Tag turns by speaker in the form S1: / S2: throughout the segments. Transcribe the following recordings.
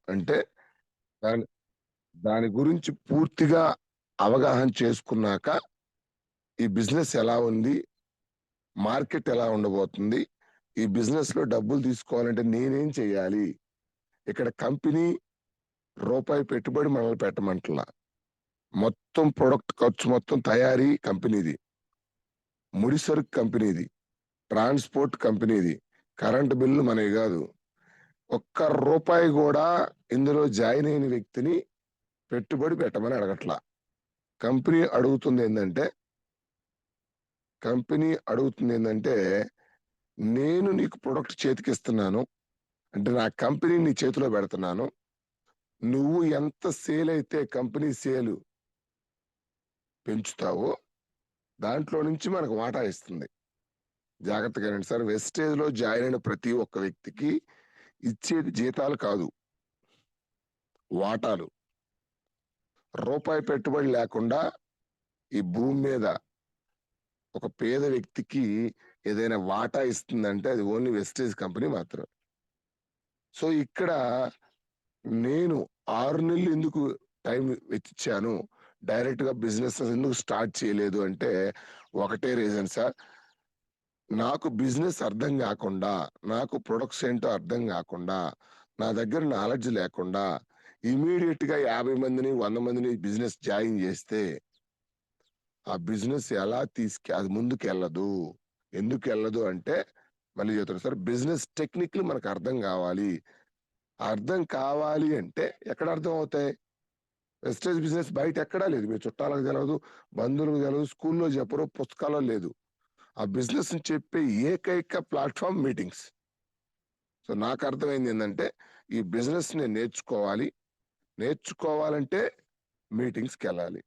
S1: అంటే దాని దాని గురించి పూర్తిగా అవగాహన చేసుకున్నాక, ఈ బిజినెస్ ఎలా ఉంది? మార్కెట్ ఎలా ఉండబోతుంది? ఈ బిజినెస్‌లో డబ్బులు తీసుకోవాలంటే నేనేం చేయాలి? ఇక్కడ కంపెనీ రూపాయి పెట్టుబడి మనల్ని పెట్టమంటలా. మొత్తం ప్రొడక్ట్ ఖర్చు మొత్తం తయారీ కంపెనీది. ముడి సరుకు కంపెనీది. ట్రాన్స్‌పోర్ట్ కంపెనీది. కరెంట్ బిల్లు మనయి గాదు. ఒక్క రూపాయి గూడా ఇందులో జాయిన్ అయిన వ్యక్తిని పెట్టుబడి పెట్టమని అడగట్లా. కంపెనీ అడుగుతుందేందంటే, కంపెనీ అడుగుతుందేందంటే, నేను నీకు ప్రొడక్ట్ చేతికిస్తున్నాను. అంటే నా కంపెనీ నీ చేతిలో బెడుతున్నాను. నువ్వు ఎంత సేల్ అయితే కంపెనీ సేలు పెంచుతావో, దాంట్లో నుంచి మనకు వాటా ఇస్తుంది. జాగ్రత్తగా వినండి సార్. వెస్టేజ్‌లో జాయిన్ అయిన ప్రతి ఒక్క వ్యక్తికి ఇచ్చేది జీతాలు కాదు, వాటాలు. రూపాయి పెట్టుబడి లేకుండా ఈ భూమి మీద ఒక పేద వ్యక్తికి ఏదైనా వాటా ఇస్తుందంటే అది ఓన్లీ వెస్టేజ్ కంపెనీ మాత్రమే. సో, ఇక్కడ నేను 6 నెలలు ఎందుకు టైం వెచ్చిచ్చాను? డైరెక్ట్‌గా బిజినెస్ ఎందుకు స్టార్ట్ చేయలేదు అంటే, ఒకటే రీజన్ సార్. నాకు బిజినెస్ అర్థం గాకుండా, నాకు ప్రొడక్ట్స్ ఏంటో అర్థం గాకుండా, నా దగ్గర నాలెడ్జ్ లేకుండా, ఇమ్మీడియేట్‌గా 50 మందిని, 100 మందిని బిజినెస్ జాయిన్ జేస్తే, ఆ బిజినెస్ ఎలా అది ముందుకెళ్ళదు. ఎందుకెళ్ళదు అంటే, మళ్ళీ చెప్తున్నా సార్. బిజినెస్ టెక్నిక్‌లు మనకు అర్థం గావాలి. అర్థం కావాలి అంటే ఎక్కడ అర్థం అవుతాయి? వెస్టేజ్ బిజినెస్ బయట ఎక్కడా లేదు. మీ చుట్టాలకు తెలవదు, బంధువులకు తెలవదు, స్కూల్‌లో చెప్పరు, పుస్తకాల్లో లేదు. ఆ బిజినెస్‌ని చెప్పే ఏకైక ప్లాట్‌ఫార్మ్ మీటింగ్స్. సో, నాకర్థమైందేందంటే, ఈ బిజినెస్ నేను నేర్చుకోవాలి. నేర్చుకోవాలంటే మీటింగ్స్‌కెళ్ళాలి.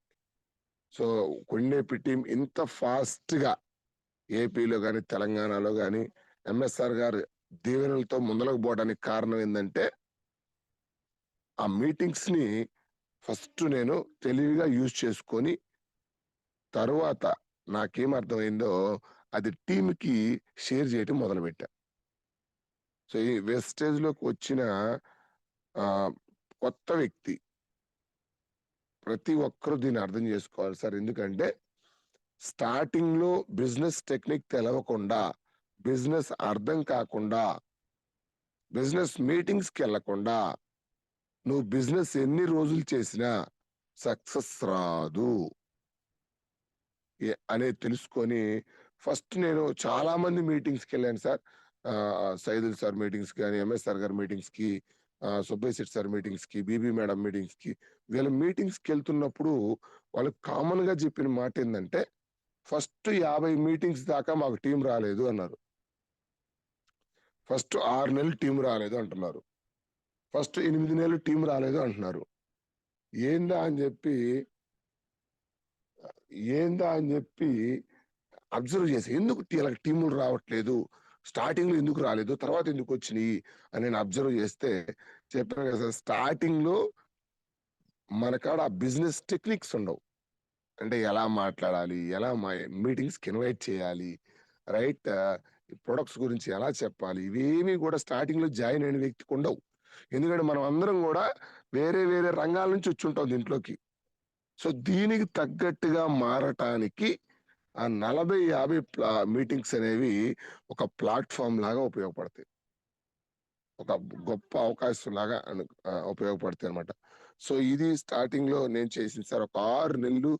S1: సో, కొండేపి టీమ్ ఇంత ఫాస్ట్‌గా ఏపీలో గాని, తెలంగాణలో గాని, ఎంఎస్ఆర్ గారి దీవెనలతో ముందలకు పోవడానికి కారణం ఏందంటే, ఆ మీటింగ్స్‌ని ఫస్ట్ నేను తెలివిగా యూజ్ చేసుకొని, తరువాత నాకేం అర్థమైందో అది టీమ్‌కి షేర్ చేయటం మొదలుపెట్టా. సో, ఈ వెస్టేజ్‌లోకి వచ్చిన ఆహ్, కొత్త వ్యక్తి ప్రతి ఒక్కరు దీన్ని అర్థం చేసుకోవాలి సార్. ఎందుకంటే స్టార్టింగ్‌లో బిజినెస్ టెక్నిక్ తెలవకుండా, బిజినెస్ అర్థం కాకుండా, బిజినెస్ మీటింగ్స్‌కెళ్ళకుండా, నువ్వు బిజినెస్ ఎన్ని రోజులు చేసినా సక్సెస్ రాదు. అనేది తెలుసుకొని ఫస్ట్ నేను చాలా మంది మీటింగ్స్‌కెళ్ళాను సార్. సైదుల్ సార్ మీటింగ్స్ గాని, ఎంఎస్ఆర్ గారి మీటింగ్స్‌కి, సుబ్బయ్య శెట్టి సార్ మీటింగ్స్‌కి, బీబీ మేడం మీటింగ్స్‌కి, వీళ్ళ మీటింగ్స్‌కెళ్తున్నప్పుడు వాళ్ళు కామన్‌గా చెప్పిన మాటేందంటే, ఫస్ట్ 50 మీటింగ్స్ దాకా మాకు టీమ్ రాలేదు అన్నారు. ఫస్ట్ 6 నెలలు టీమ్ రాలేదు అంటున్నారు. ఫస్ట్ 8 నెలలు టీమ్ రాలేదు అంటున్నారు. ఏందా అని జెప్పి, ఏందా అని జెప్పి అబ్జర్వ్ చేశా. ఎందుకు ఈళ్ళకి టీములు రావట్లేదు? స్టార్టింగ్‌లో ఎందుకు రాలేదు? తర్వాత ఎందుకొచ్చినియి? అని నేను అబ్జర్వ్ చేస్తే చెప్పాను కదా సార్. స్టార్టింగ్‌లో మన కాడ ఆ బిజినెస్ టెక్నిక్స్ ఉండవు. అంటే ఎలా మాట్లాడాలి? ఎలా మీటింగ్స్‌కి ఇన్వైట్ చేయాలి? రైట్? ప్రొడక్ట్స్ గురించి ఎలా చెప్పాలి? ఇవేమి కూడా స్టార్టింగ్‌లో జాయిన్ అయిన వ్యక్తికి ఉండవు. ఎందుకంటే మనం అందరం గూడా వేరే వేరే రంగాల నుంచి వచ్చుంటాం దీంట్లోకి. సో, దీనికి తగ్గట్టుగా మారటానికి ఆ 40, 50 మీటింగ్స్ అనేవి ఒక ప్లాట్‌ఫార్మ్ లాగా ఉపయోగపడతాయి. ఒక గొప్ప అవకాశంలాగా ఉపయోగపడతాయన్నమాట. సో, ఇది స్టార్టింగ్‌లో నేను చేసింది సార్. ఒక 6 నెలలు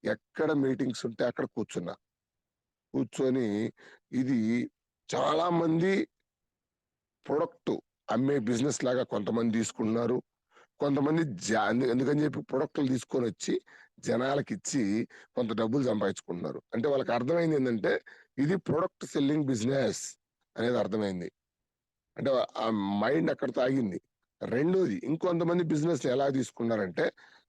S1: ఎక్కడ మీటింగ్స్ ఉంటే అక్కడ కూర్చున్నా. కూర్చొని ఇది చాలా మంది ప్రొడక్ట్ అమ్మే బిజినెస్ లాగా కొంతమంది తీసుకుంటున్నారు. కొంతమంది ఎందుకని చెప్పి ప్రొడక్ట్‌లు తీసుకొనొచ్చి జనాలకిచ్చి కొంత డబ్బులు సంపాదించుకుంటున్నారు. అంటే వాళ్ళకి అర్థమైందేందంటే ఇది ప్రొడక్ట్ సెల్లింగ్ బిజినెస్ అనేది అర్థమైంది. అంటే ఆ మైండ్ అక్కడితో ఆగింది. రెండోది ఇంకొంతమంది బిజినెస్‌ని ఎలా తీసుకున్నారంటే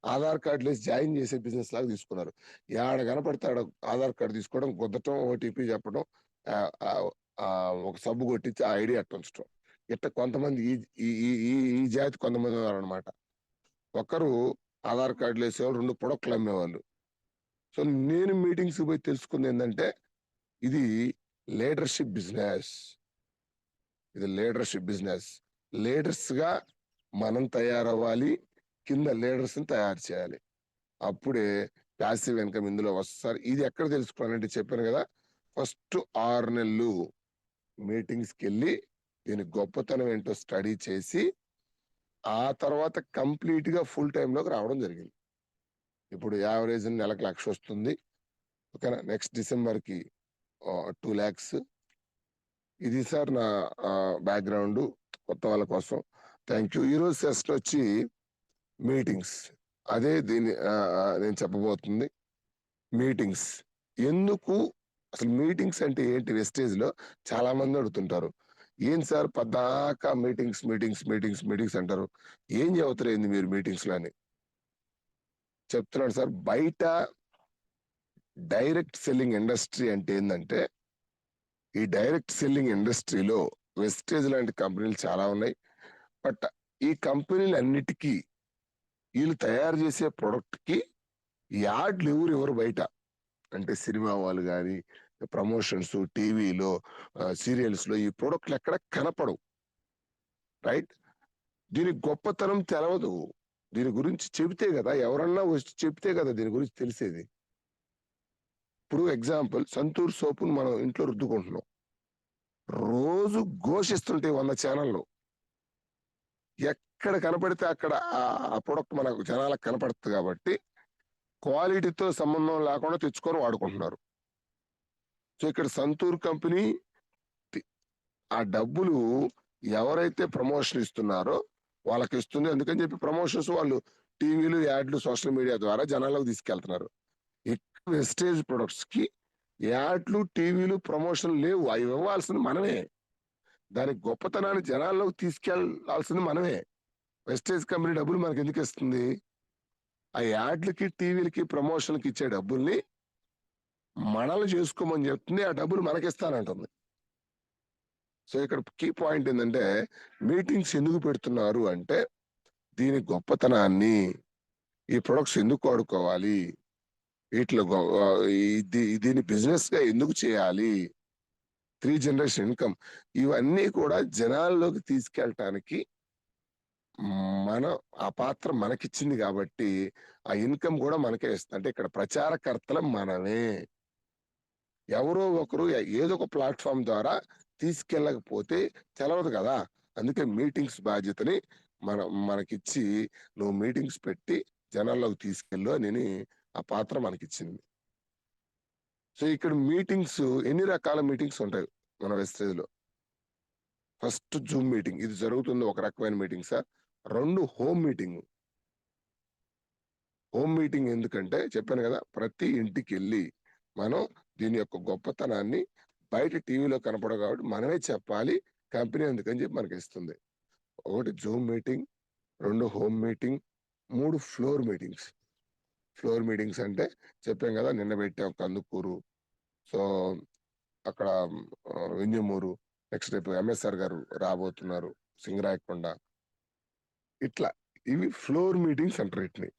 S1: ఆధార్ కార్డ్‌లేసి జాయిన్ చేసే బిజినెస్ లాగా తీసుకున్నారు. యాడ కనపడితే ఆడ ఆధార్ కార్డ్ తీసుకోవడం, గుద్దటం, ఓటీపీ చెప్పడం, ఆహ్, ఆహ్, ఒక సబ్బు కొట్టించి ఆ ఐడీ అట్టుంచటం. ఇట్ట కొంతమంది ఈ ఈ ఈ ఈ ఈ జాతి కొంతమంది ఉన్నారనమాట. ఒకరు ఆధార్ కార్డ్‌లేసేవాళ్ళు, 2 ప్రొడక్ట్‌లు అమ్మేవాళ్ళు. సో, నేను మీటింగ్స్‌కి పోయి తెలుసుకుందేందంటే, ఇది లీడర్‌షిప్ బిజినెస్. ఇది లీడర్‌షిప్ బిజినెస్. లీడర్స్‌గా మనం తయారవ్వాలి, కింద లీడర్స్ని తయారు చేయాలి. అప్పుడే ప్యాసివ్ ఇన్కమ్ ఇందులో వస్తారు. ఇది ఎక్కడ తెలుసుకోవాలంటే చెప్పాను కదా, ఫస్ట్ 6 నెలలు మీటింగ్స్కి వెళ్ళి దీని గొప్పతనం ఏంటో స్టడీ చేసి ఆ తర్వాత కంప్లీట్ గా ఫుల్ టైంలోకి రావడం జరిగింది. ఇప్పుడు యావరేజ్ నెలకు 1,00,000 వస్తుంది. ఓకేనా, నెక్స్ట్ డిసెంబర్ కి 2 lakhs. ఇది సార్ నా బ్యాక్గ్రౌండ్ కొత్త వాళ్ళ కోసం. Thank you. ఈరోజు సెషన్ వచ్చి మీటింగ్స్, అదే దీన్ని నేను చెప్పబోతుంది. మీటింగ్స్ ఎందుకు, అసలు మీటింగ్స్ అంటే ఏంటి? వెస్టేజ్ లో చాలా మంది అడుగుతుంటారు, ఏం సార్ పద్దాకా మీటింగ్స్ మీటింగ్స్ మీటింగ్స్ మీటింగ్స్ అంటారు, ఏం చెబుతారు ఏంది మీరు మీటింగ్స్ లో అని చెప్తున్నాడు సార్. బయట డైరెక్ట్ సెల్లింగ్ ఇండస్ట్రీ అంటే ఏంటంటే, ఈ డైరెక్ట్ సెల్లింగ్ ఇండస్ట్రీలో వెస్టేజ్ లాంటి కంపెనీలు చాలా ఉన్నాయి. బట్ ఈ కంపెనీలు అన్నిటికీ వీళ్ళు తయారు చేసే ప్రొడక్ట్ కి యాడ్లు ఎవరు బయట అంటే సినిమా వాళ్ళు కానీ ప్రమోషన్స్ టీవీలో సీరియల్స్ లో ఈ ప్రొడక్ట్లు ఎక్కడ కనపడవు. రైట్, దీని గొప్పతనం తెలవదు. దీని గురించి చెబితే కదా, ఎవరన్నా వచ్చి చెబితే కదా దీని గురించి తెలిసేది. ఇప్పుడు ఎగ్జాంపుల్, సంతూర్ సోపును మనం ఇంట్లో రుద్దుకుంటున్నాం, రోజు ఘోషిస్తుంటే 100 ఛానళ్ళు, ఎక్కడ కనపడితే అక్కడ ఆ ప్రొడక్ట్ మనకు జనాలకు కనపడుతుంది కాబట్టి క్వాలిటీతో సంబంధం లేకుండా తెచ్చుకొని వాడుకుంటున్నారు. సో ఇక్కడ సంతూర్ కంపెనీ ఆ డబ్బులు ఎవరైతే ప్రమోషన్ ఇస్తున్నారో వాళ్ళకి ఇస్తుంది. అందుకని చెప్పి ప్రమోషన్స్ వాళ్ళు టీవీలు యాడ్లు సోషల్ మీడియా ద్వారా జనాలకు తీసుకెళ్తున్నారు. ఎక్కువ వెస్టేజ్ ప్రొడక్ట్స్ కి యాడ్లు టీవీలు ప్రమోషన్ లేవు, అవి ఇవ్వాల్సింది మనమే. దాని గొప్పతనాన్ని జనాల్లోకి తీసుకెళ్లాల్సింది మనమే. వెస్టేజ్ కంపెనీ డబ్బులు మనకి ఎందుకు ఇస్తుంది? ఆ యాడ్లకి టీవీలకి ప్రమోషన్కి ఇచ్చే డబ్బుల్ని మనల్ని చేసుకోమని చెప్తుంది, ఆ డబ్బులు మనకిస్తానంటుంది. సో ఇక్కడ కీ పాయింట్ ఏంటంటే, మీటింగ్స్ ఎందుకు పెడుతున్నారు అంటే దీని గొప్పతనాన్ని, ఈ ప్రొడక్ట్స్ ఎందుకు వాడుకోవాలి, వీటిలో దీని బిజినెస్ గా ఎందుకు చేయాలి, 3 జనరేషన్ ఇన్కమ్, ఇవన్నీ కూడా జనాల్లోకి తీసుకెళ్ళటానికి మనం ఆ పాత్ర మనకిచ్చింది కాబట్టి ఆ ఇన్కమ్ కూడా మనకే ఇస్తుంది. అంటే ఇక్కడ ప్రచారకర్తలు మనమే. ఎవరో ఒకరు ఏదో ఒక ప్లాట్ఫామ్ ద్వారా తీసుకెళ్ళకపోతే తెలవదు కదా. అందుకే మీటింగ్స్ బాధ్యతని మనకిచ్చి నువ్వు మీటింగ్స్ పెట్టి జనాల్లోకి తీసుకెళ్ళు అని ఆ పాత్ర మనకిచ్చింది. సో ఇక్కడ మీటింగ్స్, ఎన్ని రకాల మీటింగ్స్ ఉంటాయి మన వెస్టేజ్ లో. ఫస్ట్ జూమ్ మీటింగ్, ఇది జరుగుతుంది ఒక రకమైన meeting sir. 2 home meeting. Home meeting ఎందుకంటే చెప్పాను కదా, ప్రతి ఇంటికి వెళ్ళి మనం దీని యొక్క గొప్పతనాన్ని బయట టీవీలో కనపడవు కాబట్టి మనమే చెప్పాలి, కంపెనీ ఎందుకని చెప్పి మనకి ఇస్తుంది. 1 Zoom meeting, 2 home meeting, 3 floor meetings. Floor meetings అంటే చెప్పాం కదా, నిన్న పెట్టాం కందుకూరు, సో అక్కడ వింజమూరు, నెక్స్ట్ రేపు ఎంఎస్ఆర్ గారు రాబోతున్నారు, సింగరాయకొండ. ఇట్లా ఇవి ఫ్లోర్ మీటింగ్స్ అంటారు. వీటిని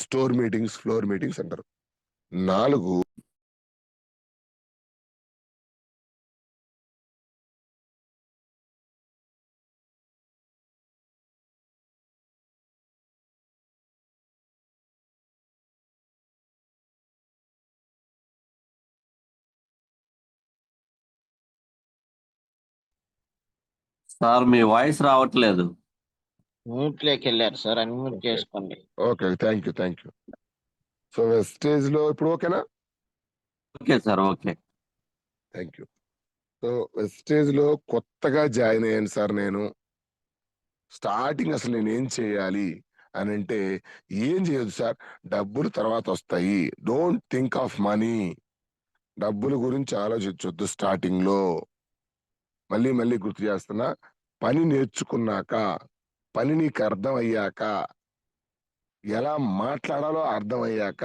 S1: స్టోర్ మీటింగ్స్, ఫ్లోర్ మీటింగ్స్ అంటారు. 4
S2: సార్ మీ వాయిస్ రావట్లేదు.
S3: మ్యూట్ లోకి వెళ్ళారు సార్, అన్మ్యూట్ చేసుకోండి.
S1: Okay, thank you. So Vestige లో ఇప్పుడు ఓకేనా?
S2: Okay sir, okay.
S1: Thank you. So Vestige లో కొత్తగా జాయిన్ అయ్యాను సార్ నేను. స్టార్టింగ్ అసలు నేను ఏం చేయాలి అని అంటే, ఏం చేయదు సార్, డబ్బులు తర్వాత వస్తాయి, డోంట్ థింక్ ఆఫ్ మనీ. డబ్బుల గురించి ఆలోచించొద్దు స్టార్టింగ్ లో. మళ్ళీ గుర్తు చేస్తున్నా, పని నేర్చుకున్నాక, పని నీకు అర్థం అయ్యాక, ఎలా మాట్లాడాలో అర్థమయ్యాక,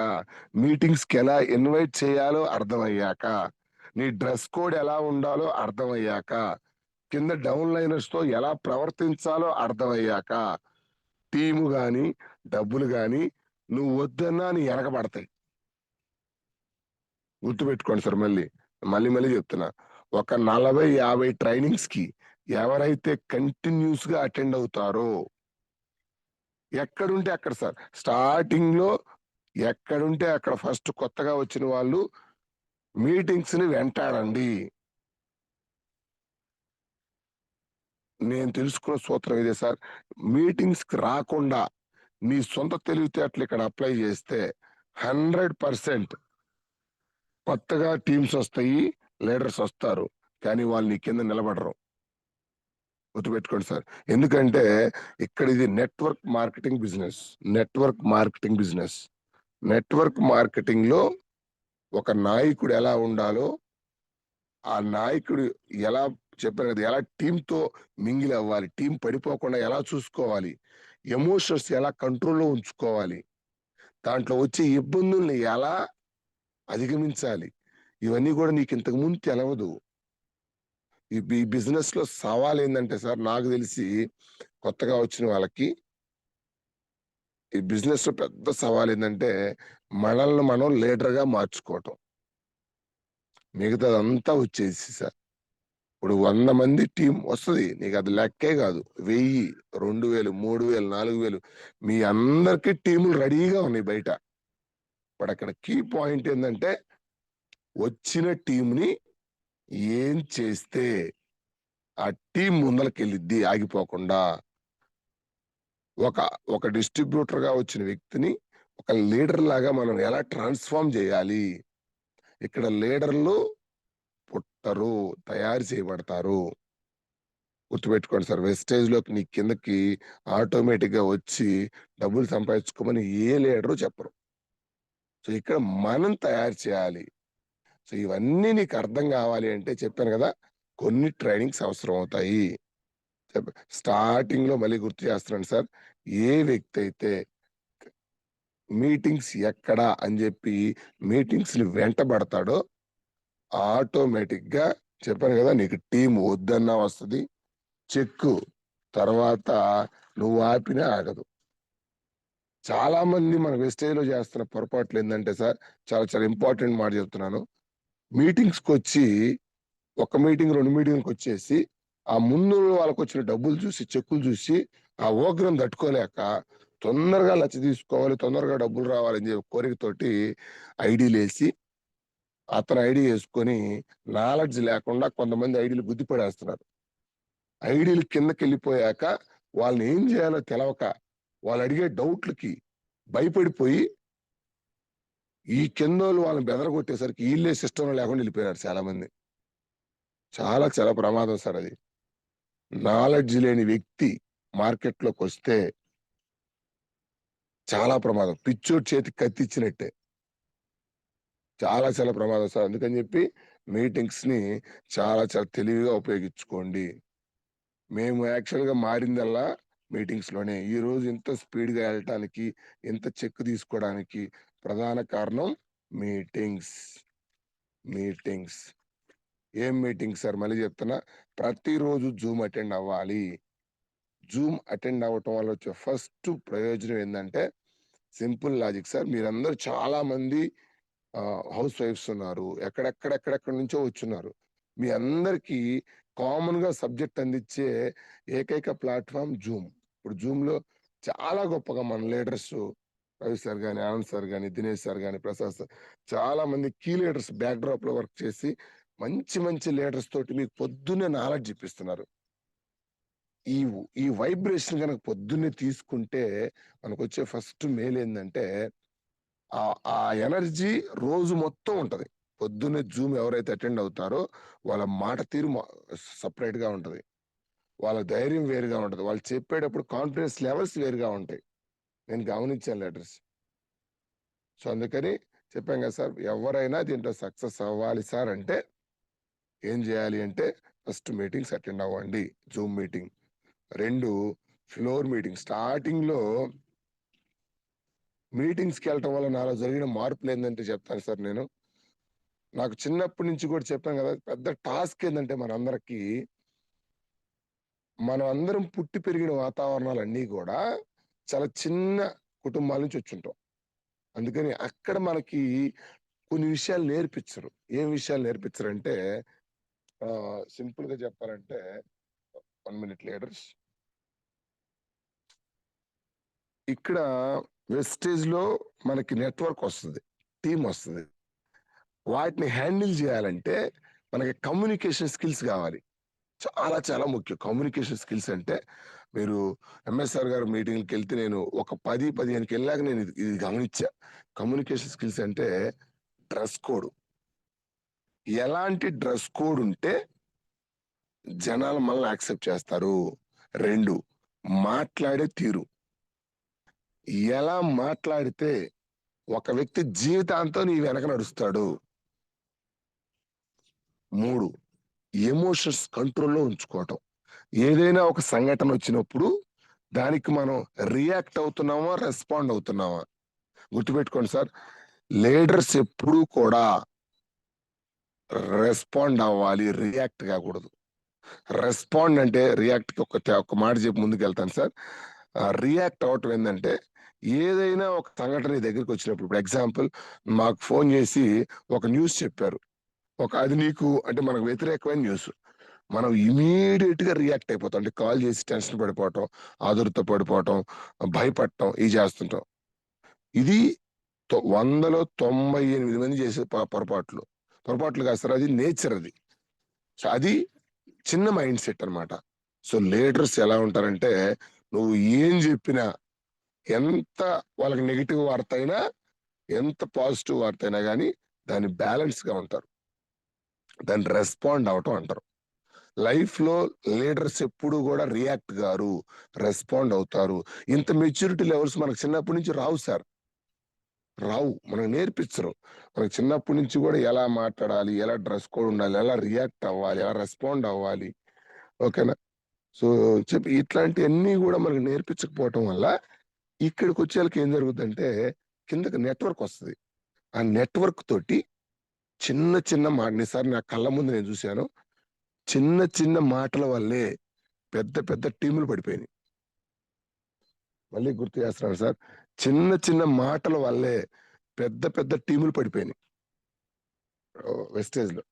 S1: మీటింగ్స్కి ఎలా ఇన్వైట్ చేయాలో అర్థమయ్యాక, నీ డ్రెస్ కోడ్ ఎలా ఉండాలో అర్థమయ్యాక, కింద డౌన్ లైనర్స్ తో ఎలా ప్రవర్తించాలో అర్థమయ్యాక, టీము గాని డబ్బులు గాని నువ్వు వద్దన్నా నీ వెనకబడతాయి. గుర్తుపెట్టుకోండి సార్. మళ్ళీ చెప్తున్నా, ఒక 40-50 ట్రైనింగ్స్ కి ఎవరైతే కంటిన్యూస్ గా అటెండ్ అవుతారో ఎక్కడుంటే అక్కడ సార్ స్టార్టింగ్ లో ఎక్కడుంటే అక్కడ ఫస్ట్ కొత్తగా వచ్చిన వాళ్ళు మీటింగ్స్ ని వెంటాడండి. నేను తెలుసుకున్న సూత్రం ఇదే సార్. మీటింగ్స్ కి రాకుండా నీ సొంత తెలివితేటలు ఇక్కడ అప్లై చేస్తే 100% కొత్తగా టీమ్స్ వస్తాయి, లీడర్స్ వస్తారు, కానీ వాళ్ళు నీ కింద నిలబడరు. గుర్తుపెట్టుకోండి సార్. ఎందుకంటే ఇక్కడ ఇది network marketing business. Network marketing business. Network marketing లో ఒక నాయకుడు ఎలా ఉండాలో, ఆ నాయకుడు ఎలా చెప్పాను కదా, ఎలా టీంతో మింగిల్ అవ్వాలి, టీం పడిపోకుండా ఎలా చూసుకోవాలి, ఎమోషన్స్ ఎలా కంట్రోల్లో ఉంచుకోవాలి, దాంట్లో వచ్చే ఇబ్బందుల్ని ఎలా అధిగమించాలి, ఇవన్నీ కూడా నీకు ఇంతకు ముందు తెలవదు. ఈ బిజినెస్ లో సవాల్ ఏంటంటే సార్, నాకు తెలిసి కొత్తగా వచ్చిన వాళ్ళకి ఈ బిజినెస్ లో పెద్ద సవాల్ ఏంటంటే మనల్ని మనం లీడర్ గా మార్చుకోవటం. మిగతాదంతా వచ్చేసి సార్, ఇప్పుడు 100 మంది టీం వస్తుంది, నీకు అది లెక్కే కాదు. 1000, 2000, 3000, 4000 మీ అందరికి టీములు రెడీగా ఉన్నాయి బయట. ఇప్పుడు అక్కడ కీ పాయింట్ ఏంటంటే వచ్చిన టీంని ఏం చేస్తే ఆ టీం ముందలకెళ్ళిద్ది ఆగిపోకుండా. ఒక ఒక డిస్ట్రిబ్యూటర్ గా వచ్చిన వ్యక్తిని ఒక లీడర్ లాగా మనం ఎలా ట్రాన్స్ఫార్మ్ చేయాలి. ఇక్కడ లీడర్లు పుట్టరు, తయారు చేయబడతారు. గుర్తుపెట్టుకోండి సార్. వెస్టేజ్ లోకి నీ కిందకి ఆటోమేటిక్ గా వచ్చి డబ్బులు సంపాదించుకోమని ఏ లీడరు చెప్పరు. సో ఇక్కడ మనం తయారు చేయాలి. సో ఇవన్నీ నీకు అర్థం కావాలి అంటే చెప్పాను కదా, కొన్ని ట్రైనింగ్స్ అవసరం అవుతాయి. స్టార్టింగ్ లో మళ్ళీ గుర్తు చేస్తున్నాను సార్, ఏ వ్యక్తి అయితే మీటింగ్స్ ఎక్కడా అని చెప్పి మీటింగ్స్ ని వెంటబడతాడో ఆటోమేటిక్ గా చెప్పాను కదా, నీకు టీం వద్దన్నా వస్తుంది, చెక్కు తర్వాత నువ్వు ఆపినా ఆగదు. చాలా మంది మన వెస్టేజ్ లో చేస్తున్న పొరపాట్లు ఏంటంటే సార్, చాలా చాలా ఇంపార్టెంట్ మాట చెప్తున్నాను. మీటింగ్స్ కి వచ్చి ఒక మీటింగ్ 2 మీటింగ్కి వచ్చేసి ఆ ముందు వాళ్ళకి వచ్చిన డబ్బులు చూసి, చెక్కులు చూసి ఆ ఓగ్రం తట్టుకోలేక తొందరగా లచ్చ తీసుకోవాలి, తొందరగా డబ్బులు రావాలని చెప్పి కోరికతోటి ఐడీలు వేసి అతను ఐడి వేసుకొని నాలెడ్జ్ లేకుండా కొంతమంది ఐడీలు గుద్ది పడేస్తున్నారు. ఐడీలు కిందకి వెళ్ళిపోయాక వాళ్ళని ఏం చేయాలో తెలవక వాళ్ళు అడిగే డౌట్లకి భయపడిపోయి ఈ కిందోళ్ళు వాళ్ళని బెదరగొట్టేసరికి వీళ్ళే సిస్టంలో లేకుండా వెళ్ళిపోయారు చాలా మంది. చాలా చాలా ప్రమాదం సార్ అది. నాలెడ్జ్ లేని వ్యక్తి మార్కెట్లోకి వస్తే చాలా ప్రమాదం. పిచ్చోడి చేతికి కత్తిచ్చినట్టే. చాలా చాలా ప్రమాదం సార్. అందుకని చెప్పి మీటింగ్స్ ని చాలా చాలా తెలివిగా ఉపయోగించుకోండి. మేము యాక్చువల్ గా మారిందల్లా మీటింగ్స్ లోనే. ఈ రోజు ఇంత స్పీడ్ గా వెళ్ళటానికి, ఇంత చెక్ తీసుకోవడానికి ప్రధాన కారణం మీటింగ్స్. మీటింగ్స్ ఏం మీటింగ్స్ సార్, మళ్ళీ చెప్తున్నా, ప్రతిరోజు జూమ్ అటెండ్ అవ్వాలి. జూమ్ అటెండ్ అవ్వటం వల్ల వచ్చే ఫస్ట్ ప్రయోజనం ఏంటంటే సింపుల్ లాజిక్ సార్. మీరందరూ చాలా మంది హౌస్ వైఫ్స్ ఉన్నారు, ఎక్కడెక్కడెక్కడెక్కడి నుంచో వచ్చున్నారు. మీ అందరికీ కామన్ గా సబ్జెక్ట్ అందించే ఏకైక ప్లాట్ఫామ్ జూమ్. ఇప్పుడు జూమ్ లో చాలా గొప్పగా మన లీడర్స్ రవి సార్ గాని, ఆనంద్ సార్ గాని, దినేష్ సార్ గాని, ప్రసాద్ సార్, చాలా మంది కీ లీడర్స్ బ్యాక్ డ్రాప్ లో వర్క్ చేసి మంచి మంచి లీడర్స్ తోటి మీకు పొద్దున్నే నాలెడ్జ్ ఇప్పిస్తున్నారు. ఈ ఈ వైబ్రేషన్ కనుక పొద్దున్నే తీసుకుంటే మనకు వచ్చే ఫస్ట్ మేలు ఏంటంటే ఆ ఆ ఎనర్జీ రోజు మొత్తం ఉంటది. పొద్దున్నే జూమ్ ఎవరైతే అటెండ్ అవుతారో వాళ్ళ మాట తీరు సపరేట్ గా ఉంటది, వాళ్ళ ధైర్యం వేరుగా ఉంటది, వాళ్ళు చెప్పేటప్పుడు కాన్ఫిడెన్స్ లెవెల్స్ వేరుగా ఉంటాయి. నేను గమనించాను లెటర్స్. సో అందుకని చెప్పాం కదా సార్, ఎవరైనా దీంట్లో సక్సెస్ అవ్వాలి సార్ అంటే ఏం చేయాలి అంటే ఫస్ట్ మీటింగ్స్ అటెండ్ అవ్వండి, Zoom meeting. 2 floor meeting. Starting లో మీటింగ్స్కి వెళ్ళటం వల్ల నాలో జరిగిన మార్పులు ఏంటంటే చెప్తాను సార్. నాకు చిన్నప్పటి నుంచి కూడా చెప్పాను కదా, పెద్ద టాస్క్ ఏంటంటే మనందరికి, మనం అందరం పుట్టి పెరిగిన వాతావరణాలన్నీ కూడా చాలా చిన్న కుటుంబాల నుంచి వచ్చుంటాం. అందుకని అక్కడ మనకి కొన్ని విషయాలు నేర్పించరు. ఏం విషయాలు నేర్పించరు అంటే సింపుల్ గా చెప్పాలంటే 1 minute లీడర్స్. ఇక్కడ వెస్టేజ్ లో మనకి నెట్వర్క్ వస్తుంది, టీం వస్తుంది. వాటిని హ్యాండిల్ చేయాలంటే మనకి కమ్యూనికేషన్ స్కిల్స్ కావాలి. చాలా చాలా ముఖ్యం కమ్యూనికేషన్ స్కిల్స్ అంటే. మీరు ఎంఎస్ఆర్ గారు మీటింగ్కి వెళ్తే నేను ఒక 10-15కి వెళ్ళాక నేను ఇది గమనించా. కమ్యూనికేషన్ స్కిల్స్ అంటే డ్రెస్ కోడ్. ఎలాంటి డ్రెస్ కోడ్ ఉంటే జనాలు మనల్ని యాక్సెప్ట్ చేస్తారు. 2, మాట్లాడే తీరు. ఎలా మాట్లాడితే ఒక వ్యక్తి జీవితాంతం నీ వెనక నడుస్తాడు. 3, ఎమోషన్స్ కంట్రోల్లో ఉంచుకోవటం. ఏదైనా ఒక సంఘటన వచ్చినప్పుడు దానికి మనం రియాక్ట్ అవుతున్నామా, రెస్పాండ్ అవుతున్నామా? గుర్తుపెట్టుకోండి సార్, లీడర్స్ ఎప్పుడూ కూడా రెస్పాండ్ అవ్వాలి, రియాక్ట్ కాకూడదు. రెస్పాండ్ అంటే రియాక్ట్ కి ఒక మాట చెప్పి ముందుకు వెళ్తాను సార్. రియాక్ట్ అవటం ఏంటంటే ఏదైనా ఒక సంఘటన నీ దగ్గరికి వచ్చినప్పుడు, ఇప్పుడు ఎగ్జాంపుల్ మాకు ఫోన్ చేసి ఒక న్యూస్ చెప్పారు, అది నీకు అంటే మనకు వ్యతిరేకమైన న్యూస్, మనం ఇమీడియట్ గా రియాక్ట్ అయిపోతాం. అంటే కాల్ చేసి టెన్షన్ పడిపోవటం, ఆదుర్త పడిపోవటం, భయపడటం, ఇది చేస్తుంటాం. ఇది 100లో 98 మంది చేసే పొరపాట్లు కాదు సార్, అది నేచర్. అది సో అది చిన్న మైండ్ సెట్ అన్నమాట. సో లీడర్స్ ఎలా ఉంటారంటే నువ్వు ఏం చెప్పినా, ఎంత వాళ్ళకి నెగిటివ్ వార్త అయినా, ఎంత పాజిటివ్ వార్త అయినా కానీ దాన్ని బ్యాలెన్స్ గా ఉంటారు, దాన్ని రెస్పాండ్ అవటం అంటారు. లైఫ్ లో లీడర్స్ ఎప్పుడు కూడా రియాక్ట్ గారు, రెస్పాండ్ అవుతారు. ఇంత మెచ్యూరిటీ లెవెల్స్ మనకు చిన్నప్పటి నుంచి రావు సార్, రావు, మనకు నేర్పించరు. మనకు చిన్నప్పటి నుంచి కూడా ఎలా మాట్లాడాలి, ఎలా డ్రెస్ కోడ్ ఉండాలి, ఎలా రియాక్ట్ అవ్వాలి, ఎలా రెస్పాండ్ అవ్వాలి. ఓకేనా? సో చెప్పి ఇట్లాంటివన్నీ కూడా మనకు నేర్పించకపోవటం వల్ల ఇక్కడికి వచ్చేళ్ళకి ఏం జరుగుతుందంటే కిందకి నెట్వర్క్ వస్తుంది. ఆ నెట్వర్క్ తోటి చిన్న చిన్న మాట, సార్ నా కళ్ళ ముందు నేను చూశాను, చిన్న చిన్న మాటల వల్లే పెద్ద పెద్ద టీములు పడిపోయినాయి. మళ్ళీ గుర్తు చేస్తున్నాను సార్, చిన్న చిన్న మాటల వల్లే పెద్ద పెద్ద టీములు పడిపోయినాయి వెస్టేజ్ లో.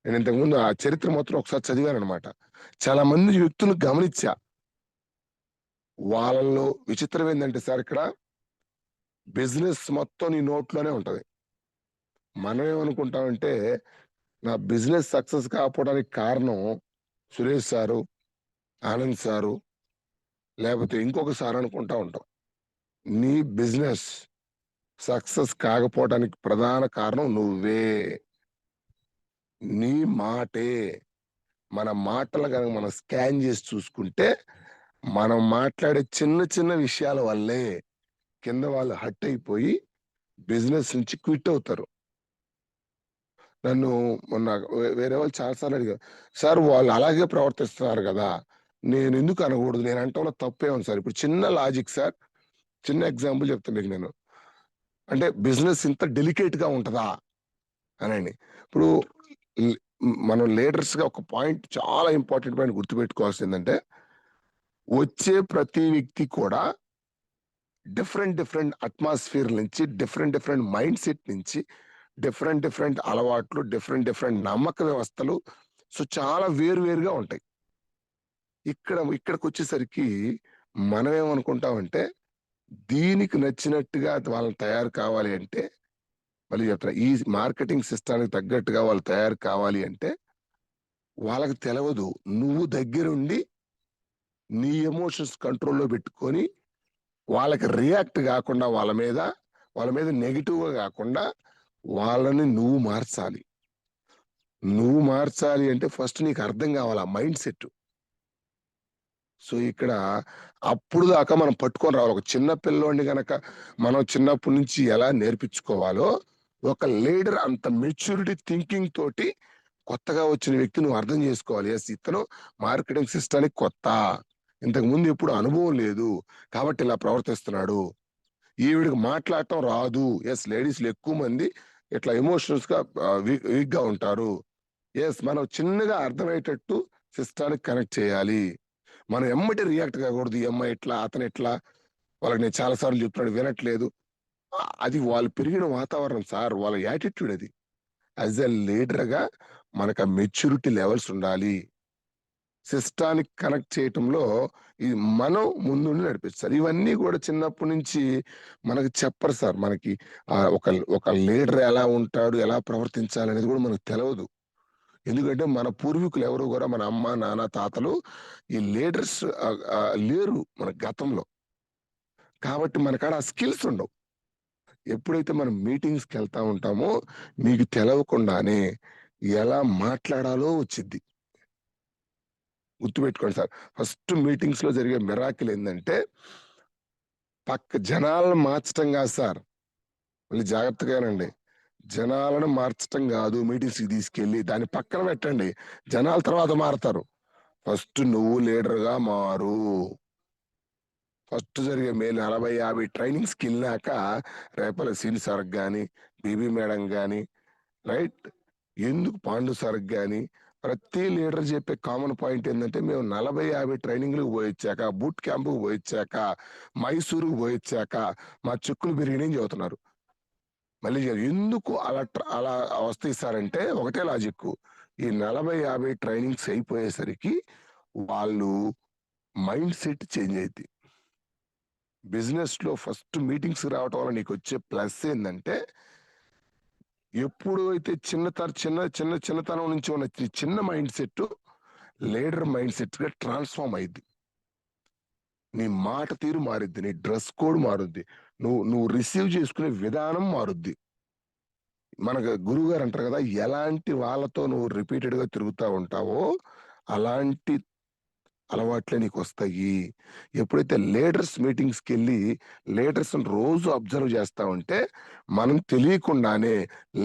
S1: నేను ఇంతకుముందు ఆ చరిత్ర మొత్తం ఒకసారి చదివాను అనమాట. చాలా మంది వ్యక్తులు గమనించా, వాళ్ళలో విచిత్రం ఏంటంటే సార్, ఇక్కడ బిజినెస్ మొత్తం నీ నోట్లోనే ఉంటది. మనం ఏమనుకుంటామంటే నా బిజినెస్ సక్సెస్ కాకపోవడానికి కారణం సురేష్ సారు, ఆనంద్ సారు, లేకపోతే ఇంకొక సార్ అనుకుంటా ఉంటాం. నీ బిజినెస్ సక్సెస్ కాకపోవడానికి ప్రధాన కారణం నువ్వే, నీ మాటే. మన మాటలు కనుక మనం స్కాన్ చేసి చూసుకుంటే మనం మాట్లాడే చిన్న చిన్న విషయాల వల్లే కింద వాళ్ళు హట్ అయిపోయి బిజినెస్ నుంచి క్విట్ అవుతారు. నన్ను మొన్న వేరే వాళ్ళు చాలాసార్లు అడిగారు, సార్ వాళ్ళు అలాగే ప్రవర్తిస్తున్నారు కదా, నేను ఎందుకు అనకూడదు, నేను అంటంలో తప్పే ఉంది సార్. ఇప్పుడు చిన్న లాజిక్ సార్, చిన్న ఎగ్జాంపుల్ చెప్తాను మీకు నేను. అంటే బిజినెస్ ఇంత డెలికేట్ గా ఉంటదా అని. ఇప్పుడు మనం లీడర్స్ గా ఒక పాయింట్, చాలా ఇంపార్టెంట్ పాయింట్ గుర్తుపెట్టుకోవాల్సింది ఏంటంటే, వచ్చే ప్రతి వ్యక్తి కూడా డిఫరెంట్ అట్మాస్ఫియర్ నుంచి, డిఫరెంట్ మైండ్ సెట్ నుంచి, డిఫరెంట్ అలవాట్లు, డిఫరెంట్ నమ్మక వ్యవస్థలు, సో చాలా వేరుగా ఉంటాయి. ఇక్కడికి వచ్చేసరికి మనం ఏమనుకుంటామంటే దీనికి నచ్చినట్టుగా వాళ్ళని తయారు కావాలి అంటే, మళ్ళీ చెప్తాను, ఈ మార్కెటింగ్ సిస్టానికి తగ్గట్టుగా వాళ్ళు తయారు కావాలి అంటే వాళ్ళకి తెలవదు. నువ్వు దగ్గరుండి నీ ఎమోషన్స్ కంట్రోల్లో పెట్టుకొని వాళ్ళకి రియాక్ట్ కాకుండా, వాళ్ళ మీద నెగిటివ్ గా కాకుండా వాళ్ళని నువ్వు మార్చాలి. నువ్వు మార్చాలి అంటే ఫస్ట్ నీకు అర్థం కావాలి ఆ మైండ్ సెట్. సో ఇక్కడ అప్పుడు దాకా మనం పట్టుకొని రావాలి. ఒక చిన్న పిల్లోడిని గనక మనం చిన్నప్పటి నుంచి ఎలా నేర్పించుకోవాలో, ఒక లీడర్ అంత మెచ్యూరిటీ థింకింగ్ తోటి కొత్తగా వచ్చిన వ్యక్తి నువ్వు అర్థం చేసుకోవాలి. ఎస్, ఇతను మార్కెటింగ్ సిస్టానికి కొత్త, ఇంతకు ముందు ఎప్పుడు అనుభవం లేదు కాబట్టి ఇలా ప్రవర్తిస్తున్నాడు, ఈవిడికి మాట్లాడటం రాదు. ఎస్, లేడీస్ ఎక్కువ మంది ఇట్లా ఎమోషనల్స్ గా వీక్ గా ఉంటారు. ఎస్, మనం చిన్నగా అర్థమయ్యేటట్టు సిస్టానికి కనెక్ట్ చేయాలి. మనం ఎమ్మటి రియాక్ట్ కాకూడదు. ఈ అమ్మాయి ఎట్లా, అతను ఎట్లా, వాళ్ళకి నేను చాలా సార్లు చెప్తున్నాడు వినట్లేదు. అది వాళ్ళు పెరిగిన వాతావరణం సార్, వాళ్ళ యాటిట్యూడ్ అది. యాజ్ ఎ లీడర్ గా మనకు ఆ మెచ్యూరిటీ లెవెల్స్ ఉండాలి. సిస్టానికి కనెక్ట్ చేయటంలో ఇది మనం ముందుండి నడిపిస్తారు. ఇవన్నీ కూడా చిన్నప్పటి నుంచి మనకు చెప్పరు సార్. మనకి ఒక లీడర్ ఎలా ఉంటాడు, ఎలా ప్రవర్తించాలి అనేది కూడా మనకు తెలవదు. ఎందుకంటే మన పూర్వీకులు ఎవరు కూడా మన అమ్మ, నాన్న, తాతలు ఈ లీడర్స్ లేరు మన గతంలో. కాబట్టి మనకాడ ఆ స్కిల్స్ ఉండవు. ఎప్పుడైతే మనం మీటింగ్స్‌కి వెళ్తా ఉంటామో మీకు తెలవకుండానే ఎలా మాట్లాడాలో వచ్చిద్ది. గుర్తుపెట్టుకోండి సార్. ఫస్ట్ మీటింగ్స్‌లో జరిగే మిరాకిల్ ఏందంటే జనాలను మార్చటం కాదు సార్. మళ్ళీ జాగ్రత్తగా వినండి. జనాలను మార్చటం కాదు మీటింగ్స్‌కి తీసుకెళ్ళి దాన్ని పక్కన పెట్టండి. జనాలు తర్వాత మారతారు. ఫస్ట్ నువ్వు లీడర్‌గా మారు. ఫస్ట్ జరిగే 40, 50 ట్రైనింగ్స్‌కెళ్ళినాక రేపల సీని సార్‌కి గాని, బీబీ మేడం గాని రైట్? ఎందుకు పాండు సార్‌కి గాని ప్రతి లీడర్ చెప్పే కామన్ పాయింట్ ఏందంటే మేము 40, 50 ట్రైనింగ్‌లకి పోయొచ్చాక, బూట్ క్యాంప్‌కి పోయొచ్చాక, మైసూరుకి పోయొచ్చాక మా చిక్కులు బిరిగినాయి అని చెబుతున్నారు. మళ్ళీ ఎందుకు అలా వస్తాయి సార్ అంటే ఒకటే లాజిక్కు. ఈ 40, 50 ట్రైనింగ్స్ అయిపోయేసరికి వాళ్ళు మైండ్ సెట్ చేంజ్ అయిద్ది. బిజినెస్‌లో ఫస్ట్ మీటింగ్స్‌కి రావటం వల్ల నీకొచ్చే ప్లస్ ఏందంటే ఎప్పుడు అయితే చిన్నతనం నుంచి ఉన్న చిన్న మైండ్ సెట్ లీడర్ మైండ్ సెట్‌గా ట్రాన్స్‌ఫార్మ్ అయిద్ది. నీ మాట తీరు మారిద్ది. నీ డ్రెస్ కోడ్ మారుద్ది. నువ్వు రిసీవ్ చేసుకునే విధానం మారుద్ది. మనకు గురువుగారు అంటారు కదా! ఎలాంటి వాళ్ళతో నువ్వు రిపీటెడ్‌గా తిరుగుతా ఉంటావో, అలాంటి అలవాట్లే నీకొస్తాయి. ఎప్పుడైతే లీడర్స్ మీటింగ్స్‌కెళ్ళి లీడర్స్‌ని రోజు అబ్జర్వ్ చేస్తా ఉంటే, మనం తెలియకుండానే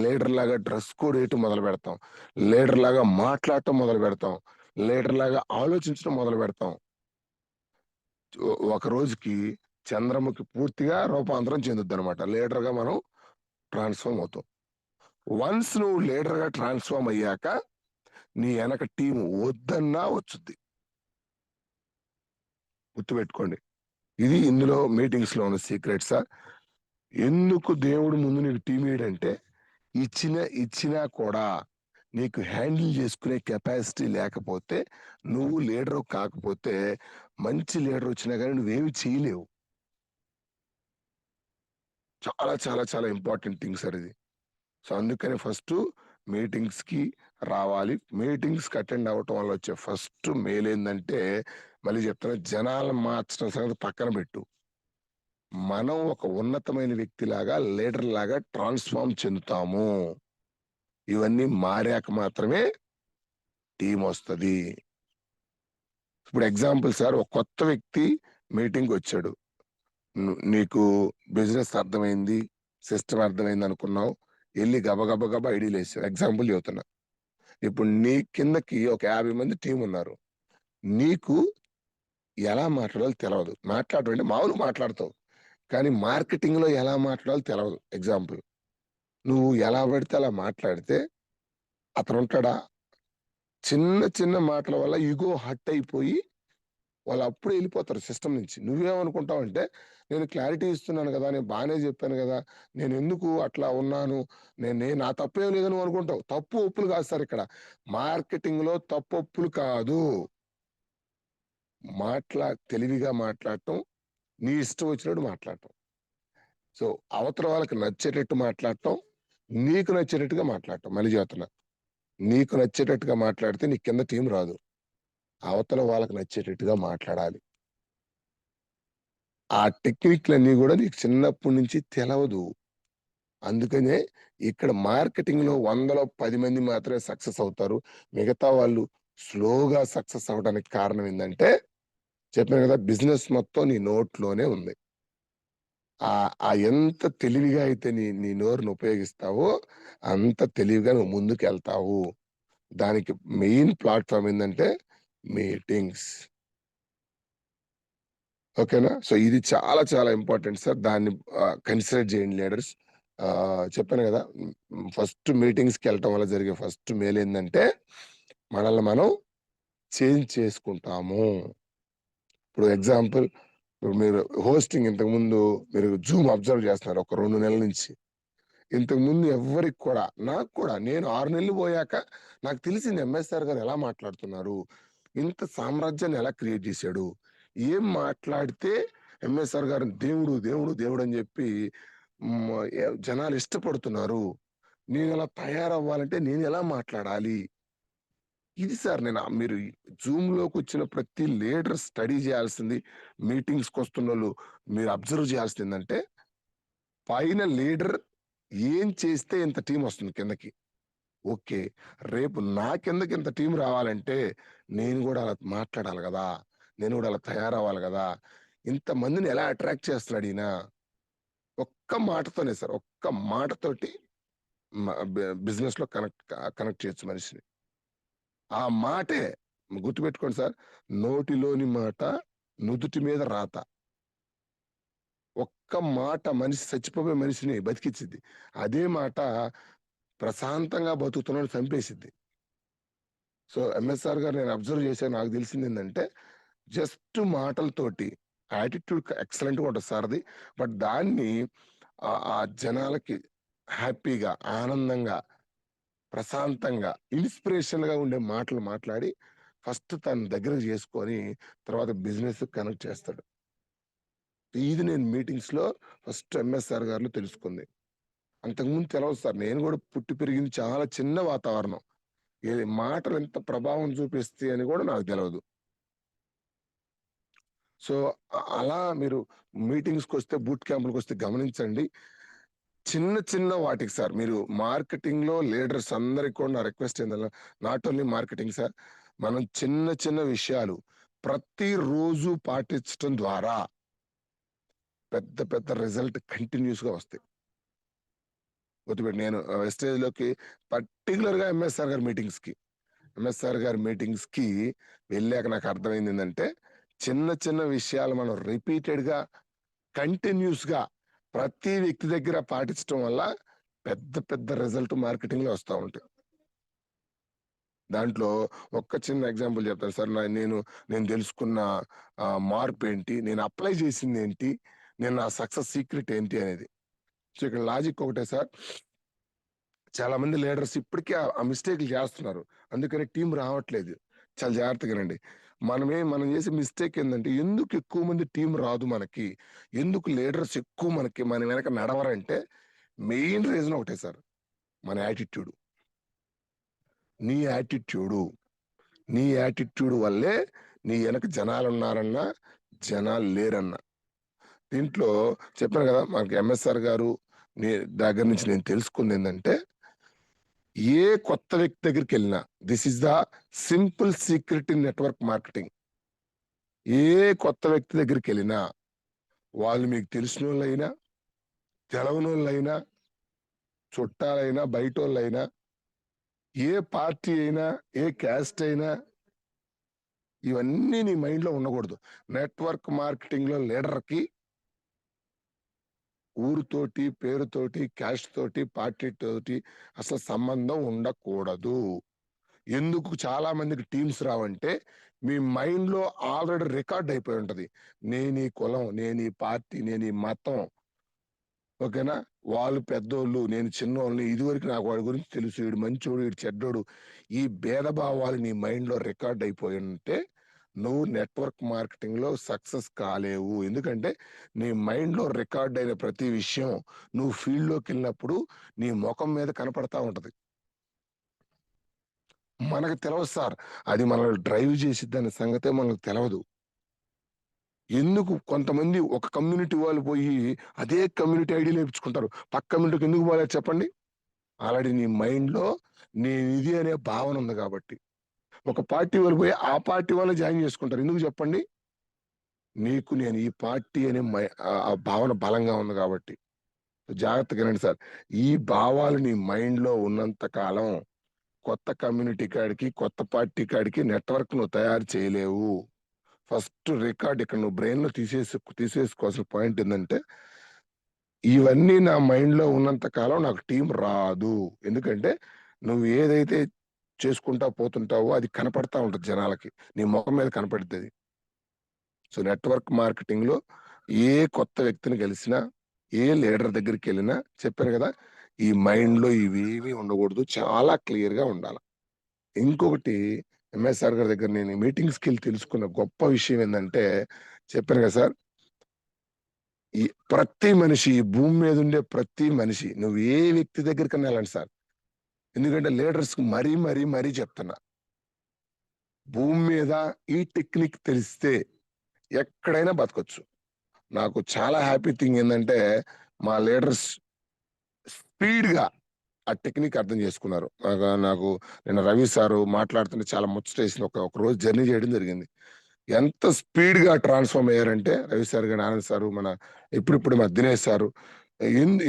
S1: లీడర్‌లాగా డ్రెస్ కోడ్ ఏయటం మొదలుపెడతాం. లీడర్‌లాగా మాట్లాడటం మొదలుపెడతాం. లీడర్‌లాగా ఆలోచించడం మొదలుపెడతాం. ఒక రోజుకి చంద్రముఖి పూర్తిగా రూపాంతరం చెందుద్దనమాట. లీడర్‌గా మనం ట్రాన్స్‌ఫార్మ్ అవుతాం. వన్స్ నువ్వు లీడర్‌గా ట్రాన్స్‌ఫార్మ్ అయ్యాక, నీ ఎనక టీమ్ వద్దన్నా వచ్చుద్ది. గుర్తుపెట్టుకోండి. ఇది ఇందులో మీటింగ్స్‌లో ఉన్న సీక్రెట్ సార్. ఎందుకు దేవుడు ముందు నీకు టీమ్ ఇయ్యడంటే, ఇచ్చినా కూడా నీకు హ్యాండిల్ చేసుకునే కెపాసిటీ లేకపోతే, నువ్వు లీడరు కాకపోతే, మంచి లీడర్ వచ్చినా గాని నువ్వేమి చేయలేవు. చాలా ఇంపార్టెంట్ థింగ్ సార్ ఇది. సో, అందుకని ఫస్టు మీటింగ్స్‌కి రావాలి. మీటింగ్స్‌కి అటెండ్ అవ్వటం వల్ల వచ్చే ఫస్ట్ మేలేందంటే, మళ్ళీ చెప్తున్నా జనాలను మార్చడం సంగతి పక్కన పెట్టు. మనం ఒక ఉన్నతమైన వ్యక్తిలాగా, లీడర్‌లాగా ట్రాన్స్‌ఫార్మ్ చెందుతాము. ఇవన్నీ మారాక మాత్రమే టీమొస్తది. ఇప్పుడు ఎగ్జాంపుల్ సార్ ఒక కొత్త వ్యక్తి మీటింగ్‌కొచ్చాడు. నీకు బిజినెస్ అర్థమైంది, సిస్టమ్ అర్థమైంది అనుకున్నావు. ఎళ్లి గబా ఐడీలేసావు. ఎగ్జాంపుల్ చెబుతున్నా. ఇప్పుడు నీ కిందకి ఒక 50 మంది టీమున్నారు. నీకు ఎలా మాట్లాడాలో తెలవదు. మాట్లాడటం అంటే మామూలుగా మాట్లాడతావు. కానీ మార్కెటింగ్‌లో ఎలా మాట్లాడాలో తెలవదు. ఎగ్జాంపుల్. నువ్వు ఎలా పడితే అలా మాట్లాడితే అతనుంటాడా? చిన్న మాటల వల్ల ఇగో హర్ట్ అయిపోయి వాళ్ళప్పుడే ఎళ్ళిపోతారు సిస్టమ్ నుంచి. నువ్వేమనుకుంటావంటే, నేను క్లారిటీ ఇస్తున్నాను గదా! నేను బానే జెప్పాను గదా! నేనెందుకు అట్లా ఉన్నాను? నా తప్పేం లేదని నువ్వు అనుకుంటావు. తప్పు, ఒప్పులు కాదు సార్ ఇక్కడ. మార్కెటింగ్‌లో తప్పొప్పులు కాదు. తెలివిగా మాట్లాడటం, నీ ఇష్టం వచ్చినట్టు మాట్లాడటం. సో, అవతల వాళ్ళకి నచ్చేటట్టు మాట్లాడటం, నీకు నచ్చేటట్టుగా మాట్లాడటం. మళ్ళీ చెప్తున్నా. నీకు నచ్చేటట్టుగా మాట్లాడితే నీ కింద టీమ్ రాదు. అవతల వాళ్ళకి నచ్చేటట్టుగా మాట్లాడాలి. ఆ టెక్నిక్‌లన్నీ గూడా నీకు చిన్నప్పటి నుంచి తెలవదు. అందుకనే ఇక్కడ మార్కెటింగ్‌లో 100లో 10 మంది మాత్రమే సక్సెస్ అవుతారు. మిగతా వాళ్ళు స్లోగా సక్సెస్ అవ్వడానికి కారణం ఏందంటే, చెప్పాను గదా! బిజినెస్ మొత్తం నీ నోట్లోనే ఉంది. ఎంత తెలివిగా అయితే నీ నీ నోరుని ఉపయోగిస్తావో, అంత తెలివిగా నువ్వు ముందుకెళ్తావు. దానికి మెయిన్ ప్లాట్‌ఫార్మ్ ఏందంటే మీటింగ్స్. ఓకేనా? సో, ఇది చాలా ఇంపార్టెంట్ సార్. దాన్ని కన్సిడర్ చేయండి లీడర్స్. చెప్పాను గదా! ఫస్ట్ మీటింగ్స్‌కెళ్ళటం వల్ల జరిగే ఫస్ట్ మేలేందంటే, మనల్ని మనం చేంజ్ చేసుకుంటాము. ఇప్పుడు ఎగ్జాంపుల్ ఇప్పుడు మీరు హోస్టింగ్ ఇంతకుముందు మీరు జూమ్ అబ్జర్వ్ చేస్తున్నారు ఒక 2 నెలల నుంచి. ఇంతకుముందు ఎవ్వరికి కూడా నాకు కూడా నేను 6 నెలలు పోయాక నాకు తెలిసింది ఎంఎస్ఆర్ గారు ఎలా మాట్లాడుతున్నారు. ఇంత సామ్రాజ్యాన్ని ఎలా క్రియేట్ చేశాడు? ఏం మాట్లాడితే ఎంఎస్ఆర్ గారు దేవుడు, దేవుడు, దేవుడు అని చెప్పి జనాలు ఇష్టపడుతున్నారు. నేను ఎలా తయారవ్వాలంటే నేను ఎలా మాట్లాడాలి? ఇది సార్ మీరు జూమ్‌లోకి వచ్చిన ప్రతి లీడర్ స్టడీ చేయాల్సింది, మీటింగ్స్‌కి వస్తున్నోళ్ళు మీరు అబ్జర్వ్ చేయాల్సిందంటే, పైన లీడర్ ఏం చేస్తే ఇంత టీమ్ వస్తుంది కిందకి. ఓకే. రేపు నా కిందకి ఇంత టీమ్ రావాలంటే నేను గూడా అలా మాట్లాడాలి గదా! నేను గూడా అలా తయారవ్వాలి గదా! ఇంతమందిని ఎలా అట్రాక్ట్ చేస్తున్నాడు ఈయన? ఒక్క మాటతోనే సార్. ఒక్క మాటతోటి మ బిజినెస్‌లో కనెక్ట్ చేయొచ్చు మనిషిని. ఆ మాటే గుర్తుపెట్టుకోండి సార్. నోటిలోని మాట నుదుటి మీద రాత. ఒక్క మాట మనిషి చచ్చిపోయే మనిషిని బతికిచ్చిద్ది. అదే మాట ప్రశాంతంగా బతుకుతున్నోడిని చంపేసిద్ది. సో, ఎంఎస్ఆర్ గారు నేను అబ్జర్వ్ చేశాను. నాకు తెలిసిందేందంటే, జస్ట్ మాటలతోటి యాటిట్యూడ్ ఎక్సలెంట్‌గా ఉంటది సార్‌ది. బట్ దాన్ని ఆ జనాలకి హ్యాపీగా, ఆనందంగా, ప్రశాంతంగా, ఇన్‌స్పిరేషన్‌గా ఉండే మాటలు మాట్లాడి, ఫస్ట్ తన దగ్గరకు చేసుకొని, తర్వాత బిజినెస్ కనెక్ట్ చేస్తాడు. ఇది నేను మీటింగ్స్‌లో ఫస్ట్ ఎంఎస్ఆర్ గారిలో తెలుసుకుంది. అంతకుముందు తెలవదు సార్. నేను గూడా పుట్టి పెరిగింది చాలా చిన్న వాతావరణం. మాటలు ఎంత ప్రభావం చూపిస్తాయి అని గూడా నాకు తెలవదు. సో, అలా మీరు మీటింగ్స్‌కొస్తే, బూట్ క్యాంపులకొస్తే గమనించండి. చిన్న చిన్న వాటికి సార్ మీరు మార్కెటింగ్‌లో లీడర్స్ అందరికి కూడా నా రిక్వెస్ట్ ఏందన్నా నాట్ ఓన్లీ మార్కెటింగ్ సార్. మనం చిన్న చిన్న విషయాలు ప్రతిరోజు పాటించటం ద్వారా పెద్ద పెద్ద రిజల్ట్ కంటిన్యూస్‌గా వస్తాయి. గుర్తుపెట్టు నేను వెస్టేజ్‌లోకి పర్టిక్యులర్‌గా ఎంఎస్ఆర్ గారి మీటింగ్స్‌కి వెళ్ళాక నాకు అర్థమైందేందంటే, చిన్న చిన్న విషయాలు మనం రిపీటెడ్‌గా, కంటిన్యూస్‌గా ప్రతి వ్యక్తి దగ్గర పాటించటం వల్ల పెద్ద పెద్ద రిజల్ట్ మార్కెటింగ్‌లో వస్తా ఉంటాయి. దాంట్లో ఒక్క చిన్న ఎగ్జాంపుల్ చెప్తాను సార్. నేను తెలుసుకున్న మార్పేంటి? నేను అప్లై చేసిందేంటి? నా సక్సెస్ సీక్రెట్ ఏంటి అనేది. సో, ఇక్కడ లాజిక్ ఒకటే సార్. చాలా మంది లీడర్స్ ఇప్పటికీ ఆ మిస్టేక్‌లు చేస్తున్నారు. అందుకని టీమ్ రావట్లేదు. చాలా జాగ్రత్తగా వినండి. మనం చేసే మిస్టేక్ ఏందంటే, ఎందుకు ఎక్కువ మంది టీమ్ రాదు మనకి? ఎందుకు లీడర్స్ ఎక్కువ మన వెనక నడవరంటే, మెయిన్ రీజన్ ఒకటే సార్. మన యాటిట్యూడ్. నీ యాటిట్యూడు. నీ యాటిట్యూడ్ వల్లే నీ వెనక జనాలున్నారన్నా, జనాలు లేరన్నా. దీంట్లో చెప్పాను గదా! మనకి ఎంఎస్ఆర్ గారు నీ దగ్గర నుంచి నేను తెలుసుకుందేందంటే, ఏ కొత్త వ్యక్తి దగ్గరికెళ్ళినా this is the simple secret in network marketing. ఏ కొత్త వ్యక్తి దగ్గరికెళ్ళినా వాళ్ళు మీకు తెలిసినోళ్ళైనా, తెలవనోళ్ళైనా, చుట్టాలైనా, బయటోళ్ళైనా, ఏ పార్టీ అయినా, ఏ క్యాస్ట్ అయినా ఇవన్నీ నీ మైండ్‌లో ఉండకూడదు. నెట్వర్క్ మార్కెటింగ్‌లో లీడర్‌కి ఊరుతోటి, పేరుతోటి, క్యాస్ట్ తోటి, పార్టీ తోటి అసలు సంబంధం ఉండకూడదు. ఎందుకు చాలా మందికి టీమ్స్ రావంటే, మీ మైండ్‌లో ఆల్రెడీ రికార్డ్ అయిపోయి ఉంటది. నేను ఈ కులం, నేను ఈ పార్టీ, నేను ఈ మతం. ఓకేనా? వాళ్ళు పెద్దోళ్ళు, నేను చిన్నోళ్ళని. ఇదివరకు నాకు వాడి గురించి తెలుసు. ఈడు మంచోడు, ఈడు చెడ్డోడు. ఈ భేదభావాలు నీ మైండ్‌లో రికార్డ్ అయిపోయి ఉంటే, నువ్వు నెట్వర్క్ మార్కెటింగ్‌లో సక్సెస్ కాలేవు. ఎందుకంటే, నీ మైండ్‌లో రికార్డ్ అయిన ప్రతి విషయం నువ్వు ఫీల్డ్‌లోకెళ్ళినప్పుడు నీ మొఖం మీద కనపడతా ఉంటది. మనకు తెలవదు సార్. అది మనల్ని డ్రైవ్ చేసిద్దనే సంగతే మనకు తెలవదు. ఎందుకు కొంతమంది ఒక కమ్యూనిటీ వాళ్ళు పోయి అదే కమ్యూనిటీ ఐడీలు ఏపించుకుంటారు. పక్క కమ్యూనిటీకి ఎందుకు పోలేదు చెప్పండి? ఆల్రెడీ నీ మైండ్‌లో నేనిది అనే భావన ఉంది కాబట్టి. ఒక పార్టీ వాళ్ళు పోయి ఆ పార్టీ వాళ్ళే జాయిన్ చేసుకుంటారు. ఎందుకు చెప్పండి? నీకు నేను ఈ పార్టీ అనే ఆ భావన బలంగా ఉంది కాబట్టి. జాగ్రత్తగా వినండి సార్. ఈ భావాలు నీ మైండ్‌లో ఉన్నంత కాలం కొత్త కమ్యూనిటీ కాడికి, కొత్త పార్టీ కాడికి నెట్వర్క్ నువ్వు తయారు చేయలేవు. ఫస్ట్ రికార్డ్ ఇక్కడ నువ్వు బ్రెయిన్‌లో తీసేసుకోవాల్సిన పాయింట్ ఏందంటే, ఇవన్నీ నా మైండ్‌లో ఉన్నంత కాలం నాకు టీమ్ రాదు. ఎందుకంటే, నువ్వు ఏదైతే చేసుకుంటా పోతుంటావో అది కనపడతా ఉంటది జనాలకి. నీ మొఖం మీద కనపడుతది. సో, నెట్వర్క్ మార్కెటింగ్‌లో ఏ కొత్త వ్యక్తిని కలిసినా, ఏ లీడర్ దగ్గరికెళ్ళినా చెప్పాను గదా! ఈ మైండ్‌లో ఇవేవి ఉండకూడదు. చాలా క్లియర్‌గా ఉండాల. ఇంకొకటి ఎంఎస్ఆర్ గారి దగ్గర నేను మీటింగ్స్కి వెళ్ళి తెలుసుకున్న గొప్ప విషయం ఏంటంటే, చెప్పాను కదా సార్, ఈ ప్రతి మనిషి, ఈ భూమి మీద ఉండే ప్రతి మనిషి, నువ్వు ఏ వ్యక్తి దగ్గరికన్నా వెళ్ళండి సార్, ఎందుకంటే లీడర్స్ మరీ మరీ మరీ చెప్తున్నా, భూమి మీద ఈ టెక్నిక్ తెలిస్తే ఎక్కడైనా బతకొచ్చు. నాకు చాలా హ్యాపీ థింగ్ ఏంటంటే, మా లీడర్స్ స్పీడ్గా ఆ టెక్నిక్ అర్థం చేసుకున్నారు. నాకు నేను రవి సారు మాట్లాడుతుంటే చాలా ముచ్చటేసింది. ఒక రోజు జర్నీ చేయడం జరిగింది. ఎంత స్పీడ్గా ట్రాన్స్ఫార్మ్ అయ్యారంటే రవి సార్ గాని, ఆనంద్ సారు, మన ఇప్పుడిప్పుడు మన దినేష్ సారు.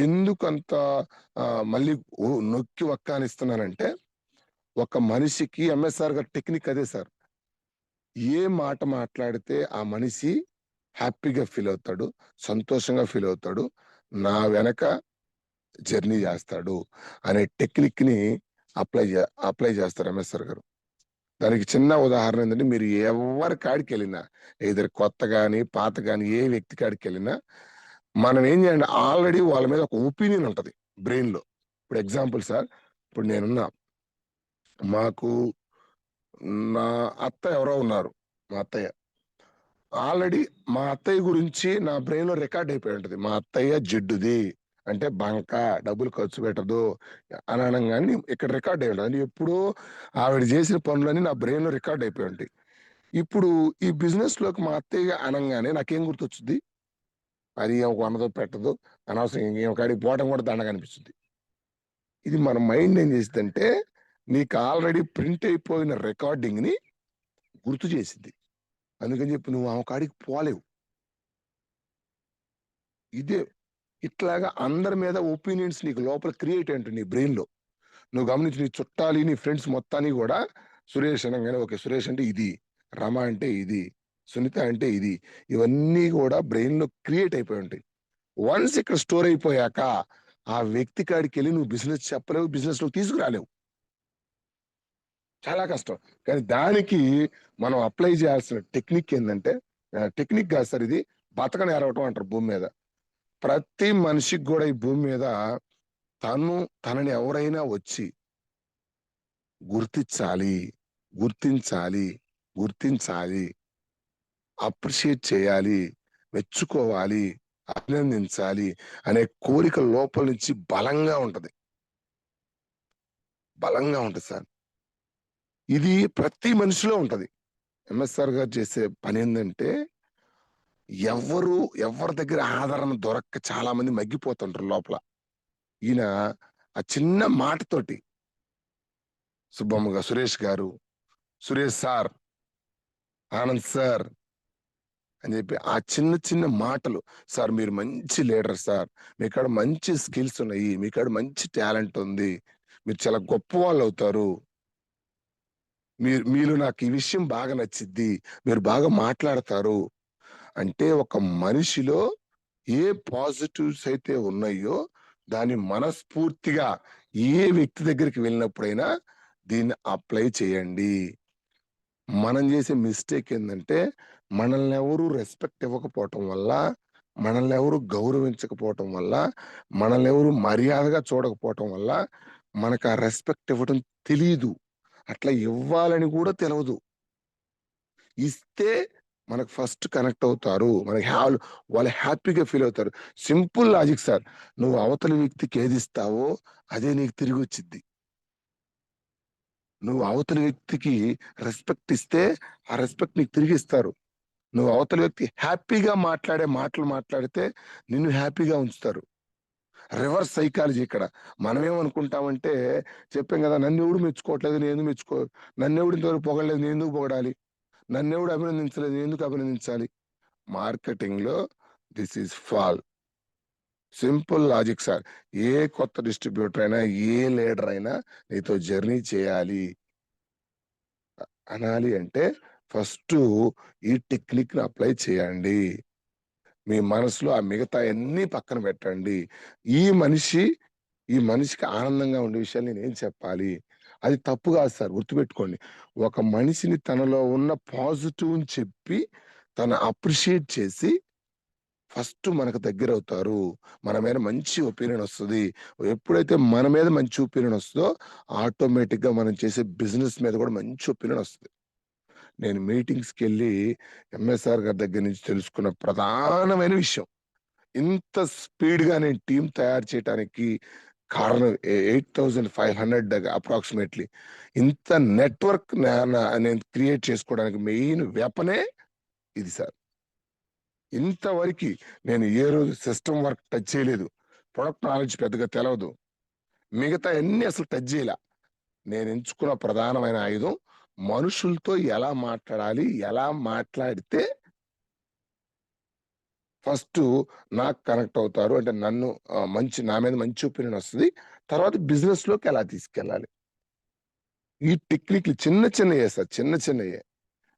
S1: ఎందుకంత మళ్ళీ నొక్కి వక్కానిస్తున్నానంటే, ఒక మనిషికి ఎంఎస్ఆర్ గారి టెక్నిక్ అదే సార్. ఏ మాట మాట్లాడితే ఆ మనిషి హ్యాపీగా ఫీల్ అవుతాడు, సంతోషంగా ఫీల్ అవుతాడు, నా వెనక జర్నీ చేస్తాడు అనే టెక్నిక్ ని అప్లై చేస్తారు ఎంఎస్ఆర్ గారు. దానికి చిన్న ఉదాహరణ ఏంటంటే, మీరు ఎవరి కాడికి వెళ్ళినా, ఇద్దరు కొత్త గాని పాత గాని ఏ వ్యక్తి కాడికి వెళ్ళినా, మనం ఏం చేయండి, ఆల్రెడీ వాళ్ళ మీద ఒక ఒపీనియన్ ఉంటది బ్రెయిన్ లో. ఇప్పుడు ఎగ్జాంపుల్ సార్, ఇప్పుడు నేనున్నా, మాకు నా అత్త ఎవరో ఉన్నారు, మా అత్తయ్య. ఆల్రెడీ మా అత్తయ్య గురించి నా బ్రెయిన్ లో రికార్డ్ అయిపోయి ఉంటది. మా అత్తయ్య జిడ్డుది, అంటే బంక, డబ్బులు ఖర్చు పెట్టదు అని అనగానే ఇక్కడ రికార్డ్ అయి ఉంటుంది. ఎప్పుడూ ఆవిడ చేసిన పనులన్నీ నా బ్రెయిన్ లో రికార్డ్ అయిపోయి ఉంటాయి. ఇప్పుడు ఈ బిజినెస్ లోకి మా అత్తయ్య అనగానే నాకేం గుర్తొచ్చుద్ది? అది ఒక వందదో పెట్టదు, అనవసరం కాడికి పోవడం కూడా దండగా అనిపిస్తుంది. ఇది మన మైండ్ ఏం చేసిందంటే, నీకు ఆల్రెడీ ప్రింట్ అయిపోయిన రికార్డింగ్ ని గుర్తు చేసింది. అందుకని చెప్పి నువ్వు ఆమె కాడికి పోలేవు. ఇదే ఇట్లాగా అందరి మీద ఒపీనియన్స్ నీకు లోపల క్రియేట్ అయ్యి నీ బ్రెయిన్ లో. నువ్వు గమనించి నీ చుట్టాలి, నీ ఫ్రెండ్స్ మొత్తాన్ని కూడా సురేష్ అనగానే ఓకే, సురేష్ అంటే ఇది, రమ అంటే ఇది, సునీత అంటే ఇది, ఇవన్నీ కూడా బ్రెయిన్ లో క్రియేట్ అయిపోయి ఉంటాయి. వన్స్ ఇక్కడ స్టోర్ అయిపోయాక ఆ వ్యక్తి కాడికి వెళ్ళి నువ్వు బిజినెస్ చెప్పలేవు, బిజినెస్ లో తీసుకురాలేవు, చాలా కష్టం. కానీ దానికి మనం అప్లై చేయాల్సిన టెక్నిక్ ఏంటంటే, టెక్నిక్ కాదు సార్, ఇది బతకని ఏరవటం అంటారు భూమి మీద. ప్రతి మనిషికి కూడా ఈ భూమి మీద తనని ఎవరైనా వచ్చి గుర్తించాలి, గుర్తించాలి, గుర్తించాలి, అప్రిషియేట్ చేయాలి, మెచ్చుకోవాలి, అభినందించాలి అనే కోరిక లోపల నుంచి బలంగా ఉంటది, బలంగా ఉంటది సార్. ఇది ప్రతి మనిషిలో ఉంటది. ఎంఎస్ఆర్ గారు చేసే పని ఏంటంటే, ఎవరి దగ్గర ఆదరణ దొరక్క చాలా మంది మగ్గిపోతుంటారు లోపల. ఈయన ఆ చిన్న మాటతోటి, సుబ్బమ్మ సురేష్ గారు, సురేష్ సార్, ఆనంద్ సార్ అని చెప్పి ఆ చిన్న చిన్న మాటలు, సార్ మీరు మంచి లీడర్ సార్, మీ కాడ మంచి స్కిల్స్ ఉన్నాయి, మీ కాడ మంచి టాలెంట్ ఉంది, మీరు చాలా గొప్ప వాళ్ళు అవుతారు, మీలో నాకు ఈ విషయం బాగా నచ్చిద్ది, మీరు బాగా మాట్లాడతారు అంటే, ఒక మనిషిలో ఏ పాజిటివ్స్ అయితే ఉన్నాయో దాన్ని మనస్ఫూర్తిగా ఏ వ్యక్తి దగ్గరికి వెళ్ళినప్పుడైనా దీన్ని అప్లై చేయండి. మనం చేసే మిస్టేక్ ఏంటంటే, మనల్ని ఎవరు రెస్పెక్ట్ ఇవ్వకపోవటం వల్ల, మనల్ని ఎవరు గౌరవించకపోవటం వల్ల, మనల్ని ఎవరు మర్యాదగా చూడకపోవటం వల్ల మనకు ఆ రెస్పెక్ట్ ఇవ్వటం తెలియదు, అట్లా ఇవ్వాలని కూడా తెలియదు. ఇస్తే మనకు ఫస్ట్ కనెక్ట్ అవుతారు, మనకి వాళ్ళు హ్యాపీగా ఫీల్ అవుతారు. సింపుల్ లాజిక్ సార్, నువ్వు అవతలి వ్యక్తికి ఏది ఇస్తావో అదే నీకు తిరిగి వచ్చిద్ది. నువ్వు అవతలి వ్యక్తికి రెస్పెక్ట్ ఇస్తే ఆ రెస్పెక్ట్ నీకు తిరిగి ఇస్తారు. నువ్వు అవతలి వ్యక్తి హ్యాపీగా మాట్లాడే మాటలు మాట్లాడితే నిన్ను హ్యాపీగా ఉంచుతారు. రివర్స్ సైకాలజీ ఇక్కడ. మనమేమనుకుంటామంటే, చెప్పాం కదా, నన్నెవడు మెచ్చుకోవట్లేదు, నేను మెచ్చుకో, నన్నెవడు ఇంతవరకు పొగడలేదు, నేను ఎందుకు పొగడాలి, నన్నెవడు అభినందించలేదు, నేను ఎందుకు అభినందించాలి. మార్కెటింగ్ లో this is fall. Simple logic sir. ఏ కొత్త డిస్ట్రిబ్యూటర్ అయినా, ఏ లీడర్ అయినా నీతో జర్నీ చేయాలి అనాలి అంటే ఫస్ట్ ఈ టెక్నిక్ ని అప్లై చేయండి. మీ మనసులో ఆ మిగతా అన్ని పక్కన పెట్టండి. ఈ మనిషికి ఆనందంగా ఉండే విషయాలు నేనేం చెప్పాలి, అది తప్పు కాదు సార్, గుర్తుపెట్టుకోండి. ఒక మనిషిని తనలో ఉన్న పాజిటివ్ చెప్పి తను అప్రిషియేట్ చేసి ఫస్ట్ మనకు దగ్గర అవుతారు, మన మీద మంచి ఒపీనియన్ వస్తుంది. ఎప్పుడైతే మన మీద మంచి ఒపీనియన్ వస్తుందో ఆటోమేటిక్ గా మనం చేసే బిజినెస్ మీద కూడా మంచి ఒపీనియన్ వస్తుంది. నేను మీటింగ్స్కి వెళ్ళి ఎంఎస్ఆర్ గారి దగ్గర నుంచి తెలుసుకున్న ప్రధానమైన విషయం, ఇంత స్పీడ్గా నేను టీం తయారు చేయడానికి కారణం 8500 అప్రాక్సిమేట్లీ ఇంత నెట్వర్క్ నేను క్రియేట్ చేసుకోవడానికి మెయిన్ వెపనే ఇది సార్. ఇంతవరకు నేను ఏ రోజు సిస్టమ్ వర్క్ టచ్ చేయలేదు, ప్రొడక్ట్ నాలెడ్జ్ పెద్దగా తెలవదు, మిగతా అన్ని అసలు టచ్ చేయలే. నేను ఎంచుకున్న ప్రధానమైన ఆయుధం మనుషులతో ఎలా మాట్లాడాలి, ఎలా మాట్లాడితే ఫస్ట్ నాకు కనెక్ట్ అవుతారు, అంటే నన్ను నా మీద మంచి ఒపీనియన్ వస్తుంది, తర్వాత బిజినెస్ లోకి ఎలా తీసుకెళ్ళాలి. ఈ టెక్నిక్లు చిన్న చిన్నయే సార్, చిన్న చిన్నయే.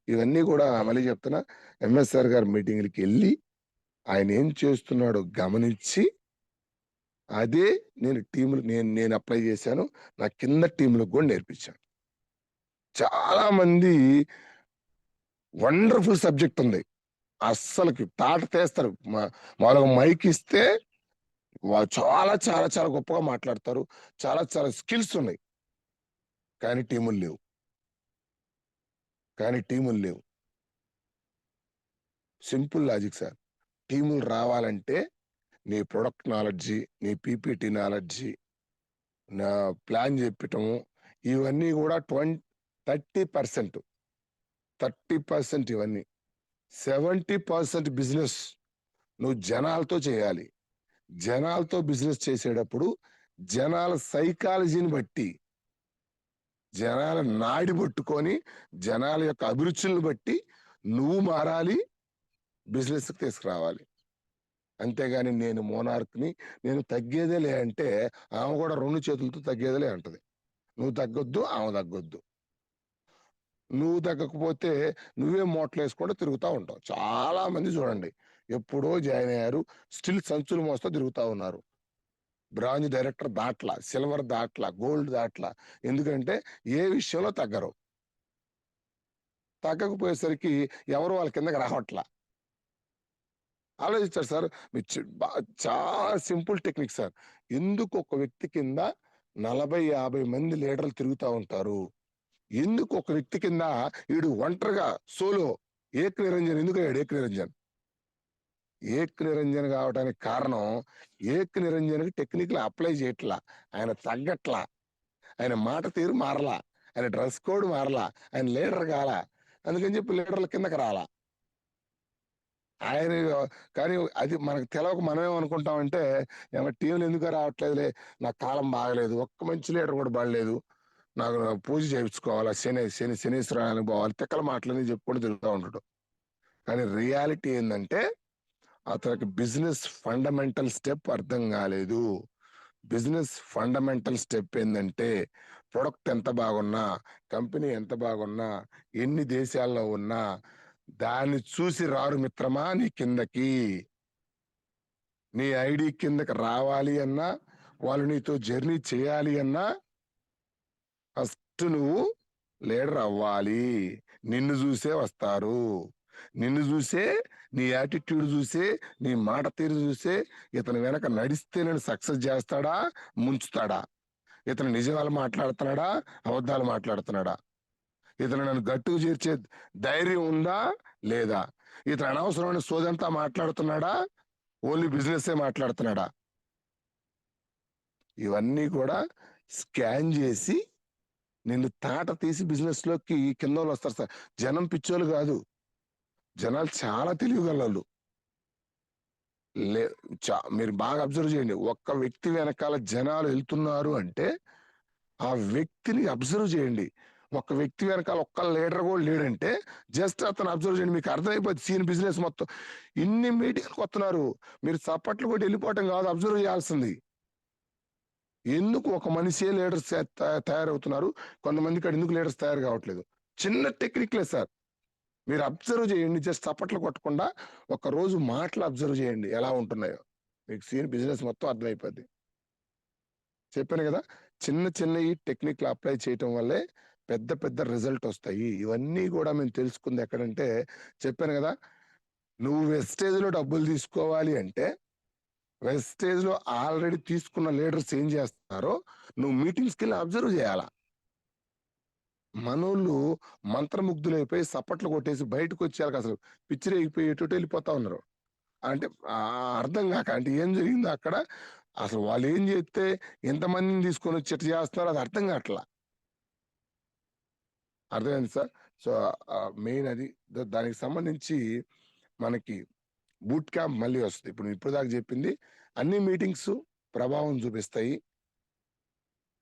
S1: ఇవన్నీ కూడా మళ్ళీ చెప్తున్నా, ఎంఎస్ఆర్ గారి మీటింగ్లకి వెళ్ళి ఆయన ఏం చేస్తున్నాడో గమనించి అదే నేను టీములు నేను అప్లై చేశాను, నా కింద టీంలకు కూడా నేర్పించాను. చాలా మంది వండర్ఫుల్ సబ్జెక్ట్ ఉంది, అస్సలకి తాట తీస్తారు. మామూలుగా మైక్ ఇస్తే వాళ్ళు చాలా చాలా చాలా గొప్పగా మాట్లాడతారు, చాలా చాలా స్కిల్స్ ఉన్నాయి, కానీ టీములు లేవు. Simple logic sir. టీములు రావాలంటే నీ ప్రొడక్ట్ నాలెడ్జి, నీ పీపీటీ నాలెడ్జి, నా ప్లాన్ చెప్పటము, ఇవన్నీ కూడా 30% ఇవన్నీ. 70% బిజినెస్ నువ్వు జనాలతో చేయాలి. జనాలతో బిజినెస్ చేసేటప్పుడు జనాల సైకాలజీని బట్టి, జనాల నాడి పట్టుకొని, జనాల యొక్క అభిరుచులను బట్టి నువ్వు మారాలి, బిజినెస్కి తీసుకురావాలి. అంతేగాని నేను మోనార్క్ని, నేను తగ్గేదేలే అంటే ఆమె కూడా 2 చేతులతో తగ్గేదేలే అంటది. నువ్వు తగ్గొద్దు, ఆమె తగ్గొద్దు. నువ్వు తగ్గకపోతే నువ్వే మోట్లు వేసుకుంటూ తిరుగుతూ ఉంటావు. చాలా మంది చూడండి, ఎప్పుడో జాయిన్ అయ్యారు, స్టిల్ సంచులు మోస్తూ తిరుగుతూ ఉన్నారు. Bronze director దాట్లా, silver దాట్లా, gold దాట్లా. ఎందుకంటే ఏ విషయంలో తగ్గకపోయేసరికి ఎవరు వాళ్ళ కిందకి రావట్లా. ఆలోచించారు సార్, చాలా సింపుల్ టెక్నిక్ సార్. ఎందుకు ఒక వ్యక్తి కింద 40-50 మంది లీడర్లు తిరుగుతూ ఉంటారు? ఎందుకు ఒక వ్యక్తి కింద వీడు ఒంటరిగా సోలో ఏక్ నిరంజన్ ఎందుకు అయ్యాడు? ఏక్ నిరంజన్ కావడానికి కారణం, ఏక్ నిరంజన్కి టెక్నిక్లు అప్లై చేయట్లా, ఆయన తగ్గట్లా, ఆయన మాట తీరు మారలా, ఆయన డ్రెస్ కోడ్ మారలా, ఆయన లీడర్ కాలా. అందుకని చెప్పి లీడర్ల కిందకి రాలా ఆయన. కానీ అది మనకు తెలవక మనమేమనుకుంటామంటే, టీంలు ఎందుకు రావట్లేదులే, నాకు కాలం బాగలేదు, ఒక్క మంచి లీడర్ కూడా పడలేదు, నాకు పూజ చేయించుకోవాలా, శనీశ్వరానికి పోవాలి, తిక్కల మాటలని చెప్పుకొని తిరుగుతూ ఉంటాడు. కానీ రియాలిటీ ఏంటంటే అతనికి బిజినెస్ ఫండమెంటల్ స్టెప్ అర్థం కాలేదు. బిజినెస్ ఫండమెంటల్ స్టెప్ ఏంటంటే, ప్రొడక్ట్ ఎంత బాగున్నా, కంపెనీ ఎంత బాగున్నా, ఎన్ని దేశాల్లో ఉన్నా, దాన్ని చూసి రారు మిత్రమా నీ కిందకి. నీ ఐడి కిందకి రావాలి అన్నా, వాళ్ళు నీతో జర్నీ చేయాలి అన్నా, ఫస్ట్ నువ్వు లీడర్ అవ్వాలి. నిన్ను చూసే వస్తారు, నిన్ను చూసే, నీ యాటిట్యూడ్ చూసే, నీ మాట తీరు చూసే ఇతను వెనక నడిస్తే నేను సక్సెస్ చేస్తాడా, ముంచుతాడా, ఇతను నిజాలు మాట్లాడుతున్నాడా, అబద్ధాలు మాట్లాడుతున్నాడా, ఇతను నన్ను గట్టుకు చేర్చే ధైర్యం ఉందా లేదా, ఇతను అనవసరమైన సోదంతా మాట్లాడుతున్నాడా, ఓన్లీ బిజినెస్ మాట్లాడుతున్నాడా, ఇవన్నీ కూడా స్కాన్ చేసి నిన్ను తాట తీసి బిజినెస్ లోకి కింద వాళ్ళు వస్తారు సార్. జనం పిచ్చోళ్ళు కాదు, జనాలు చాలా తెలివిగలరు. మీరు బాగా అబ్జర్వ్ చేయండి, ఒక్క వ్యక్తి వెనకాల జనాలు వెళ్తున్నారు అంటే ఆ వ్యక్తిని అబ్జర్వ్ చేయండి. ఒక వ్యక్తి వెనకాల ఒక్క లీడర్ కూడా లేడంటే జస్ట్ అతను అబ్జర్వ్ చేయండి, మీకు అర్థమైపోతుంది సీన్ బిజినెస్ మొత్తం. ఇన్ని మీటింగ్లకు వస్తున్నారు, మీరు చప్పట్లు కొట్టి వెళ్ళిపోవటం కాదు, అబ్జర్వ్ చేయాల్సింది. ఎందుకు ఒక మనిషే లీడర్స్ తయారవుతున్నారు, కొంతమంది ఇక్కడ ఎందుకు లీడర్స్ తయారు కావట్లేదు? చిన్న టెక్నిక్లే సార్, మీరు అబ్జర్వ్ చేయండి. జస్ట్ చప్పట్లు కొట్టకుండా ఒక రోజు మాటలు అబ్జర్వ్ చేయండి ఎలా ఉంటున్నాయో, మీకు సీన్ బిజినెస్ మొత్తం అర్థమైపోద్ది. చెప్పాను కదా, చిన్న చిన్న ఈ టెక్నిక్లు అప్లై చేయటం వల్లే పెద్ద పెద్ద రిజల్ట్ వస్తాయి. ఇవన్నీ కూడా మేము తెలుసుకుంది ఎక్కడంటే, చెప్పాను కదా, నువ్వు వెస్టేజ్ లో డబ్బులు తీసుకోవాలి అంటే వెస్టేజ్ లో ఆల్రెడీ తీసుకున్న లీడర్స్ ఏం చేస్తున్నారో నువ్వు మీటింగ్స్కి వెళ్ళి అబ్జర్వ్ చేయాలా. మనోళ్ళు మంత్రముగ్ధులైపోయి సప్పట్లు కొట్టేసి బయటకు వచ్చేయాలి అసలు పిచ్చిరేగిపోయి ఎటు వెళ్ళిపోతా ఉన్నారు. అంటే అర్థం కాక అంటే ఏం జరిగిందో అక్కడ అసలు వాళ్ళు ఏం చేస్తే ఎంతమందిని తీసుకొని వచ్చి ఎట్లా చేస్తున్నారో అది అర్థం కావట్లా. అర్థమైంది సార్. సో మెయిన్ అది దానికి సంబంధించి మనకి బూట్ క్యాంప్ మళ్ళీ వస్తుంది. ఇప్పుడు దాకా చెప్పింది అన్ని మీటింగ్స్ ప్రభావం చూపిస్తాయి,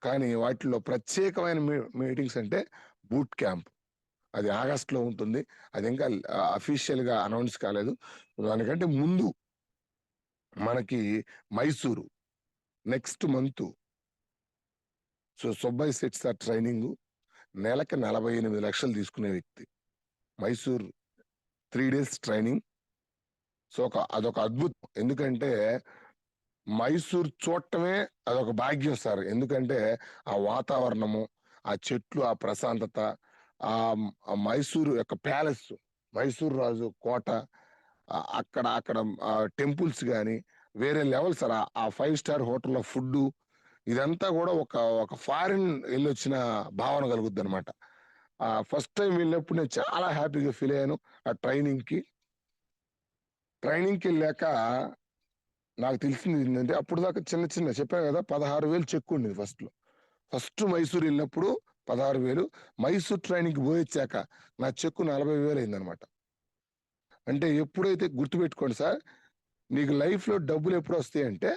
S1: కానీ వాటిలో ప్రత్యేకమైన మీటింగ్స్ అంటే బూట్ క్యాంప్. అది ఆగస్టులో ఉంటుంది. అది ఇంకా అఫీషియల్ గా అనౌన్స్ కాలేదు. దానికంటే ముందు మనకి Mysuru next month. So Subbayya సెట్ సార్ ట్రైనింగ్ నెలకి 48 లక్షలు తీసుకునే వ్యక్తి. Mysore 3 days training. సో అదొక అద్భుతం. ఎందుకంటే మైసూర్ చూడటమే అదొక భాగ్యం సార్. ఎందుకంటే ఆ వాతావరణము, ఆ చెట్లు, ఆ ప్రశాంతత, ఆ మైసూరు యొక్క ప్యాలెస్, మైసూర్ రాజు కోట, అక్కడ టెంపుల్స్ కానీ వేరే లెవెల్ సార్. ఆ 5 star హోటల్లో ఫుడ్ ఇదంతా కూడా ఒక ఫారిన్ వెళ్ళొచ్చిన భావన కలుగుద్ది అనమాట. ఫస్ట్ టైం వెళ్ళినప్పుడు నేను చాలా హ్యాపీగా ఫీల్ అయ్యాను. ఆ ట్రైనింగ్కి వెళ్ళాక నాకు తెలిసింది ఏంటంటే అప్పుడు దాకా చిన్న చెప్పాను కదా 16,000 చెక్ ఉండేది ఫస్ట్ మైసూర్ వెళ్ళినప్పుడు 16,000. మైసూర్ ట్రైనింగ్కి పోయొచ్చాక నా చెక్కు 40,000 అయిందనమాట. అంటే ఎప్పుడైతే గుర్తుపెట్టుకోండి సార్, నీకు లైఫ్లో డబ్బులు ఎప్పుడు వస్తాయి అంటే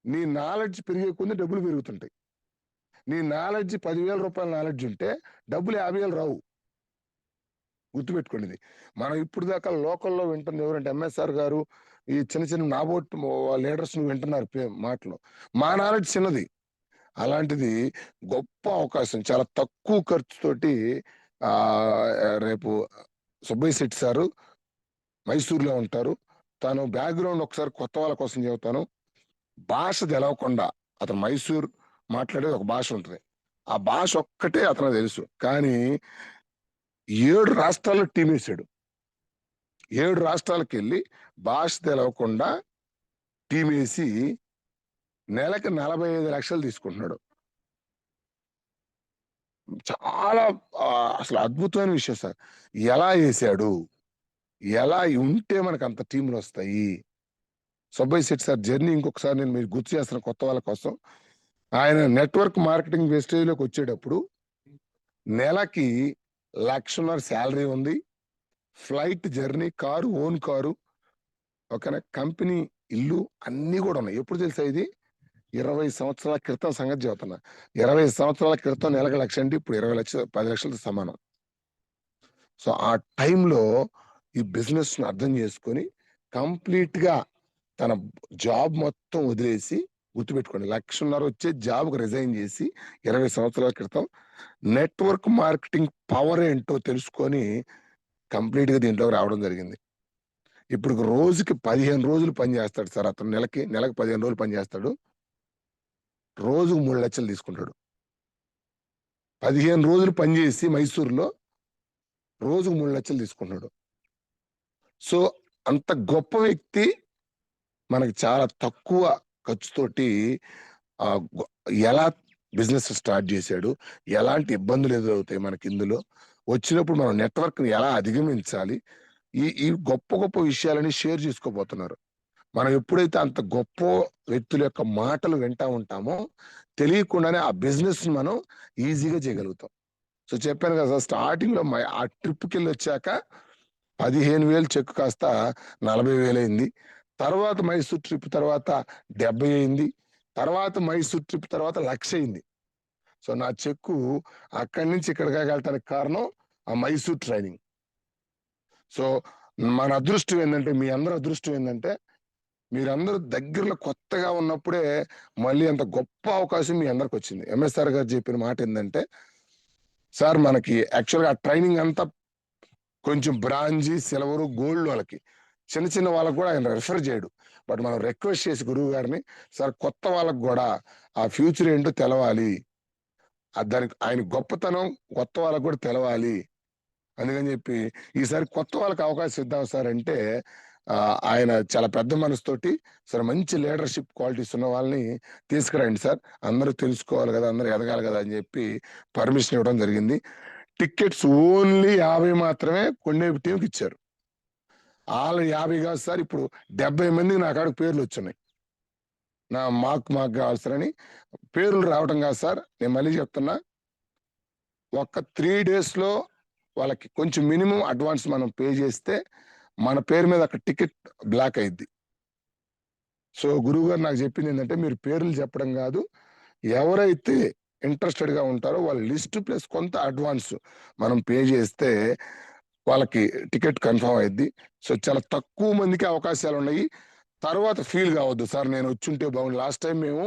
S1: నీ నాలెడ్జ్ పెరిగే కొద్ది డబ్బులు పెరుగుతుంటాయి. నీ నాలెడ్జ్ 10,000 రూపాయల నాలెడ్జ్ ఉంటే డబ్బులు 50,000 రావు. గుర్తుపెట్టుకోండి ఇది. మనం ఇప్పుడు దాకా లోకల్లో వింటుంది ఎవరంటే ఎంఎస్ఆర్ గారు, ఈ చిన్న నాబోట్ లీడర్స్ వింటున్నారు మాటలు. మా నాలెడ్జ్ చిన్నది. అలాంటిది గొప్ప అవకాశం, చాలా తక్కువ ఖర్చుతోటి రేపు సుబ్బయ్య శెట్టి సారు మైసూర్లో ఉంటారు. తను బ్యాక్గ్రౌండ్ ఒకసారి కొత్త వాళ్ళ కోసం చెబుతాను. భాష తెలవకుండా అతను మైసూర్ మాట్లాడేది ఒక భాష ఉంటుంది. ఆ భాష ఒక్కటే అతను తెలుసు, కానీ 7 రాష్ట్రాల్లో టీం వేసాడు. 7 రాష్ట్రాలకు వెళ్ళి భాష తెలవకుండా టీం వేసి నెలకి 45 లక్షలు తీసుకుంటున్నాడు. చాలా అసలు అద్భుతమైన విషయం సార్. ఎలా వేసాడు, ఎలా ఉంటే మనకు అంత టీంలు వస్తాయి. సుబ్బయ్య శెట్టి సార్ జర్నీ ఇంకొకసారి నేను మీరు గుర్తు చేస్తున్న కొత్త వాళ్ళ కోసం. ఆయన నెట్వర్క్ మార్కెటింగ్ వెస్టేజ్లోకి వచ్చేటప్పుడు నెలకి 1,50,000 శాలరీ ఉంది, flight journey, car, own car, ఓకేనా, కంపెనీ, ఇల్లు అన్నీ కూడా ఉన్నాయి. ఎప్పుడు తెలుసా ఇది? 20 సంవత్సరాల క్రితం సంగతి చెబుతున్నా. 20 సంవత్సరాల క్రితం నెలకు 1,00,000 అంటే ఇప్పుడు 20 లక్షలు, 10 లక్షలతో సమానం. సో ఆ టైంలో ఈ బిజినెస్ ను అర్థం చేసుకొని కంప్లీట్ గా తన జాబ్ మొత్తం వదిలేసి, గుర్తుపెట్టుకోండి 1,50,000 వచ్చే జాబ్కు రిజైన్ చేసి 20 సంవత్సరాల క్రితం నెట్వర్క్ మార్కెటింగ్ పవర్ ఏంటో తెలుసుకొని కంప్లీట్ గా దీంట్లోకి రావడం జరిగింది. ఇప్పుడు రోజుకి 15 రోజులు పని చేస్తాడు సార్. అతను నెలకి 15 రోజులు పని చేస్తాడు. రోజుకు 3 లక్షలు తీసుకుంటాడు. 15 రోజులు పనిచేసి మైసూర్లో రోజుకు 3 లక్షలు తీసుకుంటున్నాడు. సో అంత గొప్ప వ్యక్తి మనకి చాలా తక్కువ ఖర్చుతోటి ఎలా బిజినెస్ స్టార్ట్ చేశాడు, ఎలాంటి ఇబ్బందులు ఎదురవుతాయి మనకి ఇందులో వచ్చినప్పుడు మనం నెట్వర్క్ని ఎలా అధిగమించాలి, ఈ గొప్ప విషయాలని షేర్ చేసుకోబోతున్నారు. మనం ఎప్పుడైతే అంత గొప్ప వ్యక్తుల యొక్క మాటలు వింటా ఉంటామో తెలియకుండానే ఆ బిజినెస్ మనం ఈజీగా చేయగలుగుతాం. సో చెప్పాను కదా సార్, స్టార్టింగ్ లో ఆ ట్రిప్కి వెళ్ళి వచ్చాక 15,000 చెక్ కాస్త 40,000 అయింది. తర్వాత మైసూర్ ట్రిప్ తర్వాత 70 అయింది. తర్వాత మైసూర్ ట్రిప్ తర్వాత 1,00,000 అయింది. సో నా చెక్కు అక్కడి నుంచి ఇక్కడికి వెళ్ళటానికి కారణం ఆ మైసూర్ ట్రైనింగ్. సో మన అదృష్టం ఏంటంటే, మీ అందరి అదృష్టం ఏంటంటే, మీరందరూ దగ్గరలో కొత్తగా ఉన్నప్పుడే మళ్ళీ అంత గొప్ప అవకాశం మీ అందరికి వచ్చింది. ఎంఎస్ఆర్ గారు చెప్పిన మాట ఏంటంటే, సార్ మనకి యాక్చువల్గా ఆ ట్రైనింగ్ అంతా కొంచెం బ్రాంజీ, సిల్వరు, గోల్డ్ వాళ్ళకి, చిన్న వాళ్ళకు కూడా ఆయన రెఫర్ చేయడు. బట్ మనం రిక్వెస్ట్ చేసి గురువు గారిని, సార్ కొత్త వాళ్ళకు కూడా ఆ ఫ్యూచర్ ఏంటో తెలవాలి, దానికి ఆయన గొప్పతనం కొత్త వాళ్ళకు కూడా తెలవాలి, అందుకని చెప్పి ఈసారి కొత్త వాళ్ళకి అవకాశం ఇద్దాం సార్ అంటే ఆయన చాలా పెద్ద మనసుతోటి, సార్ మంచి లీడర్షిప్ క్వాలిటీస్ ఉన్న వాళ్ళని తీసుకురండి సార్, అందరూ తెలుసుకోవాలి కదా, అందరూ ఎదగాలి కదా అని చెప్పి పర్మిషన్ ఇవ్వడం జరిగింది. టికెట్స్ ఓన్లీ 50 మాత్రమే కొండేపి టీంకి ఇచ్చారు. వాళ్ళు 50 కాదు సార్, ఇప్పుడు 70 మందికి నా కాడికి పేర్లు వచ్చినాయి. మాకు కావాల్సినని పేర్లు రావటం కాదు సార్, నేను మళ్ళీ చెప్తున్నా, ఒక 3 days లో వాళ్ళకి కొంచెం మినిమం అడ్వాన్స్ మనం పే చేస్తే మన పేరు మీద అక్కడ టికెట్ బ్లాక్ అయింది. సో గురువు గారు నాకు చెప్పింది ఏంటంటే, మీరు పేర్లు చెప్పడం కాదు, ఎవరైతే ఇంట్రెస్టెడ్ గా ఉంటారో వాళ్ళ లిస్ట్ ప్లస్ కొంత అడ్వాన్స్ మనం పే చేస్తే వాళ్ళకి టికెట్ కన్ఫర్మ్ అయింది. సో చాలా తక్కువ మందికి అవకాశాలు ఉన్నాయి. తర్వాత ఫీల్ కావద్దు సార్ నేను వచ్చుంటే బాగుంది. లాస్ట్ టైం మేము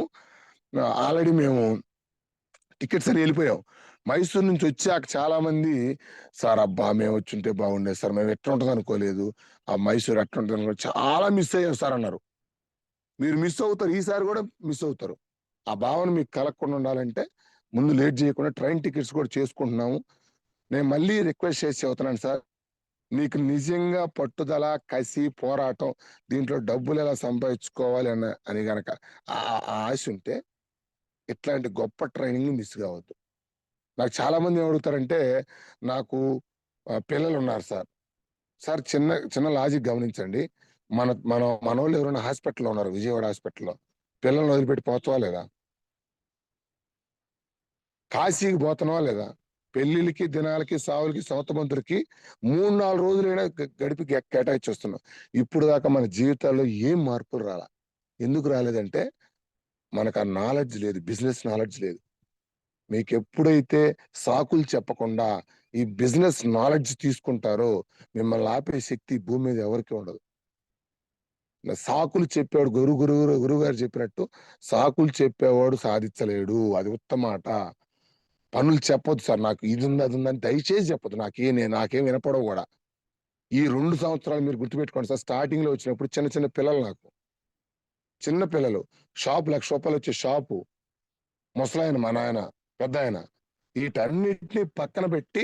S1: ఆల్రెడీ మేము టికెట్స్ అని వెళ్ళిపోయాం. మైసూర్ నుంచి వచ్చాక చాలా మంది, సార్ అబ్బా మేము వచ్చుంటే బాగుండేది సార్, మేము ఎట్లా ఉంటుంది అనుకోలేదు, ఆ మైసూర్ ఎట్లా ఉంటుంది అనుకో, చాలా మిస్ అయ్యాం సార్ అన్నారు. మీరు మిస్ అవుతారు, ఈసారి కూడా మిస్ అవుతారు. ఆ భావన మీకు కలగకుండా ఉండాలంటే ముందు లేట్ చేయకుండా ట్రైన్ టికెట్స్ కూడా చేసుకుంటున్నాము. నేను మళ్ళీ రిక్వెస్ట్ చేసి చెబుతున్నాను సార్, మీకు నిజంగా పట్టుదల, కసి, పోరాటం, దీంట్లో డబ్బులు ఎలా సంపాదించుకోవాలి అని గనక ఆ ఆశ ఉంటే ఇట్లాంటి గొప్ప ట్రైనింగ్ మిస్ కావద్దు. నాకు చాలా మంది ఏమడుగుతారంటే, నాకు పిల్లలు ఉన్నారు సార్. సార్ చిన్న చిన్న లాజిక్ గమనించండి, మనోళ్ళు ఎవరైనా హాస్పిటల్లో ఉన్నారు, విజయవాడ హాస్పిటల్లో, పిల్లల్ని వదిలిపెట్టి పోతావా లేదా? కాశీకి పోతున్నావా లేదా? పెళ్లిళ్ళకి, దినాలకి, సావులకి, సౌతమంతులకి 3-4 రోజులైనా గడిపి కేటాయించి వస్తున్నాం. ఇప్పుడు దాకా మన జీవితాల్లో ఏం మార్పులు రాలా. ఎందుకు రాలేదంటే మనకు ఆ నాలెడ్జ్ లేదు, బిజినెస్ నాలెడ్జ్ లేదు. మీకు ఎప్పుడైతే సాకులు చెప్పకుండా ఈ బిజినెస్ నాలెడ్జ్ తీసుకుంటారో మిమ్మల్ని ఆపే శక్తి భూమి మీద ఎవరికి ఉండదు. సాకులు చెప్పాడు గురువు గారు చెప్పినట్టు, సాకులు చెప్పేవాడు సాధించలేడు, అది ఉత్తమాట. పనులు చెప్పొద్దు సార్, నాకు ఇది ఉంది అది ఉందని దయచేసి చెప్పొద్దు. నాకేం వినపడవు కూడా. ఈ 2 సంవత్సరాలు మీరు గుర్తుపెట్టుకోండి సార్, స్టార్టింగ్ లో వచ్చినప్పుడు చిన్న చిన్న పిల్లలు, నాకు చిన్న పిల్లలు, షాపు ₹1,00,000 వచ్చే షాపు, ముసలాయన, మా నాయన, పెద్ద ఆయన, వీటన్నిటిని పక్కన పెట్టి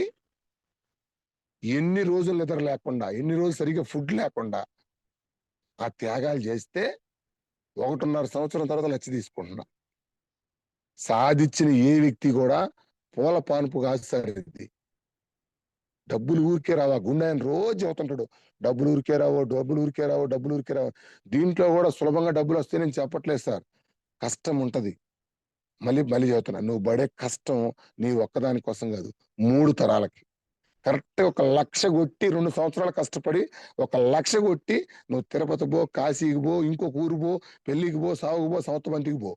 S1: ఎన్ని రోజులు నిద్ర లేకుండా, ఎన్ని రోజులు సరిగ్గా ఫుడ్ లేకుండా ఆ త్యాగాలు చేస్తే 1.5 సంవత్సరం తర్వాత లక్ష తీసుకుంటున్నా. సాధించిన ఏ వ్యక్తి కూడా పూల పానుపు కాదు సార్ ఇది. డబ్బులు ఊరికే రావా, గుండె ఆయన రోజు చెబుతుంటాడు, డబ్బులు ఊరికే రావు, డబ్బులు ఊరికే రావు, డబ్బులు ఊరికే రావు. దీంట్లో కూడా సులభంగా డబ్బులు వస్తే నేను చెప్పట్లేదు సార్, కష్టం ఉంటది. మళ్ళీ చెబుతున్నా, నువ్వు పడే కష్టం నీ ఒక్కదాని కోసం కాదు, 3 తరాలకి. కరెక్ట్ 1,00,000 కొట్టి 2 సంవత్సరాలు కష్టపడి 1,00,000 కొట్టి నువ్వు తిరుపతి పో, కాశీకి పో, ఇంకొక ఊరు పో, పెళ్లికి పో, సాగుకు పో, సౌతమంతికి పో,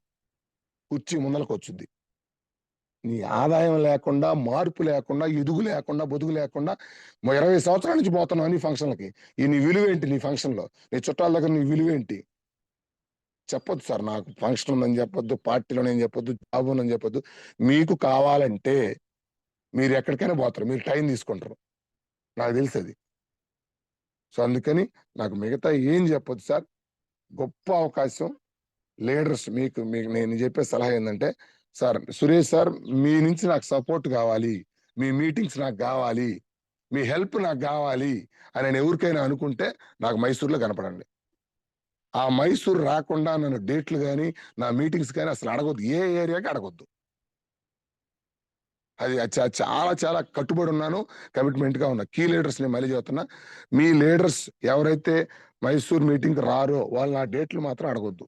S1: కుర్చీ ముందలకు వచ్చుద్ది. నీ ఆదాయం లేకుండా, మార్పు లేకుండా, ఎదుగు లేకుండా, బొదుగు లేకుండా 20 సంవత్సరాల నుంచి పోతున్నావు నీ ఫంక్షన్లకి. నీ విలువేంటి? నీ ఫంక్షన్లో నీ చుట్టాల దగ్గర నీ విలువేంటి? చెప్పొద్దు సార్, నాకు ఫంక్షన్ ఉందని చెప్పొద్దు, పార్టీలో నేను చెప్పొద్దు, జాబ్ ఉందని చెప్పొద్దు. మీకు కావాలంటే మీరు ఎక్కడికైనా పోతారు, మీరు టైం తీసుకుంటారు, నాకు తెలుసు అది. సో అందుకని నాకు మిగతా ఏం చెప్పొద్దు సార్. గొప్ప అవకాశం. లీడర్స్ మీకు నేను చెప్పే సలహా ఏంటంటే, సార్ సురేష్ సార్, మీ నుంచి నాకు సపోర్ట్ కావాలి, మీ మీటింగ్స్ నాకు కావాలి, మీ హెల్ప్ నాకు కావాలి అని నేను ఎవరికైనా అనుకుంటే నాకు మైసూర్లో కనపడండి. ఆ మైసూర్ రాకుండా నన్ను డేట్లు కానీ, నా మీటింగ్స్ కానీ అసలు అడగొద్దు, ఏ ఏరియాకి అడగొద్దు. అది చాలా చాలా కట్టుబడి ఉన్నాను, కమిట్మెంట్ గా ఉన్నా. కీ లీడర్స్ నేను మళ్ళీ చెబుతున్నా, మీ లీడర్స్ ఎవరైతే మైసూర్ మీటింగ్ రారో వాళ్ళు నా డేట్లు మాత్రం అడగొద్దు,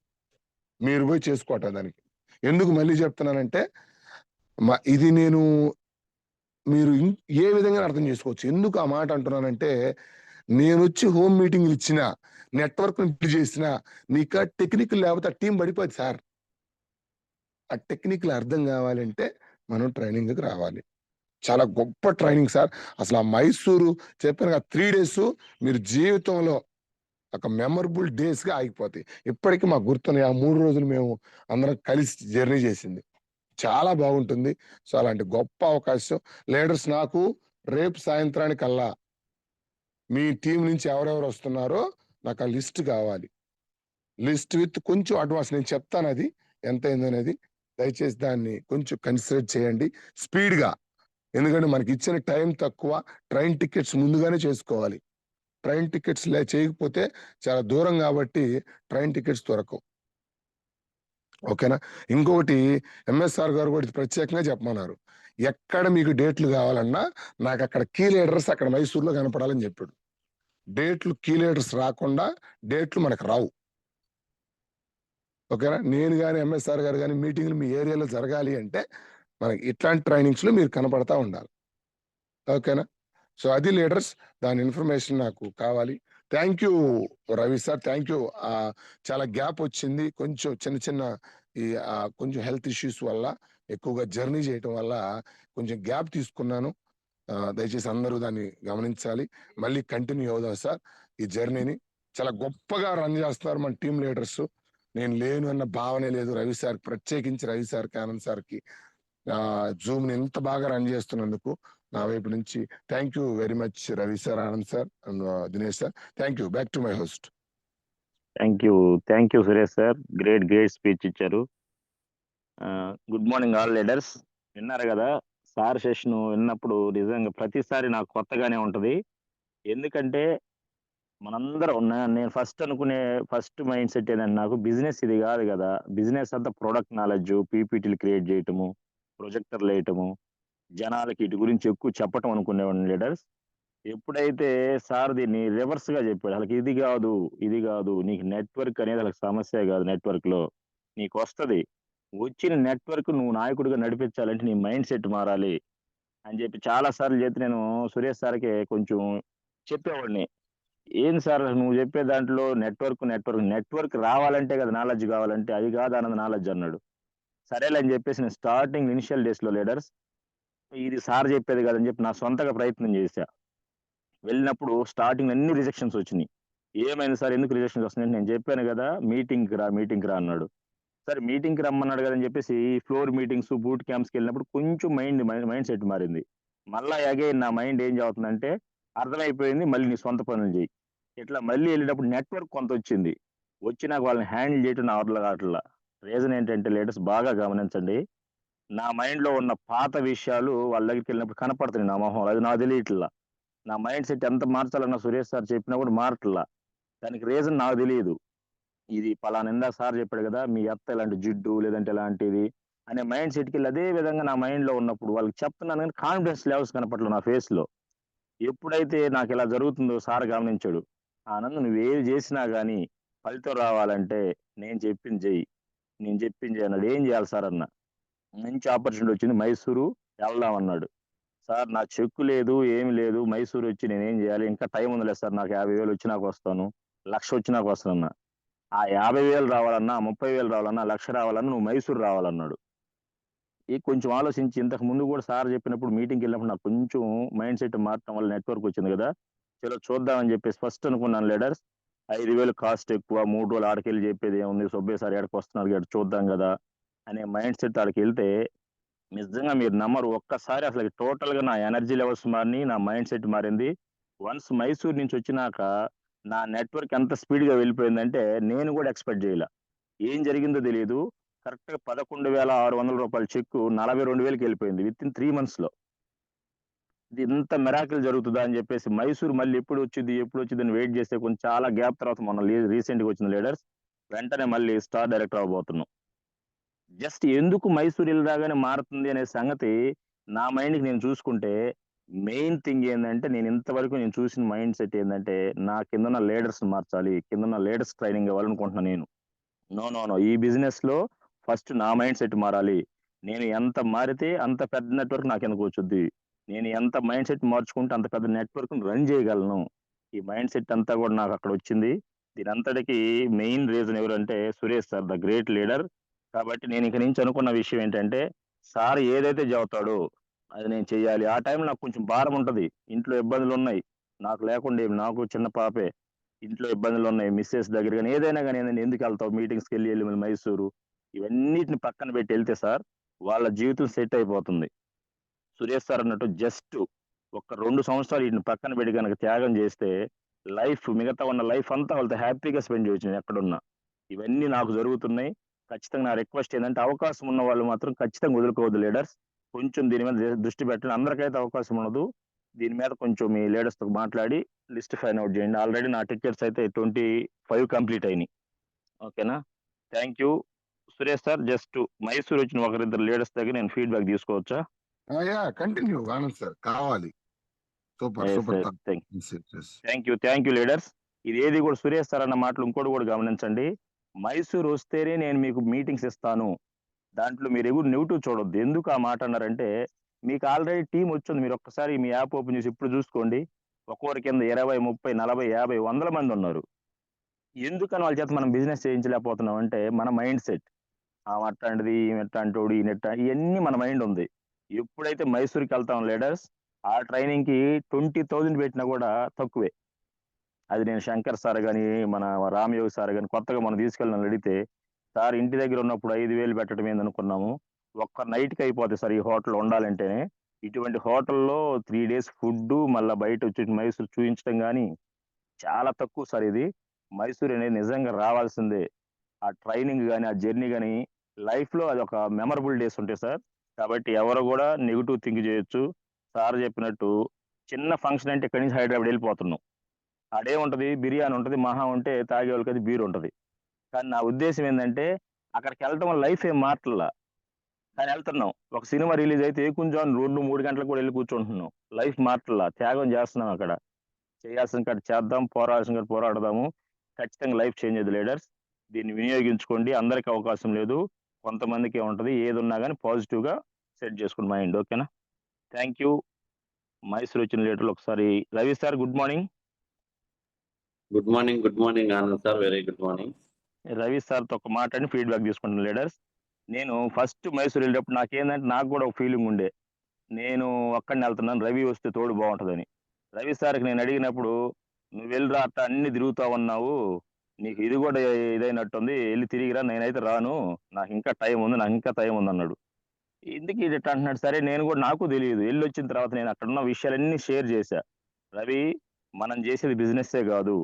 S1: మీరు పోయి చేసుకోవటం దానికి. ఎందుకు మళ్ళీ చెప్తున్నానంటే, ఇది నేను మీరు ఏ విధంగా అర్థం చేసుకోవచ్చు. ఎందుకు ఆ మాట అంటున్నానంటే, నేను వచ్చి హోమ్ మీటింగ్లు ఇచ్చిన, నెట్వర్క్ బిల్డ్ చేసిన, నీకు టెక్నికల్ లేకపోతే టీం పడిపోద్ది సార్. ఆ టెక్నికల్ అర్థం కావాలంటే మనం ట్రైనింగ్కి రావాలి. చాలా గొప్ప ట్రైనింగ్ సార్. అసలు ఆ మైసూరు చెప్పాను కదా, 3 days మీరు జీవితంలో ఒక మెమరబుల్ డేస్ గా ఆగిపోతాయి. ఇప్పటికీ మాకు గుర్తున్నాయి ఆ 3 రోజులు మేము అందరం కలిసి జర్నీ చేసింది. చాలా బాగుంటుంది. సో అలాంటి గొప్ప అవకాశం లీడర్స్, నాకు రేపు సాయంత్రానికల్లా మీ టీం నుంచి ఎవరెవరు వస్తున్నారో నాకు ఆ లిస్ట్ కావాలి. లిస్ట్ విత్ కొంచెం అడ్వాన్స్ నేను చెప్తాను, అది ఎంత అయిందనేది. దయచేసి దాన్ని కొంచెం కన్సిడర్ చేయండి స్పీడ్గా. ఎందుకంటే మనకి ఇచ్చిన టైం తక్కువ. ట్రైన్ టికెట్స్ ముందుగానే చేసుకోవాలి. ట్రైన్ టికెట్స్ చేయకపోతే చాలా దూరం కాబట్టి ట్రైన్ టికెట్స్ దొరకవు. ఓకేనా? ఇంకొకటి ఎంఎస్ఆర్ గారు కూడా ప్రత్యేకంగా చెప్పమన్నారు, ఎక్కడ మీకు డేట్లు కావాలన్నా నాకు అక్కడ కీ లీడర్స్ అక్కడ మైసూర్లో కనపడాలని చెప్పాడు. డేట్లు కీ లీడర్స్ రాకుండా డేట్లు మనకు రావు. ఓకేనా? నేను కానీ ఎంఎస్ఆర్ గారు కానీ మీటింగ్లు మీ ఏరియాలో జరగాలి అంటే మనకి ఇట్లాంటి ట్రైనింగ్స్లో మీరు కనపడతా ఉండాలి. ఓకేనా? సో అది లీడర్స్, దాని ఇన్ఫర్మేషన్ నాకు కావాలి. Thank you Ravi sir, thank you. చాలా గ్యాప్ వచ్చింది, కొంచెం చిన్న చిన్న ఈ కొంచెం హెల్త్ ఇష్యూస్ వల్ల, ఎక్కువగా జర్నీ చేయటం వల్ల కొంచెం గ్యాప్ తీసుకున్నాను. దయచేసి అందరూ దాన్ని గమనించాలి. మళ్ళీ కంటిన్యూ అవుదాం సార్ ఈ జర్నీని. చాలా గొప్పగా రన్ చేస్తున్నారు మన టీం లీడర్స్. నేను లేను అన్న భావనే లేదు. రవి సార్, ప్రత్యేకించి రవి సార్కి, ఆనంద్ సార్కి జూమ్ ని ఎంత బాగా రన్ చేస్తున్నందుకు నా వైపు నుంచి thank you very much Ravi sir, Anand sir and Dinesh sir. Thank you. Back to my host.
S4: Thank you Suresh sir, great speech ఇచ్చారు. Good morning all leaders. విన్నారు కదా సార్ సెషన్. విన్నప్పుడు నిజంగా ప్రతిసారి నాకు కొత్తగానే ఉంటుంది. ఎందుకంటే మనందరం నేను ఫస్ట్ మైండ్ సెట్ ఏంటంటే, నాకు బిజినెస్ ఇది కాదు కదా. బిజినెస్ అంతా ప్రొడక్ట్ నాలెడ్జ్, పీపీటీలు క్రియేట్ చేయటము, ప్రొజెక్టర్లు వేయటము, జనాలకి ఇటు గురించి ఎక్కువ చెప్పటం అనుకునేవాడిని లీడర్స్. ఎప్పుడైతే సార్ దీన్ని రివర్స్ గా చెప్పాడు, అసలు ఇది కాదు, నీకు నెట్వర్క్ అనేది అసలు సమస్య కాదు. నెట్వర్క్ లో నీకు వస్తుంది. వచ్చిన నెట్వర్క్ నువ్వు నాయకుడిగా నడిపించాలంటే నీ మైండ్ సెట్ మారాలి అని చెప్పి చాలా సార్లు చెప్పి నేను సురేష్ సార్కి కొంచెం చెప్పేవాడిని. ఏంది సార్ నువ్వు చెప్పే దాంట్లో నెట్వర్క్ రావాలంటే కదా నాలెడ్జ్ కావాలంటే, అది కాదు అన్నది నాలెడ్జ్ అన్నాడు. సరేలే అని చెప్పేసి నేను స్టార్టింగ్ ఇనిషియల్ డేస్ లో లీడర్స్ ఇది సార్ చెప్పేది కదని చెప్పి నా సొంతగా ప్రయత్నం చేశా. వెళ్ళినప్పుడు స్టార్టింగ్ అన్ని రిజెక్షన్స్ వచ్చినాయి. ఏమైంది సార్, ఎందుకు రిజెక్షన్స్ వస్తున్నాయి? నేను చెప్పాను కదా మీటింగ్కి రా అన్నాడు. సరే మీటింగ్కి రమ్మన్నాడు కదని చెప్పేసి ఫ్లోర్ మీటింగ్స్, బూట్ క్యాంప్స్కి వెళ్ళినప్పుడు కొంచెం మైండ్ సెట్ మారింది. మళ్ళీ అగైన్ నా మైండ్ ఏం చదువుతుందంటే, అర్థమైపోయింది మళ్ళీ నీ సొంత పనులు చేయి. ఇట్లా మళ్ళీ వెళ్ళేటప్పుడు నెట్వర్క్ కొంత వచ్చింది. నాకు వాళ్ళని హ్యాండిల్ చేయటం నా వల్ల కావట్లా. రీజన్ ఏంటంటే లీడర్స్ బాగా గమనించండి, నా మైండ్లో ఉన్న పాత విషయాలు వాళ్ళ దగ్గరికి వెళ్ళినప్పుడు కనపడుతున్నాయి నా మొహం. అది నాకు తెలియట్లా. నా మైండ్ సెట్ ఎంత మార్చాలన్నా సురేష్ సార్ చెప్పినా కూడా మారట్లా. దానికి రీజన్ నాకు తెలియదు. ఇది పలానా ఇందాక సార్ చెప్పాడు కదా, మీ అత్త ఇలాంటి జిడ్డు లేదంటే ఇలాంటిది అనే మైండ్ సెట్కి వెళ్ళి అదే విధంగా నా మైండ్లో ఉన్నప్పుడు వాళ్ళకి చెప్తున్నాను, కానీ కాన్ఫిడెన్స్ లెవెల్స్ కనపడలేదు నా ఫేస్లో. ఎప్పుడైతే నాకు ఇలా జరుగుతుందో సార్ గమనించాడు. ఆనంద్ నువ్వేది చేసినా కానీ ఫలితం రావాలంటే నేను చెప్పింది చెయ్యి అన్నాడు. ఏం చేయాలి సార్ అన్న. మంచి ఆపర్చునిటీ వచ్చింది, మైసూరు వెళ్దాం అన్నాడు. సార్ నా చెక్కు లేదు, ఏమి లేదు, మైసూరు వచ్చి నేనేం చేయాలి, ఇంకా టైం ఉందిలే సార్, నాకు 50,000 వచ్చినాక వస్తాను, 1,00,000 వచ్చినాక వస్తానన్నా. ఆ 50,000 రావాలన్నా, 30,000 రావాలన్నా, 1,00,000 రావాలన్నా నువ్వు మైసూరు రావాలన్నాడు. కొంచెం ఆలోచించి, ఇంతకు ముందు కూడా సార్ చెప్పినప్పుడు మీటింగ్కి వెళ్ళినప్పుడు నాకు కొంచెం మైండ్ సెట్ మారటం వల్ల నెట్వర్క్ వచ్చింది కదా, చలో చూద్దామని చెప్పేసి ఫస్ట్ అనుకున్నాను లీడర్స్. 5,000 కాస్ట్ ఎక్కువ, 3 రోజులు ఆడికెళ్ళి చెప్పేది ఏముంది, సుబ్బయ్య సార్ ఎక్కడికి వస్తున్నాడు చూద్దాం కదా అనే మైండ్ సెట్ ఆడికి వెళ్తే నిజంగా మీరు నమ్మరు, ఒక్కసారి అసలు టోటల్ గా నా ఎనర్జీ లెవెల్స్ మారినాయి, నా మైండ్ సెట్ మారింది. వన్స్ మైసూర్ నుంచి వచ్చినాక నా నెట్వర్క్ ఎంత స్పీడ్ గా వెళ్ళిపోయిందంటే నేను కూడా ఎక్స్పెక్ట్ చేయలే. ఏం జరిగిందో తెలియదు. కరెక్ట్ గా 11,600 రూపాయల చెక్కు 42,000కి వెళ్ళిపోయింది విత్ ఇన్ 3 months లో. ఇది ఇంత మెరాకిల్ జరుగుతుందా అని చెప్పేసి మైసూర్ మళ్ళీ ఎప్పుడు వచ్చింది అని వెయిట్ చేస్తే కొంచెం చాలా గ్యాప్ తర్వాత మొన్న రీసెంట్ గా వచ్చిన లీడర్స్ వెంటనే మళ్ళీ స్టార్ డైరెక్టర్ అవబోతున్నాం. జస్ట్ ఎందుకు మైసూర్ వెళ్ళగానే మారుతుంది అనే సంగతి నా మైండ్కి నేను చూసుకుంటే, మెయిన్ థింగ్ ఏంటంటే, నేను ఇంతవరకు నేను చూసిన మైండ్ సెట్ ఏంటంటే, నా కిందన్న లీడర్స్ మార్చాలి, కిందన్న లీడర్స్ ట్రైనింగ్ ఇవ్వాలనుకుంటున్నాను నేను. నో ఈ బిజినెస్ లో ఫస్ట్ నా మైండ్ సెట్ మారాలి. నేను ఎంత మారితే అంత పెద్ద నెట్వర్క్ నాకు ఎందుకు వచ్చుద్ది, నేను ఎంత మైండ్ సెట్ మార్చుకుంటే అంత పెద్ద నెట్వర్క్ రన్ చేయగలను. ఈ మైండ్ సెట్ అంతా కూడా నాకు అక్కడ వచ్చింది. దీని అంతటికి మెయిన్ రీజన్ ఎవరంటే Suresh sir, the great leader. కాబట్టి నేను ఇక నుంచి అనుకున్న విషయం ఏంటంటే, సార్ ఏదైతే చెబుతాడో అది నేను చెయ్యాలి. ఆ టైంలో నాకు కొంచెం భారం ఉంటది, ఇంట్లో ఇబ్బందులు ఉన్నాయి, నాకు లేకుండా నాకు చిన్న పాపే, ఇంట్లో ఇబ్బందులు ఉన్నాయి, మిస్సెస్ దగ్గర కానీ ఏదైనా కానీ ఎందుకు వెళ్తావు మీటింగ్స్కి వెళ్ళి మళ్ళీ మైసూరు, ఇవన్నిటిని పక్కన పెట్టి వెళ్తే సార్ వాళ్ళ జీవితం సెట్ అయిపోతుంది. సురేష్ సార్ అన్నట్టు జస్ట్ ఒక 2 సంవత్సరాలు వీటిని పక్కన పెట్టి కనుక త్యాగం చేస్తే మిగతా ఉన్న లైఫ్ అంతా వాళ్ళతో హ్యాపీగా స్పెండ్ చేయొచ్చు నేను ఎక్కడున్నా. ఇవన్నీ నాకు జరుగుతున్నాయి. ఖచ్చితంగా నా రిక్వెస్ట్ ఏంటంటే, అవకాశం ఉన్న వాళ్ళు మాత్రం ఖచ్చితంగా వదులుకోవద్దు లీడర్స్. కొంచెం దీని మీద దృష్టి పెట్టండి. అందరికైతే అవకాశం ఉండదు. దీని మీద కొంచెం మీ లీడర్స్తో మాట్లాడి లిస్ట్ ఫైన్ అవుట్ చేయండి. ఆల్రెడీ నా టికెట్స్ అయితే 25 కంప్లీట్ అయినాయి. ఓకేనా? Thank you Suresh sir. Just Mysore వచ్చిన ఒకరిద్దరు లీడర్స్ దగ్గర నేను ఫీడ్బ్యాక్ తీసుకోవచ్చా?
S1: యా కంటిన్యూ ఆనంద్ సార్ కావాలి. Super super.
S4: Thank you leaders. ఇది ఏది కూడా సురేష్ సార్ అన్న మాటలు ఇంకోటి కూడా గమనించండి. మైసూర్ వస్తేనే నేను మీకు మీటింగ్స్ ఇస్తాను, దాంట్లో మీరు ఎవరు నెగిటివ్ చూడొద్దు. ఎందుకు ఆ మాట అన్నారంటే, మీకు ఆల్రెడీ టీం వచ్చింది. మీరు ఒక్కసారి మీ యాప్ ఓపెన్ చేసి ఇప్పుడు చూసుకోండి. ఒక్కొక్కరి కింద 20, 30, 40, 50, 100 మంది ఉన్నారు. ఎందుకని వాళ్ళ చేత మనం బిజినెస్ చేయించలేకపోతున్నాం అంటే మన మైండ్ సెట్. అట్లాంటిది, ఈమె ఎట్లాంటోడు, ఈయన ఇవన్నీ మన మైండ్ ఉంది. ఎప్పుడైతే మైసూర్కి వెళ్తాం లీడర్స్, ఆ ట్రైనింగ్ కి 20,000 పెట్టినా కూడా తక్కువే. అది నేను శంకర్ సార్ కానీ, మన రామయోగి సార్ కానీ కొత్తగా మనం తీసుకెళ్ళిన అడిగితే, సార్ ఇంటి దగ్గర ఉన్నప్పుడు 5,000 పెట్టడం ఏందనుకున్నాము, ఒక్క నైట్కి అయిపోతుంది సార్ ఈ హోటల్ ఉండాలంటేనే. ఇటువంటి హోటల్లో 3 days ఫుడ్, మళ్ళీ బయట వచ్చి మైసూర్ చూపించడం కానీ చాలా తక్కువ సార్. ఇది మైసూర్ అనేది నిజంగా రావాల్సిందే. ఆ ట్రైనింగ్ కానీ, ఆ జర్నీ కానీ లైఫ్లో అది ఒక మెమరబుల్ డేస్ ఉంటాయి సార్. కాబట్టి ఎవరు కూడా నెగిటివ్ థింక్ చేయొచ్చు. సార్ చెప్పినట్టు చిన్న ఫంక్షన్ అంటే ఇక్కడి నుంచి హైదరాబాద్ వెళ్ళిపోతున్నాం. అడే ఉంటది, బిర్యానీ ఉంటది, మహా ఉంటే తాగే వాళ్ళకి అది బీర్ ఉంటది. కానీ నా ఉద్దేశం ఏంటంటే, అక్కడికి వెళ్ళటం వల్ల లైఫ్ ఏం మారట్లా, కానీ వెళ్తున్నాం. ఒక సినిమా రిలీజ్ అయితే కొంచెం 2-3 గంటలకు కూడా వెళ్ళి కూర్చుంటున్నాం. లైఫ్ మారట్లా, త్యాగం చేస్తున్నాం. అక్కడ చేయాల్సిన కాడ చేద్దాం, పోరాడాల్సిన కాడ పోరాడదాము. ఖచ్చితంగా లైఫ్ చేంజ్ అయ్యేది లీడర్స్. దీన్ని వినియోగించుకోండి. అందరికీ అవకాశం లేదు, కొంతమందికి ఉంటది. ఏది ఉన్నా కానీ పాజిటివ్ గా సెట్ చేసుకోండి మైండ్. ఓకేనా? Thank you. మైసూర్ వచ్చిన లీడర్లు ఒకసారి Ravi sir good morning.
S2: Good morning Anand sir, very good morning.
S4: Ravi సార్తో ఒక మాట అని ఫీడ్బ్యాక్ తీసుకుంటాను లీడర్స్. నేను ఫస్ట్ మైసూర్ వెళ్ళేటప్పుడు నాకేందంటే, నాకు కూడా ఒక ఫీలింగ్ ఉండే, నేను ఒక్కడిని వెళ్తున్నాను, రవి వస్తే తోడు బాగుంటుందని. రవి సార్కి నేను అడిగినప్పుడు, నువ్వు వెళ్ళిరా, అట్ట అన్ని తిరుగుతా ఉన్నావు, నీకు ఇది కూడా ఇదైనట్టుంది, వెళ్ళి తిరిగిరా, నేనైతే రాను, నాకు ఇంకా టైం ఉంది అన్నాడు. ఎందుకు ఇది ఇట్లా అంటున్నాడు? సరే, నేను కూడా, నాకు తెలియదు. వెళ్ళి వచ్చిన తర్వాత నేను అక్కడ ఉన్న విషయాలన్నీ షేర్ చేశా. రవి, మనం చేసేది బిజినెస్సే కాదు,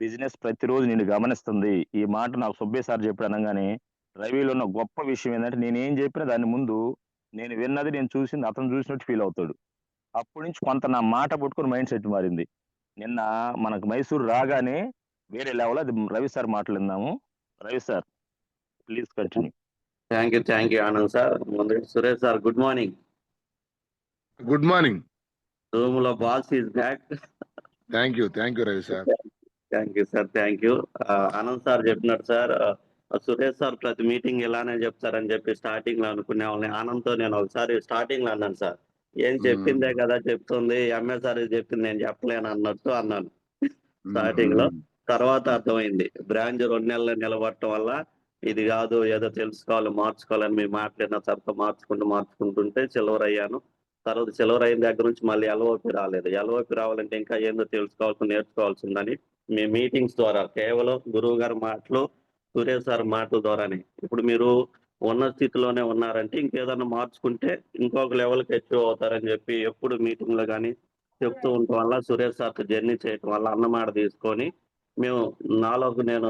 S4: బిజినెస్ ప్రతిరోజు నిన్ను గమనిస్తుంది. ఈ మాట నాకు సుబ్బయ్య సార్ చెప్పాడు అనగానే, రవిలో ఉన్న గొప్ప విషయం ఏంటంటే, నేనేం చెప్పినా దాని ముందు నేను విన్నది, నేను చూసింది అతను చూసినట్టు ఫీల్ అవుతాడు. అప్పటి నుంచి కొంత నా మాట పట్టుకుని మైండ్ సెట్ మారింది. నిన్న మనకు మైసూర్ రాగానే వేరే లెవెల్. అది రవి సార్ మాట్లాడిందాము. Ravi sir please continue.
S2: Thank you Anand sir. ముందు Suresh sir good morning.
S1: Good morning.
S2: Room లో boss is back.
S1: Thank you Ravi sir.
S2: Thank you sir, thank you. Anand sir చెప్పినట్టు సార్, సురేష్ సార్ ప్రతి మీటింగ్ ఇలానే చెప్తారని చెప్పి స్టార్టింగ్ లో అనుకునే వాళ్ళని. ఆనంద్ తో నేను ఒకసారి స్టార్టింగ్ లో అన్నాను సార్, ఏం చెప్పిందే కదా చెప్తుంది, ఎంఎస్ఆర్ చెప్పింది నేను చెప్పలేను అన్నట్టు అన్నాను స్టార్టింగ్ లో. తర్వాత అర్థమైంది, బ్రాంచ్ 2 నెలలు నిలబడటం వల్ల ఇది కాదు, ఏదో తెలుసుకోవాలి, మార్చుకోవాలని మీ మాట్లాడిన తర్వాత మార్చుకుంటుంటే సిల్వర్ అయ్యాను. తర్వాత సిల్వర్ అయిన దగ్గర నుంచి మళ్ళీ ఎల్ఓపి రాలేదు. ఎల్ఓపి రావాలంటే ఇంకా ఏందో నేర్చుకోవాల్సి ఉందని మీ మీటింగ్స్ ద్వారా, కేవలం గురువు గారి మాటలు, సురేష్ సార్ మాటల ద్వారానే ఇప్పుడు మీరు ఉన్న స్థితిలోనే ఉన్నారంటే, ఇంకేదన్నా మార్చుకుంటే ఇంకొక లెవెల్కి అచీవ్ అవుతారని చెప్పి ఎప్పుడు మీటింగ్ లో కానీ చెప్తూ ఉండటం వల్ల, సురేష్ సార్తో జర్నీ చేయటం వల్ల అన్నమాట తీసుకొని మేము నాలోకి నేను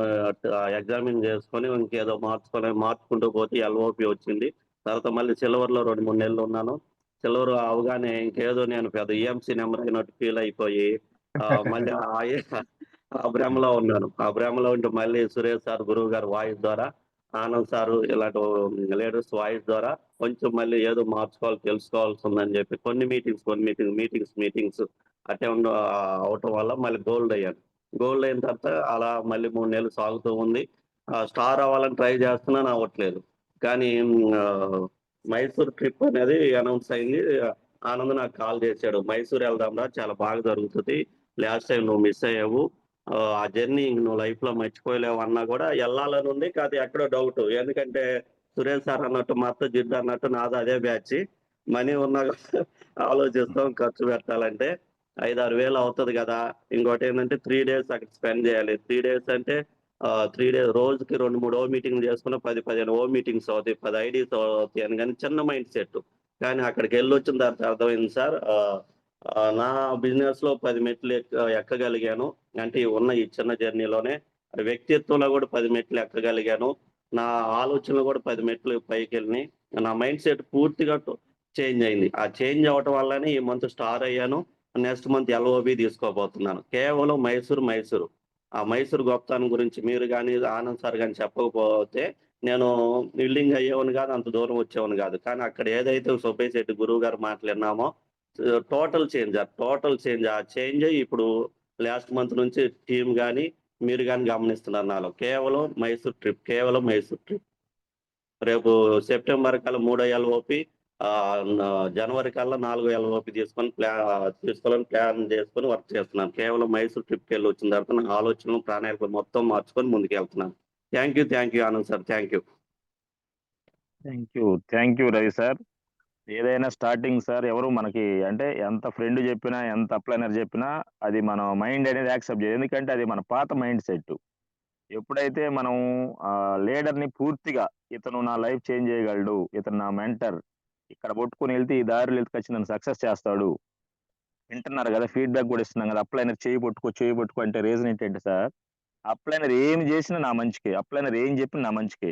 S2: ఎగ్జామిన్ చేసుకొని ఇంకేదో మార్చుకుంటూ పోతే ఎల్ఓపి వచ్చింది. తర్వాత మళ్ళీ సిల్వర్ లో 2-3 నెలలు ఉన్నాను. సిల్వర్ అవగానే ఇంకేదో నేను పెద్ద ఈఎంసీ నెంబర్ అయినట్టు ఫీల్ అయిపోయి మళ్ళీ ఆ భ్రమలో ఉన్నాను. ఆ భ్రమలో ఉంటే మళ్ళీ సురేష్ సార్ గురువు గారు వాయిస్ ద్వారా, ఆనంద్ సారు ఇలాంటి లీడర్స్ వాయిస్ ద్వారా కొంచెం మళ్ళీ ఏదో తెలుసుకోవాల్సి ఉందని చెప్పి కొన్ని మీటింగ్స్ అటెండ్ అవటం వల్ల మళ్ళీ గోల్డ్ అయ్యాను. గోల్డ్ అయిన తర్వాత అలా మళ్ళీ 3 నెలలు సాగుతూ ఉంది. స్టార్ అవ్వాలని ట్రై చేస్తున్నాను, అవ్వట్లేదు. కానీ మైసూర్ ట్రిప్ అనేది అనౌన్స్ అయింది. ఆనంద్ నాకు కాల్ చేశాడు, మైసూర్ వెళ్దాంరా, చాలా బాగా జరుగుతుంది, లాస్ట్ టైం నువ్వు మిస్ అయ్యావు, ఆ జర్నీ నువ్వు లైఫ్ లో మర్చిపోలేవు అన్నా కూడా వెళ్ళాలని ఉంది. కాదు ఎక్కడో డౌట్, ఎందుకంటే సురేష్ సార్ అన్నట్టు మొత్తం జిద్దు అన్నట్టు నాది అదే బ్యాచ్. మనీ ఉన్నా ఆలోచిస్తాం, ఖర్చు పెట్టాలంటే 5-6 వేలు అవుతుంది కదా. ఇంకోటి ఏంటంటే 3 days అక్కడ స్పెండ్ చేయాలి. 3 days అంటే 3 days రోజుకి 2-3 మీటింగ్ చేసుకున్న 10-15 మీటింగ్స్ అవుతాయి, 10 ఐడీస్ అవుతాయి అని. కానీ చిన్న మైండ్ సెట్. కానీ అక్కడికి వెళ్ళి వచ్చిన తర్వాత అర్థమైంది సార్, నా బిజినెస్ లో 10 మెట్లు ఎక్కగలిగాను. అంటే ఉన్న ఈ చిన్న జర్నీలోనే వ్యక్తిత్వంలో కూడా 10 మెట్లు ఎక్కగలిగాను. నా ఆలోచనలు కూడా 10 మెట్లు పైకి వెళ్ళినాయి. నా మైండ్ సెట్ పూర్తిగా చేంజ్ అయింది. ఆ చేంజ్ అవటం వల్లనే ఈ మంత్ స్టార్ అయ్యాను. నెక్స్ట్ మంత్ ఎల్ఓబి తీసుకోబోతున్నాను. కేవలం మైసూరు. ఆ మైసూరు గొప్పతనం గురించి మీరు కానీ ఆనంద్ సార్ కానీ చెప్పకపోతే నేను బిల్డింగ్ అయ్యేవాడిని కాదు, అంత దూరం వచ్చేవాడిని కాదు. కానీ అక్కడ ఏదైతే సుబ్బయ్య శెట్టి గురువు గారు మాటలు విన్నామో టోటల్ చేంజ్. ఆ చేంజ్ ఇప్పుడు లాస్ట్ మంత్ నుంచి టీమ్ గాని, మీరు గాని గమనిస్తున్నారు నాలో. కేవలం మైసూర్ ట్రిప్. రేపు సెప్టెంబర్ కల్లా 3 ఎల్ఓపి, జనవరి కల్లా 4 ఎల్ఓపి తీసుకోవాలని ప్లాన్ చేసుకొని వర్క్ చేస్తున్నాను. కేవలం మైసూర్ ట్రిప్కి వెళ్ళి వచ్చిన తర్వాత నా ఆలోచనలు, ప్రణాళికలు మొత్తం మార్చుకొని ముందుకెళ్తున్నాను. Thank you Anand sir. Thank
S4: you Ravi sir. ఏదైనా స్టార్టింగ్ సార్ ఎవరు మనకి అంటే ఎంత ఫ్రెండ్ చెప్పినా, ఎంత అప్లైనర్ చెప్పినా అది మన మైండ్ అనేది యాక్సెప్ట్ చేయదు. ఎందుకంటే అది మన పాత మైండ్ సెట్. ఎప్పుడైతే మనం లీడర్ని పూర్తిగా ఇతను నా లైఫ్ చేంజ్ చేయగలడు, ఇతను నా మెంటర్, ఇక్కడ పట్టుకుని వెళ్తే ఈ దారిలో వెళ్తే ఖచ్చితంగా సక్సెస్ చేస్తాడు వింటున్నారు కదా, ఫీడ్బ్యాక్ కూడా ఇస్తున్నాం కదా. అప్లైనర్ చేయి పట్టుకో అంటే రీజన్ ఏంటంటే సార్, అప్లైనర్ ఏం చేసినా నా మంచికే, అప్లైనర్ ఏం చెప్పినా నా మంచికే.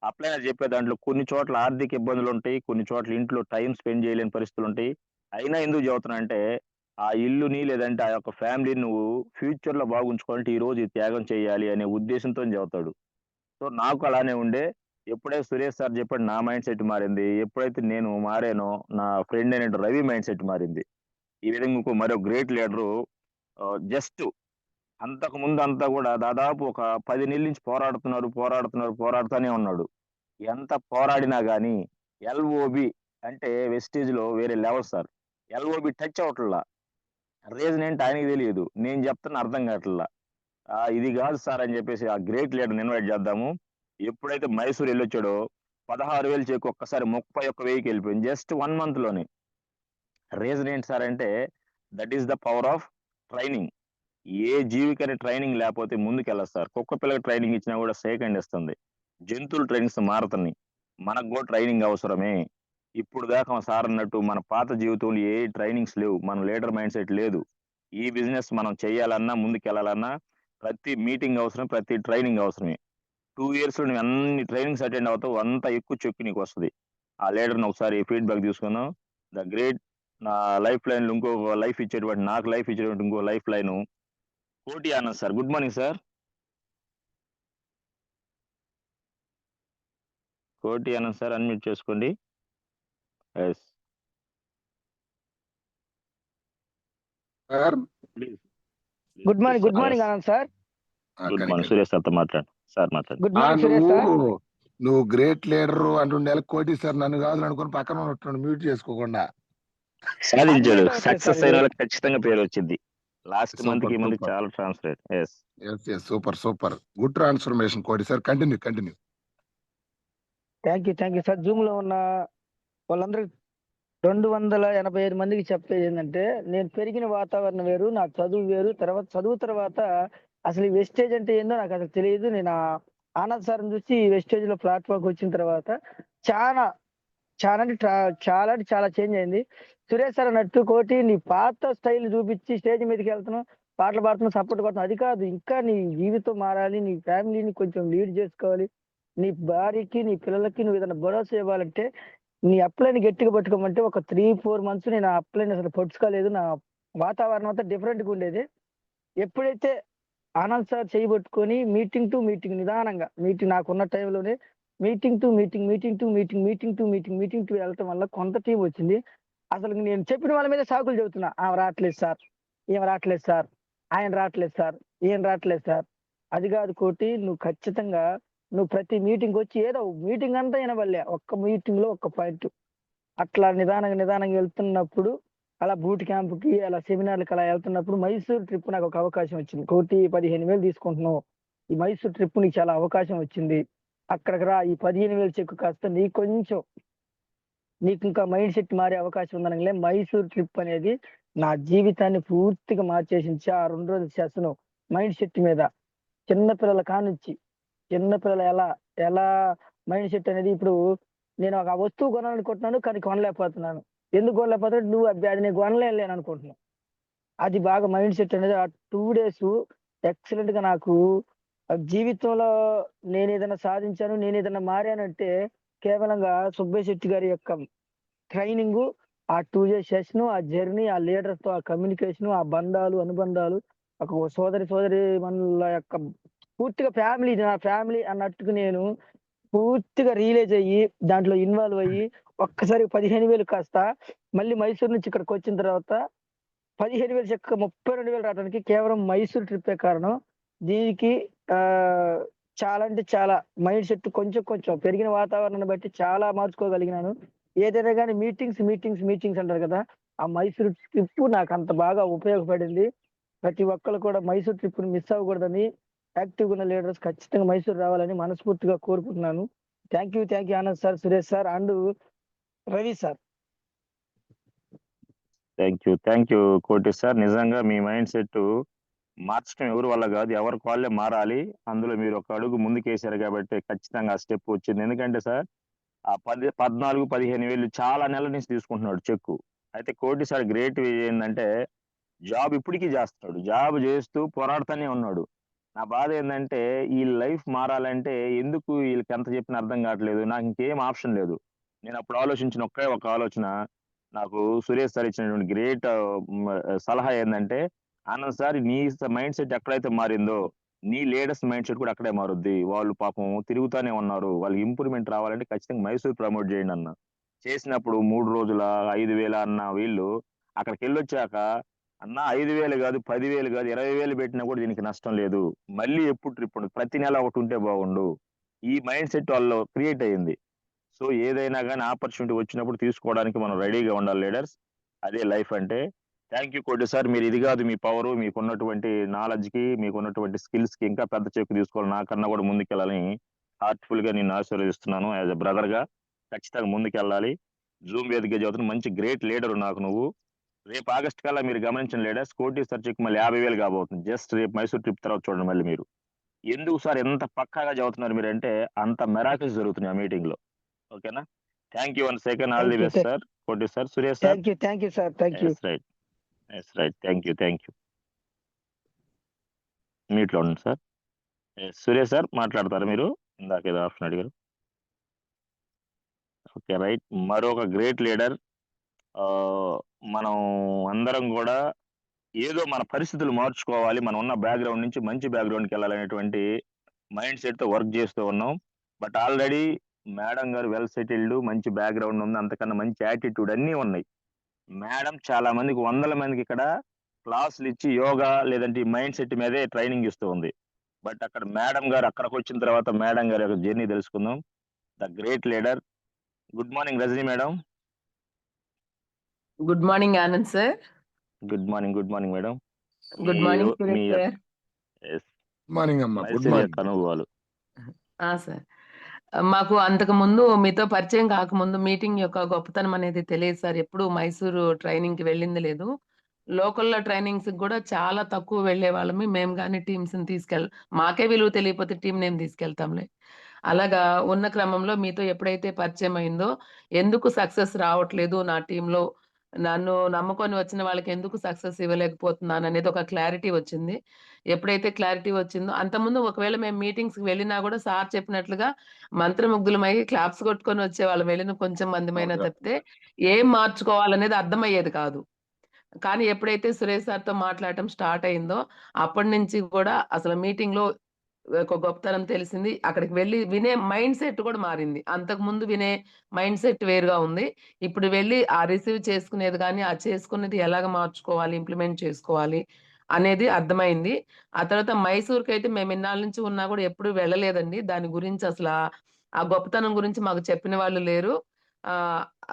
S4: అప్లైనర్ చెప్పే దాంట్లో కొన్ని చోట్ల ఆర్థిక ఇబ్బందులు ఉంటాయి, కొన్ని చోట్ల ఇంట్లో టైం స్పెండ్ చేయలేని పరిస్థితులు ఉంటాయి. అయినా ఎందుకు చెబుతున్నా అంటే ఆ ఇల్లుని లేదంటే ఆ యొక్క ఫ్యామిలీని నువ్వు ఫ్యూచర్ లో బాగుంచుకోవాలంటే ఈ రోజు ఈ త్యాగం చేయాలి అనే ఉద్దేశంతో చెబుతాడు. సో నాకు అలానే ఉండే. ఎప్పుడైతే సురేష్ సార్ చెప్పాడు నా మైండ్ సెట్ మారింది, ఎప్పుడైతే నేను మారానో నా ఫ్రెండ్ అయిన రవి మైండ్ సెట్ మారింది. ఈ విధంగా ఇంకో మరో గ్రేట్ లీడరు జస్ట్ అంతకు ముందు అంతా కూడా దాదాపు ఒక 10 నెలల నుంచి పోరాడుతూనే ఉన్నాడు. ఎంత పోరాడినా గానీ ఎల్ఓబి అంటే వెస్టేజ్ లో వేరే లెవెల్ సార్. ఎల్ఓబి టచ్ అవట్లా. రీజన్ ఏంటి ఆయనకి తెలియదు, నేను చెప్తున్నా అర్థం కావట్లా. ఇది కాదు సార్ అని చెప్పేసి ఆ గ్రేట్ లీడర్ ఇన్వైట్ చేద్దాము. ఎప్పుడైతే మైసూర్ వెళ్ళొచ్చాడో 16,000 చెక్ ఒక్కసారి 31,000కి వెళ్ళిపోయింది జస్ట్ 1 month లోనే. రీజన్ ఏంటి సార్ అంటే that is the power of training. ఏ జీవికైనా ట్రైనింగ్ లేకపోతే ముందుకెళ్ళదు సార్. కుక్క పిల్లకి ట్రైనింగ్ ఇచ్చినా కూడా సెకండ్ ఇస్తుంది. జంతువుల ట్రైనింగ్స్ మారుతున్నాయి, మనకు కూడా ట్రైనింగ్ అవసరమే. ఇప్పుడు దాకా సార్ అన్నట్టు మన పాత జీవితంలో ఏ ట్రైనింగ్స్ లేవు, మన లీడర్ మైండ్ సెట్ లేదు. ఈ బిజినెస్ మనం చేయాలన్నా ముందుకెళ్ళాలన్నా ప్రతి మీటింగ్ అవసరం, ప్రతి ట్రైనింగ్ అవసరమే. 2 years లో నువ్వు అన్ని ట్రైనింగ్స్ అటెండ్ అవుతావు, అంత ఎక్కువ చెక్కు నీకు వస్తుంది. ఆ లీడర్ని ఒకసారి ఫీడ్బ్యాక్ తీసుకుందాం. ద గ్రేట్ నా లైఫ్ లైన్ లో ఇంకో లైఫ్ ఇచ్చేటువంటి, నాకు లైఫ్ ఇచ్చేటువంటి ఇంకో life line Koti Anand sir. Good morning sir. Koti Anand sir unmute చేసుకోండి. Yes
S1: sir
S4: please.
S5: Good morning Anand sir.
S4: Good morning Suresh సార్తో మాట్లాడు సార్. మాట్లాడు.
S5: Good morning Suresh sir.
S1: నువ్వు గ్రేట్ లీడర్ అంటుండే కోటి సార్ నన్ను కాదు అనుకుని పక్కన ఉన్నట్టు మ్యూట్ చేసుకోకుండా
S4: సాధించాడు.
S5: అన్మ్యూట్ అవ్వట్లేదు
S4: సక్సెస్
S5: సార్
S4: అయిన
S5: ఇది.
S4: వాళ్ళకి ఖచ్చితంగా పేరు వచ్చింది. లాస్ట్
S1: Super,
S4: మంత్ కి మంత్
S1: super.
S4: చాలా transfer. Yes
S1: yes super good transformation Koti sir. Continue
S5: thank you sir. Zoom లో ఉన్న వాళ్ళందరూ 285 మందికి చెప్పేది ఏంటంటే, నేను పెరిగిన వాతావరణం వేరు, నా చదువు వేరు. చదువు తర్వాత అసలు ఈ వెస్టేజ్ అంటే ఏందో నాకు అసలు తెలియదు. నేను ఆనంద్ సార్ చూసి వెస్టేజ్ లో ప్లాట్ఫామ్ వచ్చిన తర్వాత చాలా చాలా చేంజ్ అయింది. సురేష్ సార్ అన్నట్టు కోటి నీ పాత స్టైల్ చూపించి స్టేజ్ మీదకి వెళ్తున్నావు, పాటలు పాడుతున్నావు, సపోర్ట్ కొడుతున్నావు. అది కాదు, ఇంకా నీ జీవితం మారాలి, నీ ఫ్యామిలీని కొంచెం లీడ్ చేసుకోవాలి, నీ భార్యకి నీ పిల్లలకి నువ్వు ఏదైనా భరోసా ఇవ్వాలంటే నీ అప్లైని గట్టిగా పట్టుకోమంటే ఒక 3-4 months నేను ఆ అప్లైని అసలు పట్టుకోలేదు. నా వాతావరణం అంతా డిఫరెంట్గా ఉండేది. ఎప్పుడైతే ఆనంద్ సార్ చేయబట్టుకొని మీటింగ్ టు మీటింగ్ నిదానంగా నాకున్న టైంలోనే మీటింగ్ టు మీటింగ్ వెళ్ళటం వల్ల కొంత టీం వచ్చింది. అసలు నేను చెప్పిన వాళ్ళ మీద సాకులు చెబుతున్నా. ఆమె రావట్లేదు సార్, ఏం రావట్లేదు సార్, ఆయన రావట్లేదు సార్, ఏం రావట్లేదు సార్. అది కాదు కోటి, నువ్వు ఖచ్చితంగా నువ్వు ప్రతి మీటింగ్ వచ్చి ఏదో మీటింగ్ అంతా వినబడలే, ఒక్క మీటింగ్ లో ఒక్క పాయింట్ అట్లా నిదానంగా వెళ్తున్నప్పుడు, అలా బూట్ క్యాంప్కి అలా సెమినార్లకు అలా వెళ్తున్నప్పుడు మైసూర్ ట్రిప్ నాకు ఒక అవకాశం వచ్చింది. కోటి 15,000 తీసుకుంటున్నావు, ఈ మైసూర్ ట్రిప్ నీకు చాలా అవకాశం వచ్చింది, అక్కడికి రా, ఈ 15,000 చెక్కు కాస్త నీకు ఇంకా మైండ్ సెట్ మారే అవకాశం ఉందనగానే మైసూర్ ట్రిప్ అనేది నా జీవితాన్ని పూర్తిగా మార్చేసింది. ఆ 2 రోజుల సెషన్ మైండ్ సెట్ మీద, చిన్నపిల్లల కానుంచి చిన్నపిల్లలు ఎలా మైండ్ సెట్ అనేది, ఇప్పుడు నేను ఒక వస్తువు కొనాలనుకుంటున్నాను కానీ కొనలేకపోతున్నాను. ఎందుకు కొనలేకపోతున్నాను? నువ్వు అది నేను కొనలేను అనుకుంటున్నాను. అది బాగా మైండ్ సెట్ అనేది ఆ 2 days ఎక్సలెంట్ గా నాకు జీవితంలో నేను ఏదైనా సాధించాను, నేను ఏదైనా మారానంటే కేవలంగా సుబ్బయ్య శెట్టి గారి యొక్క ట్రైనింగ్, ఆ 2 days సెషన్, ఆ జర్నీ, ఆ లీడర్స్ తో ఆ కమ్యూనికేషన్, ఆ అనుబంధాలు, ఒక సోదరి మనుల యొక్క పూర్తిగా ఫ్యామిలీ, నా ఫ్యామిలీ అన్నట్టుగా నేను పూర్తిగా రియలైజ్ అయ్యి దాంట్లో ఇన్వాల్వ్ అయ్యి ఒక్కసారి 15,000 కాస్త మళ్ళీ మైసూరు నుంచి ఇక్కడికి వచ్చిన తర్వాత 15,000 చక్కగా 32,000 రావడానికి కేవలం మైసూర్ ట్రిప్పే కారణం. దీనికి చాలా అంటే చాలా మైండ్ సెట్ కొంచెం కొంచెం పెరిగిన వాతావరణాన్ని బట్టి చాలా మార్చుకోగలిగినాను. ఏదైనా గాని మీటింగ్స్ అంటారు కదా! ఆ మైసూర్ ట్రిప్ నాకంత బాగా ఉపయోగపడింది. ప్రతి ఒక్కళ్ళు కూడా మైసూర్ ట్రిప్‌ని మిస్ అవ్వకూడదని యాక్టివ్‌గా ఉన్న లీడర్స్ ఖచ్చితంగా మైసూర్ రావాలని మనస్ఫూర్తిగా కోరుకుంటున్నాను. Thank you Anand sir, Suresh sir and Ravi sir.
S4: Thank you కోటి సార్. నిజంగా మీ మైండ్ సెట్ మార్చడం ఎవరి వల్ల కాదు, ఎవరికి వాళ్ళే మారాలి. అందులో మీరు ఒక అడుగు ముందుకేశారు కాబట్టి ఖచ్చితంగా ఆ స్టెప్ వచ్చింది. ఎందుకంటే సార్ ఆ 14-15,000 చాలా నెలల నుంచి తీసుకుంటున్నాడు చెక్కు. అయితే కోటి సార్ గ్రేట్ ఏంటంటే జాబ్ ఇప్పటికీ చేస్తున్నాడు, జాబ్ చేస్తూ పోరాడుతూనే ఉన్నాడు. నా బాధ ఏంటంటే ఈ లైఫ్ మారాలంటే ఎందుకు వీళ్ళకి ఎంత చెప్పినా అర్థం కావట్లేదు, నాకు ఇంకేం ఆప్షన్ లేదు. నేను అప్పుడు ఆలోచించిన ఒకే ఒక ఆలోచన, నాకు సురేష్ సార్ ఇచ్చినటువంటి గ్రేట్ సలహా ఏంటంటే, ఆనంద్ సార్ నీ మైండ్ సెట్ ఎక్కడైతే మారిందో నీ లీడర్స్ మైండ్ సెట్ కూడా అక్కడే మారుద్ది. వాళ్ళు పాపం తిరుగుతానే ఉన్నారు, వాళ్ళకి ఇంప్రూవ్మెంట్ రావాలంటే ఖచ్చితంగా మైసూర్ ప్రమోట్ చేయండి అన్న. చేసినప్పుడు 3 రోజుల 5,000 అన్న వీళ్ళు అక్కడికి వెళ్ళొచ్చాక, అన్న 5,000 కాదు, 10,000 కాదు, 20,000 పెట్టినా కూడా దీనికి నష్టం లేదు, మళ్ళీ ఎప్పుడు ట్రిప్ ఉండదు, ప్రతి నెల ఒకటి ఉంటే బాగుండు, ఈ మైండ్ సెట్ వాళ్ళు క్రియేట్ అయ్యింది. సో ఏదైనా కానీ ఆపర్చునిటీ వచ్చినప్పుడు తీసుకోవడానికి మనం రెడీగా ఉండాలి లీడర్స్. అదే లైఫ్ అంటే. థ్యాంక్ యూ కోటి సార్. మీరు ఇది కాదు, మీ పవర్, మీకున్నటువంటి నాలెడ్జ్ కి, మీకున్నటువంటి స్కిల్స్ కి ఇంకా పెద్ద చెక్కు తీసుకోవాలి, నాకన్నా కూడా ముందుకెళ్ళాలని హార్ట్ఫుల్ గా నేను ఆశీర్వదిస్తున్నాను. యాజ్ అ బ్రదర్ గా ఖచ్చితంగా ముందుకెళ్ళాలి. జూమ్ వేదిక చదువుతున్న మంచి గ్రేట్ లీడర్ నాకు నువ్వు. రేపు ఆగస్ట్ కల్లా మీరు గమనించిన లీడర్స్ కోటి సార్ చెక్ మళ్ళీ 50,000 కాబోతుంది. జస్ట్ రేపు మైసూర్ ట్రిప్ తర్వాత చూడండి మళ్ళీ మీరు. ఎందుకు సార్ ఎంత పక్కాగా చదువుతున్నారు మీరు అంటే అంత మెరాకిల్స్ జరుగుతున్నాయి ఆ మీటింగ్ లో. ఓకేనా? Thank you once again, all the best sir. Koti sir. Suresh sir.
S5: Thank you sir. Thank you.
S4: Right. Thank you. మీట్లో ఉండండి సార్. సురేష్ సార్ మాట్లాడతారా మీరు? ఇందాక ఏదో ఆప్షన్ అడిగారు. Okay right. మరొక గ్రేట్ లీడర్. మనం అందరం కూడా ఏదో మన పరిస్థితులు మార్చుకోవాలి, మనం ఉన్న బ్యాక్గ్రౌండ్ నుంచి మంచి బ్యాక్గ్రౌండ్కి వెళ్ళాలనేటువంటి మైండ్ సెట్ తో వర్క్ చేస్తూ ఉన్నాం. బట్ ఆల్రెడీ మేడం గారు వెల్ సెటిల్డ్, మంచి బ్యాక్గ్రౌండ్ ఉంది, అంతకన్నా మంచి యాటిట్యూడ్ అన్నీ ఉన్నాయి. మేడం చాలా మందికి, 100 మందికి ఇక్కడ క్లాసులు ఇచ్చి యోగా లేదంటే మైండ్ సెట్ మీదే ట్రైనింగ్ ఇస్తూ ఉంది. బట్ అక్కడ మేడం గారు, అక్కడికి వచ్చిన తర్వాత మేడం గారి యొక్క జర్నీ తెలుసుకుందాం. The great leader. Good morning Rajani madam.
S6: Good morning Anand sir.
S4: Good morning madam.
S6: Good morning Suresh sir.
S1: Morning అమ్మా. Good morning.
S4: అనుభవాలు.
S6: సార్, మాకు అంతకు ముందు మీతో పరిచయం కాకముందు మీటింగ్ యొక్క గొప్పతనం అనేది తెలియదు సార్. ఎప్పుడు మైసూరు ట్రైనింగ్ కి వెళ్ళింది లేదు. లోకల్లో ట్రైనింగ్స్ కూడా చాలా తక్కువ వెళ్లే వాళ్ళమి మేము, కానీ టీమ్స్ మాకే విలువ తెలియకపోతే టీం నేమ్ తీసుకెళ్తాంలే. అలాగా ఉన్న క్రమంలో మీతో ఎప్పుడైతే పరిచయం అయిందో, ఎందుకు సక్సెస్ రావట్లేదు నా టీంలో, నన్ను నమ్ముకొని వచ్చిన వాళ్ళకి ఎందుకు సక్సెస్ ఇవ్వలేకపోతున్నాను అనేది ఒక క్లారిటీ వచ్చింది. ఎప్పుడైతే క్లారిటీ వచ్చిందో, అంతకుముందు ఒకవేళ మేము మీటింగ్స్కి వెళ్ళినా కూడా సార్ చెప్పినట్లుగా మంత్రముగ్ధులమై క్లాప్స్ కొట్టుకొని వచ్చేవాళ్ళం, వెళ్ళిన కొంచెం మందిమైనా తప్పితే ఏం మార్చుకోవాలనేది అర్థమయ్యేది కాదు. కానీ ఎప్పుడైతే సురేష్ సార్తో మాట్లాడటం స్టార్ట్ అయిందో అప్పటి నుంచి కూడా అసలు మీటింగ్ లో ఒక గొప్పతనం తెలిసింది. అక్కడికి వెళ్ళి వినే మైండ్ సెట్ కూడా మారింది. అంతకు ముందు వినే మైండ్ సెట్ వేరుగా ఉంది. ఇప్పుడు వెళ్ళి ఆ రిసీవ్ చేసుకునేది కానీ, ఆ చేసుకునేది ఎలాగ మార్చుకోవాలి, ఇంప్లిమెంట్ చేసుకోవాలి అనేది అర్థమైంది. ఆ తర్వాత మైసూర్కి అయితే మేము ఇన్నాళ్ళ నుంచి ఉన్నా కూడా ఎప్పుడు వెళ్ళలేదండి. దాని గురించి అసలు ఆ గొప్పతనం గురించి మాకు చెప్పిన వాళ్ళు లేరు.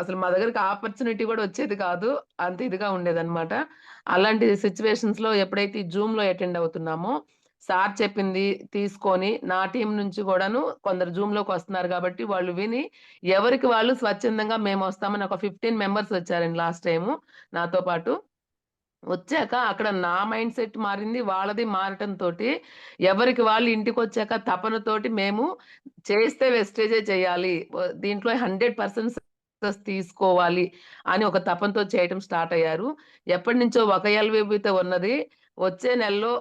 S6: అసలు మా దగ్గరికి ఆపర్చునిటీ కూడా వచ్చేది కాదు. అంత ఇదిగా ఉండేదన్నమాట. అలాంటి సిచ్యువేషన్స్ లో ఎప్పుడైతే జూమ్ లో అటెండ్ అవుతున్నామో, సార్ చెప్పింది తీసుకొని నా టీం నుంచి కూడాను కొందరు జూమ్ లోకి వస్తున్నారు కాబట్టి వాళ్ళు విని ఎవరికి వాళ్ళు స్వచ్ఛందంగా మేము వస్తామని ఒక 15 మెంబర్స్ వచ్చారండి లాస్ట్ టైము నాతో పాటు. వచ్చాక అక్కడ నా మైండ్ సెట్ మారింది, వాళ్ళది మారటంతోటి ఎవరికి వాళ్ళు ఇంటికొచ్చాక తపనతోటి మేము చేస్తే వెస్టేజే చేయాలి, దీంట్లో 100% సక్సెస్ తీసుకోవాలి అని ఒక తపనతో చేయటం స్టార్ట్ అయ్యారు. ఎప్పటి నుంచో ఒక ఎల్విబితో ఉన్నది వచ్చే నెలలో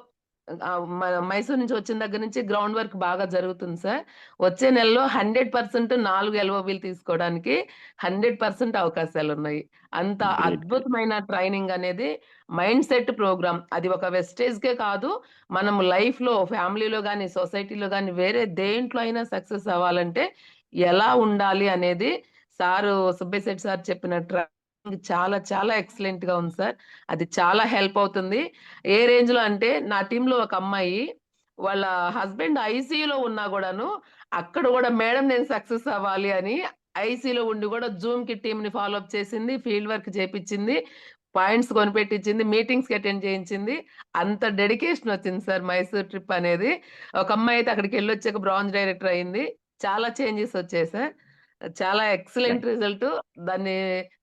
S6: మైసూర్ నుంచి వచ్చిన దగ్గర నుంచి గ్రౌండ్ వర్క్ బాగా జరుగుతుంది సార్. వచ్చే నెలలో 100% 4 ఎల్ఓబీలు తీసుకోవడానికి 100% అవకాశాలున్నాయి. అంత
S4: గ్రేట్. గ్రేట్.
S6: అద్భుతమైన ట్రైనింగ్ అనేది మైండ్ సెట్ ప్రోగ్రామ్. అది ఒక వెస్టేజ్‌కే కాదు, మనం లైఫ్‌లో, ఫ్యామిలీలో గాని, సొసైటీలో గాని, వేరే దేంట్లో అయినా సక్సెస్ అవ్వాలంటే ఎలా ఉండాలి అనేది సారు సుబ్బయ్య సార్ చెప్పిన ట్రైనింగ్ చాలా చాలా ఎక్సలెంట్‌గా ఉంది సార్. అది చాలా హెల్ప్ అవుతుంది. ఏ రేంజ్‌లో అంటే నా టీమ్‌లో ఒక అమ్మాయి వాళ్ళ హస్బెండ్ ఐసీయూలో ఉన్నా గూడాను, అక్కడ గూడా మేడం నేను సక్సెస్ అవ్వాలి అని ఐసీయూలో ఉండి గూడా జూమ్‌కి టీమ్‌ని ఫాలో అప్ చేసింది. ఫీల్డ్ వర్క్ చేపిచ్చింది. పాయింట్స్ కొనిపెట్టిచ్చింది. మీటింగ్స్‌కి అటెండ్ చేయించింది. అంత డెడికేషన్ వచ్చింది సార్ మైసూర్ ట్రిప్ అనేది. ఒక అమ్మాయి అయితే అక్కడికెళ్ళొచ్చాక బ్రాంజ్ డైరెక్టర్ అయింది. చాలా చేంజెస్ వచ్చాయి సార్. చాలా ఎక్సలెంట్ రిజల్ట్. దాన్ని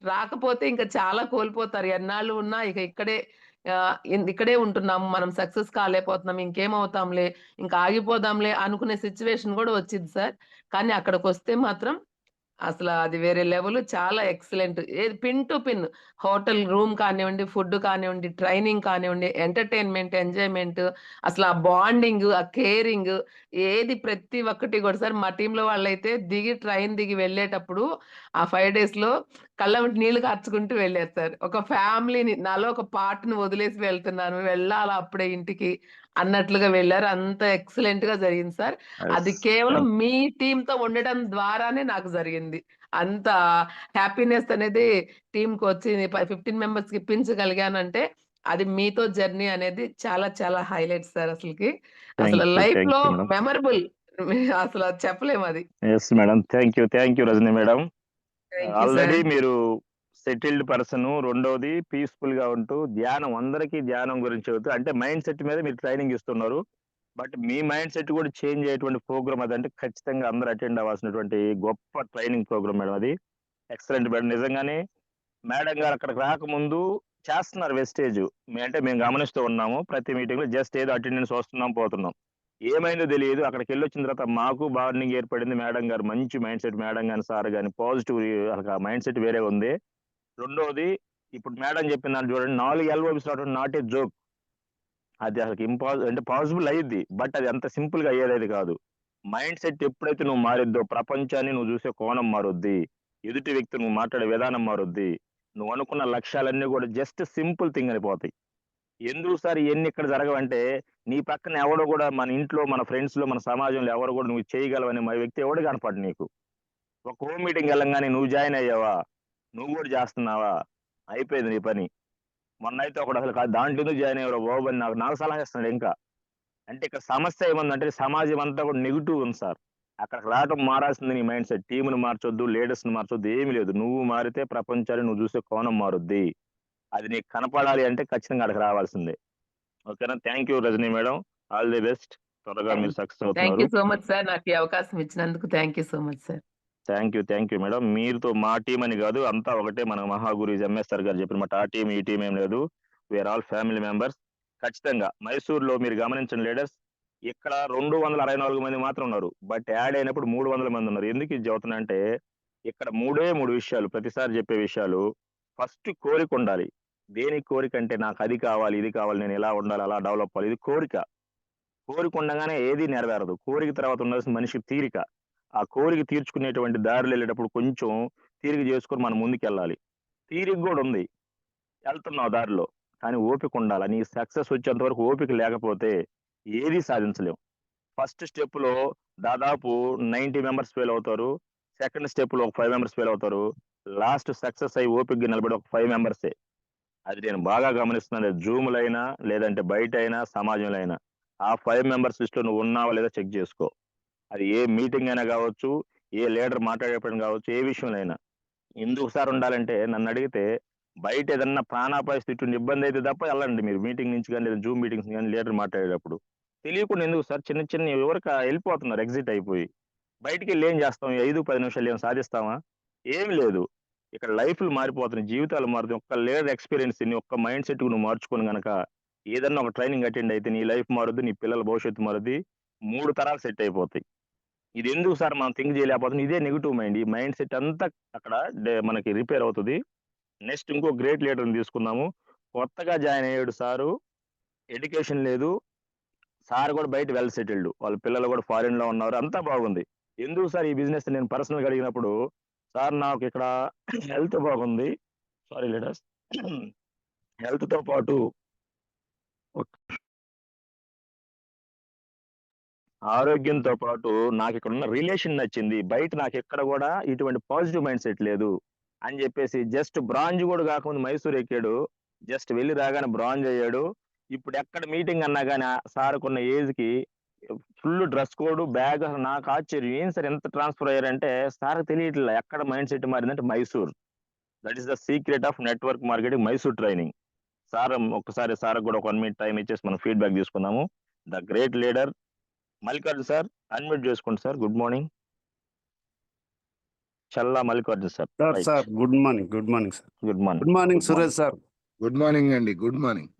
S6: రాకపోతే ఇంకా చాలా కోల్పోతారు. ఎన్నాళ్ళు ఉన్నా ఇక ఇక్కడే ఇక్కడే ఉంటున్నాము. మనం సక్సెస్ కాలేకపోతున్నాం. ఇంకేమవుతాంలే, ఇంకా ఆగిపోదాంలే అనుకునే సిట్యుయేషన్ గూడా వచ్చింది సార్. కానీ అక్కడికొస్తే మాత్రం అసల అది వేరే లెవెల్, చాలా ఎక్సలెంట్. ఏది pin to pin hotel room కానివ్వండి, ఫుడ్ కానివ్వండి, ట్రైనింగ్ కానివ్వండి, ఎంటర్‌టైన్‌మెంట్, ఎంజాయ్‌మెంట్, అసలు ఆ బాండింగ్, ఆ కేరింగ్, ఏది ప్రతి ఒక్కటి గూడా సార్ మా టీమ్‌లో వాళ్ళైతే ట్రైన్ దిగి వెళ్ళేటప్పుడు ఆ 5 డేస్‌లో కళ్ళ వెంట నీళ్లు కార్చుకుంటూ వెళ్ళారు సార్. ఒక ఫ్యామిలీని, నాలో ఒక పార్ట్‌ని వదిలేసి వెళ్తున్నాను. వెళ్ళాలా అప్పుడే ఇంటికి అన్నట్లుగా వెళ్లారు. అంత ఎక్సలెంట్‌గా జరిగింది సార్. అది
S4: ఎస్.
S6: కేవలం మీ టీమ్‌తో ఉండడం ద్వారానే నాకు జరిగింది. అంత హ్యాపీనెస్ అనేది టీమ్‌కొచ్చి 15 మెంబర్స్‌కి ఇప్పించగలిగానంటే, అది మీతో జర్నీ అనేది చాలా చాలా హైలైట్ సార్ అసలకి. అసలు
S4: థ్యాంక్
S6: లైఫ్‌లో
S4: యూ మేడం.
S6: మెమరబుల్. అసల చెప్పలేమది.
S4: Yes madam. Thank you Rajani madam.
S6: Thank you
S4: already
S6: sir.
S4: మీరు సెటిల్డ్ పర్సన్. రెండోది పీస్‌ఫుల్‌గా ఉంటూ ధ్యానం, అందరికీ ధ్యానం గురించి చెబుతూ అంటే మైండ్ సెట్ మీద మీరు ట్రైనింగ్ ఇస్తున్నారు. బట్ మీ మైండ్ సెట్ కూడా చేంజ్ అయ్యేటువంటి ప్రోగ్రామ్ అదంటే ఖచ్చితంగా అందరూ అటెండ్ అవ్వాల్సినటువంటి గొప్ప ట్రైనింగ్ ప్రోగ్రామ్ మేడం అది. Excellent madam. నిజంగానే మేడం గారు అక్కడికి రాకముందు చేస్తున్నారు వెస్టేజ్. అంటే మేము గమనిస్తూ ఉన్నాము. ప్రతి మీటింగ్‌లో జస్ట్ ఏదో అటెండెన్స్ వస్తున్నాం, పోతున్నాం. ఏమైందో తెలీదు. అక్కడికెళ్ళొచ్చిన తర్వాత మాకు బాండింగ్ ఏర్పడింది. మేడం గారు మంచి మైండ్ సెట్, మేడం గాని, సార్ గాని పాజిటివ్, అసలు ఆ మైండ్ సెట్ వేరే ఉంది. రెండోది, ఇప్పుడు మేడం చెప్పిన దాంట్లో చూడండి 4 ఎల్ఓబీస్ రావడం నాట్ ఏ జోక్. అది అసలు అంటే పాసిబుల్ అయ్యిద్ది. బట్ అది అంత సింపుల్‌గా అయ్యేదైతే కాదు. మైండ్ సెట్ ఎప్పుడైతే నువ్వు మారిద్దో ప్రపంచాన్ని నువ్వు చూసే కోణం మారుద్ది. ఎదుటి వ్యక్తి నువ్వు మాట్లాడే విధానం మారుద్ది. నువ్వు అనుకున్న లక్ష్యాలన్నీ కూడా జస్ట్ సింపుల్ థింగ్ అయిపోతాయి. ఎందుకు సార్ ఇయన్నీ ఇక్కడ జరగవంటే, నీ పక్కన ఎవడో గూడా మన ఇంట్లో, మన ఫ్రెండ్స్‌లో, మన సమాజంలో ఎవరు గూడా నువ్వు చేయగలవనే వ్యక్తి ఎవడు కనపడడు నీకు. ఒక హోమ్ మీటింగ్ ఎళ్ళంగానే నువ్వు జాయిన్ అయ్యావా? నువ్వు గూడా చేస్తున్నావా? అయిపోయింది నీ పని. మొన్నైతే ఒకడు అసలు దాంట్లో ఎందుకు జాయిన్ అయ్యావురా బాబు అని నాకు సలహా ఇస్తున్నాడు ఇంకా. అంటే ఇక్కడ సమస్య ఏముందంటే సమాజం అంతా కూడా నెగెటివ్ ఉంది సార్. అక్కడికి రావటం మారాల్సింది నీ మైండ్ సెట్. టీమ్‌ని మార్చొద్దు, లీడర్స్‌ని మార్చొద్దు, ఏమి లేదు. నువ్వు మారితే ప్రపంచాన్ని నువ్వు చూసే కోణం మారుద్ది. అది నీకు కనపడాలి అంటే ఖచ్చితంగా అక్కడికి రావాల్సిందే. ఓకేనా? Thank you Rajani madam. All the best. త్వరగా మీరు సక్సెస్
S6: థాంక్
S4: అవుతున్నారు.
S6: You so much sir. నాకు ఈ అవకాశం ఇచ్చినందుకు thank you so much sir.
S4: Thank you madam. మీరుతో మా టీమ్ అని కాదు, అంతా ఒకటే. మన మహాగురు ఎంఎస్ సార్ గారు చెప్పిన మాట, ఆ టీమ్ ఈ టీమ్ ఏం లేదు. We are all family members. ఖచ్చితంగా మైసూర్‌లో మీరు గమనించండి లీడర్స్, ఇక్కడ 264 మంది మాత్రం ఉన్నారు. బట్ యాడ్ అయినప్పుడు 300 మంది ఉన్నారు. ఎందుకు ఇది చెబుతున్నా అంటే, ఇక్కడ 3 విషయాలు ప్రతిసారి చెప్పే విషయాలు. ఫస్ట్ కోరిక ఉండాలి. దేనికి కోరిక అంటే నాకు అది కావాలి, ఇది కావాలి, నేను ఇలా ఉండాలి, అలా డెవలప్ అవ్వాలి. ఇది కోరిక. కోరిక ఉండగానే ఏది నెరవేరదు. కోరిక తర్వాత ఉండాల్సిన మనిషికి తీరిక. ఆ కోరిక తీర్చుకునేటువంటి దారిలో వెళ్ళేటప్పుడు కొంచెం తీరిక చేసుకొని మనం ముందుకెళ్ళాలి. తీరిక కూడా ఉంది. వెళ్తున్నావు దారిలో. కానీ ఓపిక ఉండాలి. నీ సక్సెస్ వచ్చేంత వరకు ఓపిక లేకపోతే ఏది సాధించలేం. ఫస్ట్ స్టెప్‌లో దాదాపు 90 మెంబర్స్ ఫెయిల్ అవుతారు. సెకండ్ స్టెప్‌లో ఒక 5 మెంబర్స్ ఫెయిల్ అవుతారు. లాస్ట్ సక్సెస్ అయ్యి ఓపికగా నిలబడి ఒక 5 మెంబర్సే. అది నేను బాగా గమనిస్తున్నాను. జూమ్‌లైనా, లేదంటే బయటైనా, సమాజంలో అయినా. ఆ 5 మెంబర్స్ లిస్ట్‌లో నువ్వు ఉన్నావా లేదా చెక్ చేసుకో. అది ఏ మీటింగ్ అయినా కావచ్చు, ఏ లీడర్ మాట్లాడేటప్పుడు కావచ్చు, ఏ విషయంలో అయినా. ఎందుకు సార్ ఉండాలంటే నన్నడిగితే, బయట ఏదన్నా ప్రాణాపాయ స్థితి ఉండి ఇబ్బంది అయితే తప్ప ఎళ్ళండి మీరు మీటింగ్ నుంచి గాని, లేదా జూమ్ మీటింగ్స్ గాని లీడర్ మాట్లాడేటప్పుడు. తెలియకుండా ఎందుకు సార్ చిన్న చిన్న ఎళ్ళిపోతున్నారు ఎగ్జిట్ అయిపోయి. బయటికెళ్ళి ఏం చేస్తాం? 5, 10 నిమిషాలు ఏమైనా సాధిస్తామా? ఏమి లేదు. ఇక్కడ లైఫ్‌లు మారిపోతున్నాయి. జీవితాలు మారుతున్నాయి. ఒక్క లీడర్ ఎక్స్‌పీరియన్స్ నీ ఒక్క మైండ్ సెట్‌కి నువ్వు మార్చుకొని గనక ఏదన్నా ఒక ట్రైనింగ్ అటెండ్ అయితే నీ లైఫ్ మారుద్ది. నీ పిల్లల భవిష్యత్తు మారుద్ది. 3 తరాలు సెట్ అయిపోతాయి. ఇది ఎందుకు సార్ మనం థింక్ చేయలేకపోతున్నాం? ఇదే నెగెటివ్ మైండ్. ఈ మైండ్ సెట్ అంతా అక్కడ మనకి రిపేర్ అవుతది. నెక్స్ట్ ఇంకో గ్రేట్ లీడర్‌ని తీసుకుందాము. కొత్తగా జాయిన్ అయ్యాడు సారు. ఎడ్యుకేషన్ లేదు. సార్ కూడా బయట వెల్ సెటిల్డ్, వాళ్ళ పిల్లలు కూడా ఫారిన్ లో ఉన్నారు, అంతా బాగుంది. ఎందుకు సార్ ఈ బిజినెస్ నేను పర్సనల్ గా అడిగినప్పుడు, సార్ నాకు ఇక్కడ హెల్త్ బాగుంది, సారీ లీడర్స్, హెల్త్ తో పాటు ఆరోగ్యంతో పాటు నాకు ఇక్కడ ఉన్న రిలేషన్ నచ్చింది, బయట నాకు ఎక్కడ కూడా ఇటువంటి పాజిటివ్ మైండ్ సెట్ లేదు అని చెప్పేసి జస్ట్ బ్రాంజ్ కూడా కాకముందు మైసూర్ ఎక్కాడు, జస్ట్ వెళ్ళి రాగానే బ్రాంజ్ అయ్యాడు. ఇప్పుడు ఎక్కడ మీటింగ్ అన్నా కానీ సార్కున్న ఏజ్ కి ఫుల్ డ్రెస్ కోడ్ బ్యాగ్, నాకు ఆశ్చర్యం ఏం సార్ ఎంత ట్రాన్స్ఫర్ అయ్యారంటే సార్ తెలియట్లే ఎక్కడ మైండ్ సెట్ మారిందంటే Mysore. That is the secret of network marketing, Mysore training. Sir ఒక్కసారి సార్ కూడా ఒక 1 minute టైం ఇచ్చేసి మనం ఫీడ్బ్యాక్ తీసుకుందాము. The great leader Mallikarjun sir, unmute చేసుకోండి sir. Good morning. Challa Mallikarjun sir.
S7: Sir sir good morning sir.
S4: Good morning.
S7: Good morning Suresh sir.
S1: Good morning అండి. Good morning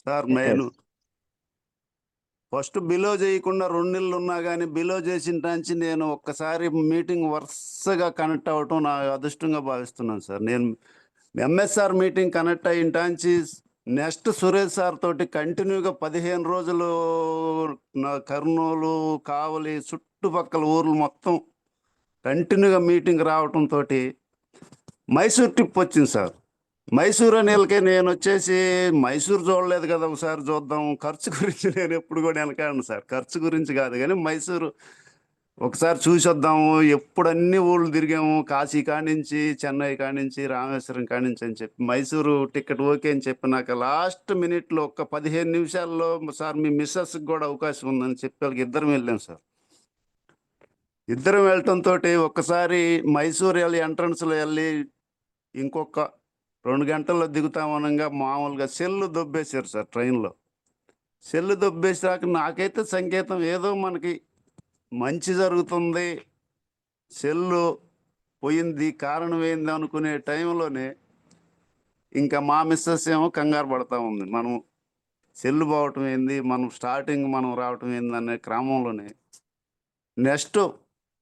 S7: sir నేను first below చేయకుండా 2 నెలలు ఉన్నా కానీ బిలో చేసిన టాంచి నేను ఒక్కసారి మీటింగ్ వరుసగా కనెక్ట్ అవ్వటం నా అదృష్టంగా భావిస్తున్నాను సార్. నేను ఎంఎస్ఆర్ మీటింగ్ కనెక్ట్ అయిన టాంచి నెక్స్ట్ సురేష్ సార్ తోటి కంటిన్యూగా 15 రోజులు నా కర్నూలు, కావలి, చుట్టుపక్కల ఊర్లు మొత్తం కంటిన్యూగా మీటింగ్ రావటంతో మైసూర్ ట్రిప్ వచ్చింది సార్. మైసూర్ అనేళ్ళకే నేను వచ్చేసి మైసూర్ చూడలేదు కదా, ఒకసారి చూద్దాం. ఖర్చు గురించి నేను ఎప్పుడు కూడా వెనకాడను సార్, ఖర్చు గురించి కాదు కానీ మైసూరు ఒకసారి చూసొద్దాము. ఎప్పుడు అన్ని ఊళ్ళు తిరిగాము, కాశీ కానించి, చెన్నై కానించి, రామేశ్వరం కానించి అని చెప్పి మైసూరు టికెట్ ఓకే అని చెప్పినాక లాస్ట్ మినిట్లో ఒక 15 నిమిషాల్లో సార్ మీ మిస్సెస్కి కూడా అవకాశం ఉందని చెప్పి వాళ్ళకి ఇద్దరం వెళ్ళాం సార్. ఇద్దరం వెళ్ళటంతో ఒక్కసారి మైసూర్ వెళ్ళి ఎంట్రన్స్లో వెళ్ళి ఇంకొక 2 గంటల్లో దిగుతామనగా మామూలుగా సెల్లు దొబ్బేశారు సార్. ట్రైన్లో సెల్లు దొబ్బేసాక నాకైతే సంకేతం ఏదో మనకి మంచి జరుగుతుంది, సెల్లు పోయింది, కారణం ఏంది అనుకునే టైంలోనే ఇంకా మా మిస్సెస్ ఏమో కంగారు పడతా ఉంది. మనం సెల్లు పోవటం ఏంది, మనం స్టార్టింగ్ మనం రావటం ఏంది అనే క్రమంలోనే నెక్స్ట్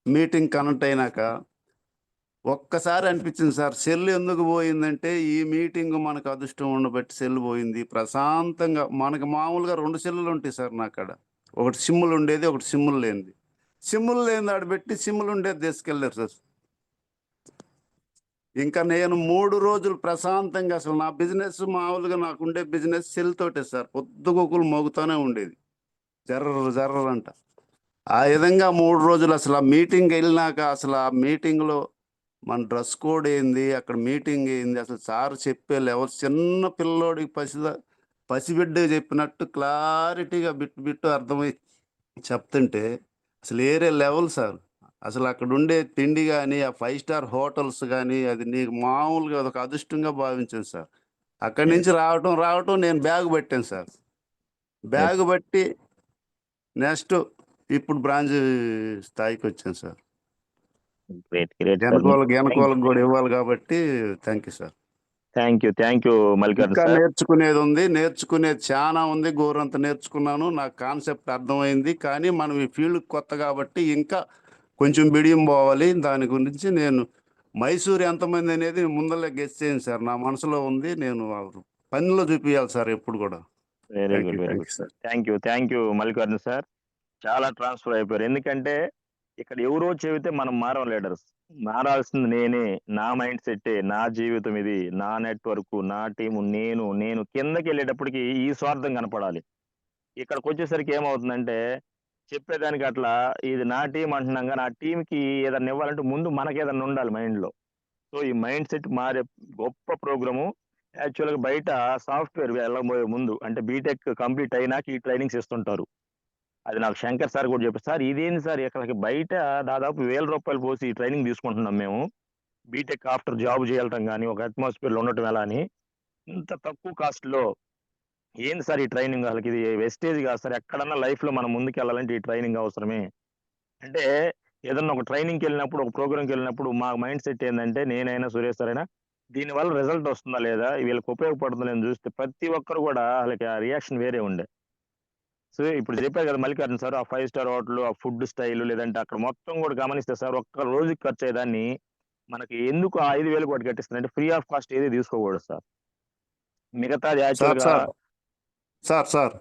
S7: మీటింగ్ కనెక్ట్ అయినాక ఒక్కసారి అనిపించింది సార్, సెల్ ఎందుకు పోయిందంటే ఈ మీటింగ్ మనకు అదృష్టం ఉండబట్టి సెల్ పోయింది. ప్రశాంతంగా మనకు మామూలుగా 2 సెల్లులు ఉంటాయి సార్ నా కాడ, ఒకటి సిమ్ములు ఉండేది, ఒకటి సిమ్ములు లేనిది. సిమ్ములు లేనిది ఆడబెట్టి సిమ్ములు ఉండేది తీసుకెళ్ళారు సార్. ఇంకా నేను 3 రోజులు ప్రశాంతంగా, అసలు నా బిజినెస్ మామూలుగా నాకుండే బిజినెస్ సెల్ తోటే సార్, పొద్దుగోకులు మోగుతూనే ఉండేది, జర్రంట. ఆ విధంగా 3 రోజులు అసలు ఆ మీటింగ్ వెళ్ళినాక అసలు ఆ మీటింగ్లో మన డ్రెస్ కోడ్ ఏంది, అక్కడ మీటింగ్ ఏంది, అసలు సార్ చెప్పే లెవెల్ చిన్న పిల్లోడికి పసిబిడ్డ చెప్పినట్టు క్లారిటీగా బిట్టు అర్థమై చెప్తుంటే అసలు ఏరే లెవెల్ సార్. అసలు అక్కడ ఉండే తిండి కానీ, ఆ 5 స్టార్ హోటల్స్ కానీ, అది నీకు మామూలుగా ఒక అదృష్టంగా భావించాను సార్. అక్కడి నుంచి రావటం నేను బ్యాగ్ పెట్టాను సార్. బ్యాగ్ బట్టి నెక్స్ట్ ఇప్పుడు బ్రాంచ్ స్థాయికి వచ్చాను సార్. వెనకోళ్ళకి కూడా ఇవ్వాలి కాబట్టి thank you sir.
S4: Thank you Mallikarjun
S7: ఇంకా
S4: సార్.
S7: నేర్చుకునేది చాలా ఉంది, గోరంత నేర్చుకున్నాను, నాకు కాన్సెప్ట్ అర్థమైంది. కానీ మనం ఈ ఫీల్డ్ కొత్త కాబట్టి ఇంకా కొంచెం బిడియం పోవాలి. దాని గురించి నేను మైసూర్ ఎంతమంది అనేది ముందలే గెస్ చేయండి సార్, నా మనసులో ఉంది. నేను పనిలో చూపించాలి సార్ ఎప్పుడు కూడా.
S4: Very good
S7: sir.
S4: Thank you Mallikarjun sir. చాలా ట్రాన్స్ఫర్ అయిపోయారు. ఎందుకంటే ఇక్కడ ఎవరో చెబితే మనం మారం లీడర్స్, మారాల్సింది నేనే, నా మైండ్ సెట్టే, నా జీవితం ఇది, నా నెట్వర్క్, నా టీము, నేను కిందకి వెళ్ళేటప్పటికి ఈ స్వార్థం కనపడాలి. ఇక్కడికి వచ్చేసరికి ఏమవుతుందంటే చెప్పేదానికి అట్లా ఇది నా టీం అంటున్నాం కానీ ఆ టీంకి ఏదన్నా ఇవ్వాలంటే ముందు మనకి ఏదన్నా ఉండాలి మైండ్లో. సో ఈ మైండ్ సెట్ మారే గొప్ప ప్రోగ్రాము. యాక్చువల్గా బయట సాఫ్ట్వేర్ వెళ్ళబోయే ముందు అంటే బీటెక్ కంప్లీట్ అయినాక ఈ ట్రైనింగ్స్ ఇస్తుంటారు. అది నాకు శంకర్ సార్ కూడా చెప్పారు, సార్ ఇదేంది సార్ ఇక్కడికి బయట దాదాపు 1000 రూపాయలు పోసి ఈ ట్రైనింగ్ తీసుకుంటున్నాం మేము, బీటెక్ ఆఫ్టర్ జాబ్ చేయటం కానీ ఒక అట్మాస్ఫియర్లో ఉండటం ఎలా అని, ఇంత తక్కువ కాస్ట్లో ఏంది సార్ ఈ ట్రైనింగ్, అసలు ఇది వెస్టేజ్ కాదు సార్, ఎక్కడన్నా లైఫ్లో మనం ముందుకు వెళ్ళాలంటే ఈ ట్రైనింగ్ అవసరమే. అంటే ఏదన్నా ఒక ట్రైనింగ్కి వెళ్ళినప్పుడు, ఒక ప్రోగ్రామ్కి వెళ్ళినప్పుడు మా మైండ్ సెట్ ఏంటంటే నేనైనా సురేష్ సార్ అయినా దీనివల్ల రిజల్ట్ వస్తుందా లేదా, వీళ్ళకి ఉపయోగపడుతుందా లేదని చూస్తే ప్రతి ఒక్కరు కూడా వాళ్ళకి ఆ రియాక్షన్ వేరే ఉండే. సో ఇప్పుడు చెప్పారు కదా మల్లికార్జున్ సార్, ఆ 5 స్టార్ హోటల్, ఆ ఫుడ్ స్టైల్, లేదంటే అక్కడ మొత్తం కూడా గమనిస్తే సార్ ఒక్క రోజుకి ఖర్చు అయ్యేదాన్ని మనకి ఎందుకు 5,000 కోటి కట్టిస్తుందంటే ఫ్రీ ఆఫ్ కాస్ట్ ఏది తీసుకోకూడదు సార్. మిగతాది యాక్చువల్గా
S7: సార్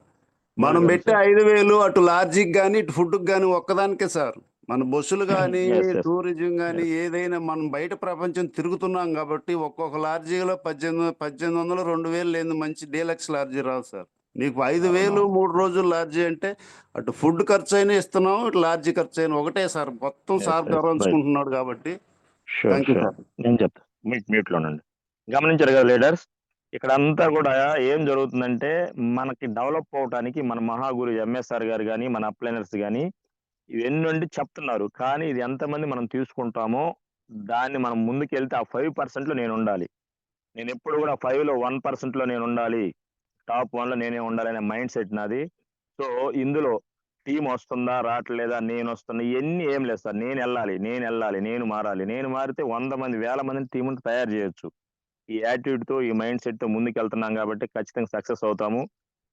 S7: మనం
S1: చెప్పండి
S7: పెట్టే
S1: సార్.
S7: 5,000 అటు లాడ్జికి కానీ ఇటు ఫుడ్కి కానీ ఒక్కదానికే సార్. మన బస్సులు కానీ
S4: Yes, yes,
S7: టూరిజం కానీ
S4: yes.
S7: ఏదైనా మనం బయట ప్రపంచం తిరుగుతున్నాం కాబట్టి ఒక్కొక్క లాడ్జీలో 1800 2,000 లేని మంచి డీలక్స్ లాడ్జీ రావు సార్. నీకు 5,000
S4: అవునవును.
S7: 3 రోజులు లాడ్జీ అంటే అటు ఫుడ్ ఖర్చు అయినా ఇస్తున్నాం, ఇటు లాడ్జీ ఖర్చు అయినా ఒకటే సార్. మొత్తం
S4: Yes,
S7: సార్
S4: yes, right.
S7: గౌరవించుకుంటున్నాడు కాబట్టి
S4: sure,
S7: thank you
S4: sure.
S7: Sir.
S4: నేను చెప్తా. మ్యూట్లో ఉండండి. గమనించారు కదా లీడర్స్, ఇక్కడ అంతా కూడా ఏం జరుగుతుందంటే మనకి డెవలప్ అవడానికి మన మహాగురు ఎంఎస్ఆర్ గారు కానీ మన అప్లైనర్స్ కానీ ఇవన్నీ చెప్తున్నారు. కానీ ఇది ఎంతమంది మనం తీసుకుంటామో దాన్ని మనం ముందుకెళ్తే ఆ 5%లో నేను ఉండాలి. నేను ఎప్పుడు కూడా 5లో 1%లో నేను ఉండాలి, టాప్ 1లో నేనే ఉండాలి అనే మైండ్ సెట్ నాది. సో ఇందులో టీం వస్తుందా రావట్లేదా, నేను వస్తున్నా, ఇవన్నీ ఏం లేదు సార్. నేను వెళ్ళాలి, నేను మారాలి. నేను మారితే 100 మంది 1000 మందిని టీముని తయారు చేయొచ్చు. ఈ యాటిట్యూడ్తో ఈ మైండ్ సెట్తో ముందుకు వెళ్తున్నాం కాబట్టి ఖచ్చితంగా సక్సెస్ అవుతాము.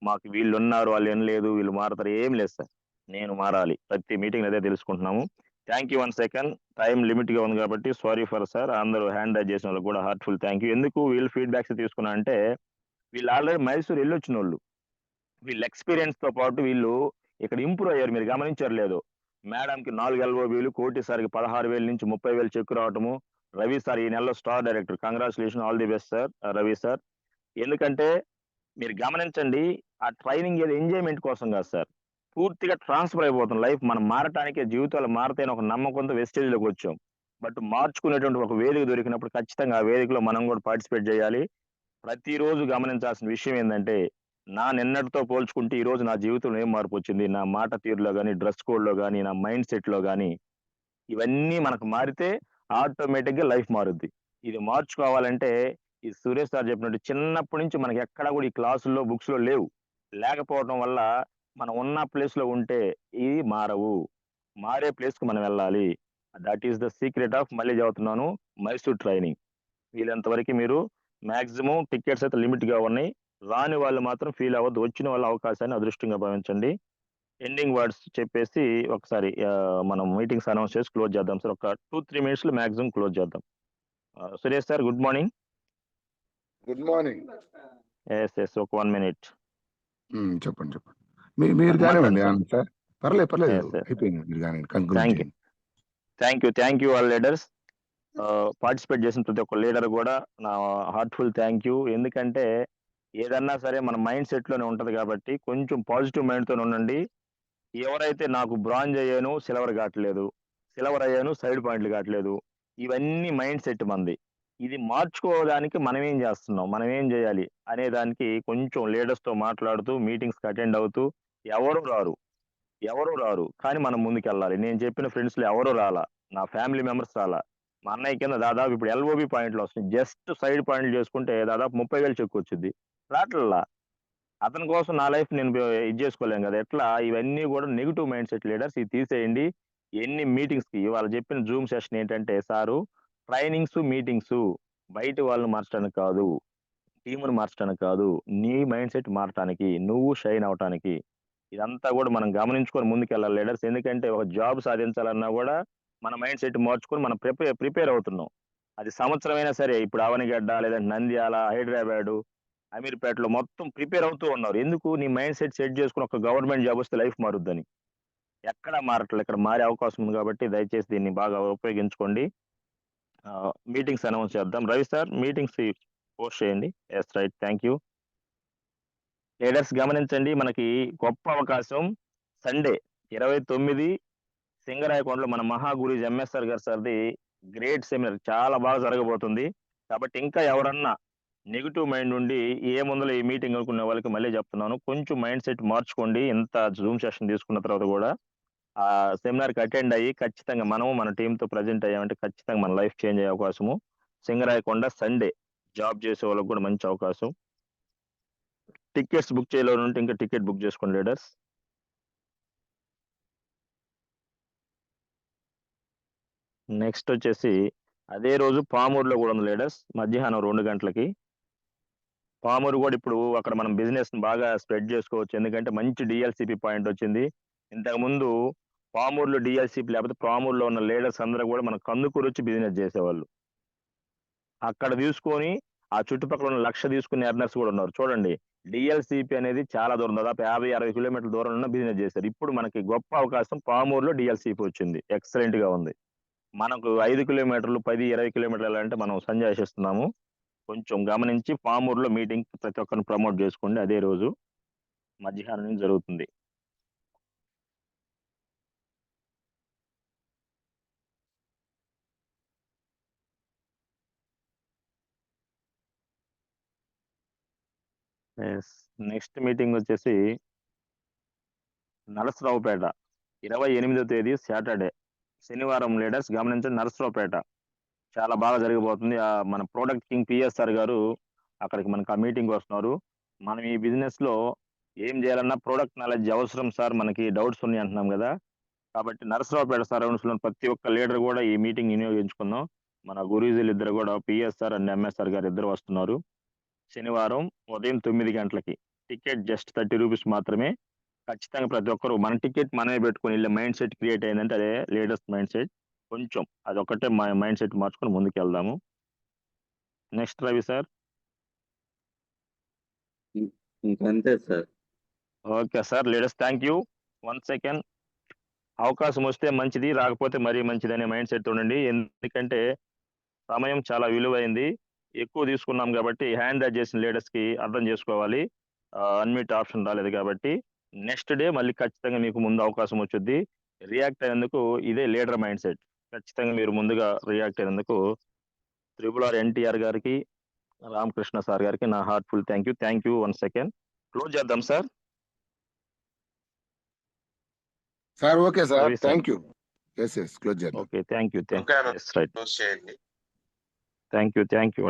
S4: మాకు వీళ్ళు ఉన్నారు, వాళ్ళు వినలేదు, వీళ్ళు మారుతారు, ఏం లేదు సార్. నేను మారాలి. ప్రతి మీటింగ్ అదే తెలుసుకుంటున్నాము. Thank you 1 second. టైం లిమిట్గా ఉంది కాబట్టి సారీ ఫర్ సార్. అందరూ హ్యాండ్ రైజ్ చేసిన వాళ్ళకి కూడా హార్ట్ఫుల్ థ్యాంక్ యూ. ఎందుకు వీళ్ళు ఫీడ్బ్యాక్స్ తీసుకున్నా అంటే వీళ్ళు ఆల్రెడీ మైసూర్ వెళ్ళొచ్చిన వాళ్ళు. వీళ్ళ ఎక్స్పీరియన్స్తో పాటు వీళ్ళు ఇక్కడ ఇంప్రూవ్ అయ్యారు. మీరు గమనించారు లేదు, మేడంకి 4 LOBలు, కోటి సార్కి 16,000 నుంచి 30,000 చెక్ రావటము. రవి సార్ ఈ నెలలో star director. Congratulation, all the best sir Ravi sir. ఎందుకంటే మీరు గమనించండి, ఆ ట్రైనింగ్ ఏదో ఎంజాయ్మెంట్ కోసం కాదు సార్, పూర్తిగా ట్రాన్స్ఫర్ అయిపోతుంది లైఫ్. మనం మారటానికి, జీవితాలు మారతాయని ఒక నమ్మకంతో వెస్టేజ్లోకి వచ్చాం. బట్ మార్చుకునేటువంటి ఒక వేదిక దొరికినప్పుడు ఖచ్చితంగా ఆ వేదికలో మనం కూడా పార్టిసిపేట్ చేయాలి. ప్రతిరోజు గమనించాల్సిన విషయం ఏంటంటే నా నిన్నటితో పోల్చుకుంటే ఈ రోజు నా జీవితంలో ఏం మార్పు వచ్చింది, నా మాట తీరులో కానీ, డ్రెస్ కోడ్లో కానీ, నా మైండ్ సెట్లో కానీ, ఇవన్నీ మనకు మారితే ఆటోమేటిక్గా లైఫ్ మారుద్ది. ఇది మార్చుకోవాలంటే ఈ సురేష్ సార్ చెప్పినట్టు చిన్నప్పటి నుంచి మనకి ఎక్కడ కూడా ఈ క్లాసుల్లో బుక్స్లో లేవు. లేకపోవడం వల్ల మనం ఉన్న ప్లేస్లో ఉంటే ఇవి మారవు. మారే ప్లేస్కి మనం వెళ్ళాలి. That is the secret of, మళ్ళీ చదువుతున్నాను, మైసూర్ ట్రైనింగ్. వీళ్ళంతవరకు మీరు మాక్సిమం టికెట్స్ అయితే లిమిట్గా ఉన్నాయి. రాని వాళ్ళు మాత్రం ఫీల్ అవ్వద్దు. వచ్చిన వాళ్ళ అవకాశాన్ని అదృష్టంగా భావించండి. ఎండింగ్ వర్డ్స్ చెప్పేసి ఒకసారి మనం మీటింగ్స్ అనౌన్స్ చేసి క్లోజ్ చేద్దాం సార్. ఒక 2-3 మినిట్స్లో మాక్సిమం క్లోజ్ చేద్దాం. Suresh sir good morning.
S1: Good morning.
S4: Yes ఒక 1 మినిట్.
S1: చెప్పండి. మీరు కానివ్వండి ఆనంద్ సార్. పర్లేదు,
S4: Yes, yes.
S1: అయిపోయింది. మీరు కానివ్వండి, కంక్లూడ్
S4: థ్యాంక్ యూ,
S1: చేయండి.
S4: Thank you all leaders. Participate చేసిన ప్రతి ఒక్క లీడర్ కూడా నా హార్ట్ఫుల్ థ్యాంక్ యూ. ఎందుకంటే ఏదన్నా సరే మన మైండ్ సెట్లోనే ఉంటుంది కాబట్టి కొంచెం పాజిటివ్ మైండ్తో ఉండండి. ఎవరైతే నాకు బ్రాంజ్ అయ్యాను సిల్వర్ కావట్లేదు, సిల్వర్ అయ్యాను సైడ్ పాయింట్లు కావట్లేదు, ఇవన్నీ మైండ్ సెట్ మంది. ఇది మార్చుకోవడానికి మనం ఏం చేస్తున్నాం, మనం ఏం చేయాలి అనే దానికి కొంచెం లీడర్స్తో మాట్లాడుతూ మీటింగ్స్కి అటెండ్ అవుతూ ఎవరు రారు కానీ మనం ముందుకెళ్ళాలి. నేను చెప్పిన ఫ్రెండ్స్లో ఎవరు రాలా, నా ఫ్యామిలీ మెంబర్స్ రాలా. మా అన్నయ్య కింద దాదాపు ఇప్పుడు LOB పాయింట్లు వస్తున్నాయి. జస్ట్ సైడ్ పాయింట్లు చేసుకుంటే దాదాపు 30,000 చెక్ వచ్చింది. రాట్లల్లా. అతని కోసం నా లైఫ్ నేను ఇది చేసుకోలేం కదా. ఎట్లా ఇవన్నీ కూడా నెగిటివ్ మైండ్ సెట్ లీడర్స్. ఇది తీసేయండి. ఎన్ని మీటింగ్స్కి ఇవాళ చెప్పిన జూమ్ సెషన్ ఏంటంటే సారు, ట్రైనింగ్స్ మీటింగ్స్ బయట వాళ్ళని మార్చడానికి కాదు, టీమును మార్చడానికి కాదు, నీ మైండ్ సెట్ మారటానికి, నువ్వు షైన్ అవటానికి. ఇదంతా కూడా మనం గమనించుకొని ముందుకెళ్ళాలి లీడర్స్. ఎందుకంటే ఒక జాబ్ సాధించాలన్నా కూడా మన మైండ్ సెట్ మార్చుకొని మనం ప్రిపేర్ అవుతున్నాం. అది సంవత్సరమైనా సరే, ఇప్పుడు అవనిగడ్డ లేదంటే నంద్యాల, హైదరాబాదు, అమీర్పేటలో మొత్తం ప్రిపేర్ అవుతూ ఉన్నారు. ఎందుకు? నీ మైండ్ సెట్ చేసుకుని ఒక గవర్నమెంట్ జాబ్ వస్తే లైఫ్ మారుద్దని. ఎక్కడ మారట్లేదు, ఇక్కడ మారే అవకాశం ఉంది కాబట్టి దయచేసి దీన్ని బాగా ఉపయోగించుకోండి. మీటింగ్స్ అనౌన్స్ చేద్దాం. రవి సార్ మీటింగ్స్ పోస్ట్ చేయండి. Yes right, thank you. Leaders గమనించండి, మనకి గొప్ప అవకాశం సండే 29 సింగరాయకొండలో మన మహాగురు ఎంఎస్ఆర్ గారు సార్ది గ్రేట్ సెమినార్ చాలా బాగా జరగబోతుంది. కాబట్టి ఇంకా ఎవరన్నా నెగిటివ్ మైండ్ ఉండి ఏముందో ఈ మీటింగ్ అనుకునే వాళ్ళకి మళ్ళీ చెప్తున్నాను, కొంచెం మైండ్ సెట్ మార్చుకోండి. ఇంత జూమ్ సెషన్ తీసుకున్న తర్వాత కూడా ఆ సెమినార్కి అటెండ్ అయ్యి ఖచ్చితంగా మనము మన టీంతో ప్రజెంట్ అయ్యామంటే ఖచ్చితంగా మన లైఫ్ చేంజ్ అయ్యే అవకాశము. సింగరాయకొండ సండే జాబ్ చేసే వాళ్ళకి కూడా మంచి అవకాశం. టికెట్స్ బుక్ చేయలేని ఉంటే ఇంకా టికెట్ బుక్ చేసుకోండి లీడర్స్. నెక్స్ట్ వచ్చేసి అదే రోజు పామూరులో కూడా ఉంది లీడర్స్, మధ్యాహ్నం 2 గంటలకి. పామూరు కూడా ఇప్పుడు అక్కడ మనం బిజినెస్ బాగా స్ప్రెడ్ చేసుకోవచ్చు. ఎందుకంటే మంచి DLCP పాయింట్ వచ్చింది. ఇంతకుముందు పామూరులో DLCP లేకపోతే పామూరులో ఉన్న లీడర్స్ అందరూ కూడా మన కందుకూరు వచ్చి బిజినెస్ చేసేవాళ్ళు. అక్కడ తీసుకొని ఆ చుట్టుపక్కల ఉన్న 1,00,000 తీసుకునే ఎర్నర్స్ కూడా ఉన్నారు. చూడండి, డిఎల్సిపి అనేది చాలా దూరం, దాదాపు 50-60 కిలోమీటర్ల దూరం ఉన్న బిజినెస్ చేశారు. ఇప్పుడు మనకి గొప్ప అవకాశం పామూరులో డిఎల్సిపి వచ్చింది, ఎక్సలెంట్ గా ఉంది. మనకు 5 కిలోమీటర్లు 10-20 కిలోమీటర్లు అంటే మనం సంజాయిస్తున్నాము. కొంచెం గమనించి పామూరులో మీటింగ్ ప్రతి ఒక్కరిని ప్రమోట్ చేసుకోండి. అదే రోజు మధ్యాహ్నం నుంచి జరుగుతుంది. నెక్స్ట్ మీటింగ్ వచ్చేసి నరసరావుపేట 28వ తేదీ సాటర్డే, శనివారం. లీడర్స్ గమనించండి, నరసరావుపేట చాలా బాగా జరిగిపోతుంది. మన ప్రోడక్ట్ కింగ్ పిఎస్ఆర్ గారు అక్కడికి మనకు ఆ మీటింగ్ వస్తున్నారు. మనం ఈ బిజినెస్ లో ఏం చేయాలన్నా ప్రోడక్ట్ నాలెడ్జ్ అవసరం సార్, మనకి డౌట్స్ ఉన్నాయి అంటున్నాం కదా. కాబట్టి నరసరావుపేట సరౌండ్స్ లో ప్రతి ఒక్క లీడర్ కూడా ఈ మీటింగ్ వినియోగించుకుందాం. మన గురూజీలు ఇద్దరు కూడా, పిఎస్ఆర్ అండ్ ఎంఎస్ఆర్ గారు ఇద్దరు వస్తున్నారు. శనివారం ఉదయం 9 గంటలకి. టికెట్ జస్ట్ 30 రూపీస్ మాత్రమే. ఖచ్చితంగా ప్రతి ఒక్కరు మన టికెట్ మనమే పెట్టుకుని వెళ్ళే మైండ్ సెట్ క్రియేట్ అయిందంటే అదే లేటెస్ట్ మైండ్ సెట్. కొంచెం అదొక్కటే మైండ్ సెట్ మార్చుకొని ముందుకు వెళ్దాము. Next Ravi sir.
S2: ఇంకంతే sir.
S4: Okay sir, latest thank you. 1 second. అవకాశం వస్తే మంచిది, రాకపోతే మరీ మంచిది అనే మైండ్ సెట్ ఉండండి. ఎందుకంటే సమయం చాలా విలువైంది, ఎక్కువ తీసుకున్నాం కాబట్టి హ్యాండ్ రైజ్ చేసిన లీడర్స్ కి అర్థం చేసుకోవాలి. అన్మ్యూట్ ఆప్షన్ రాలేదు కాబట్టి నెక్స్ట్ డే మళ్ళీ ఖచ్చితంగా మీకు ముందు అవకాశం వచ్చుద్ది. రియాక్ట్ అయినందుకు ఇదే లీడర్ మైండ్ సెట్. ఖచ్చితంగా మీరు ముందుగా రియాక్ట్ అయినందుకు RRR ఎన్టీఆర్ గారికి, రామకృష్ణ సార్ గారికి నా heartful thank you. 1 second close చేద్దాం sir.
S1: Sir okay sir,
S4: Ravi sir.
S1: Thank you. Yes close చేద్దాం.
S4: Okay, thank you.
S8: ఇంకా
S4: రైట్,
S8: క్లోజ్ చేయండి.
S4: Thank you.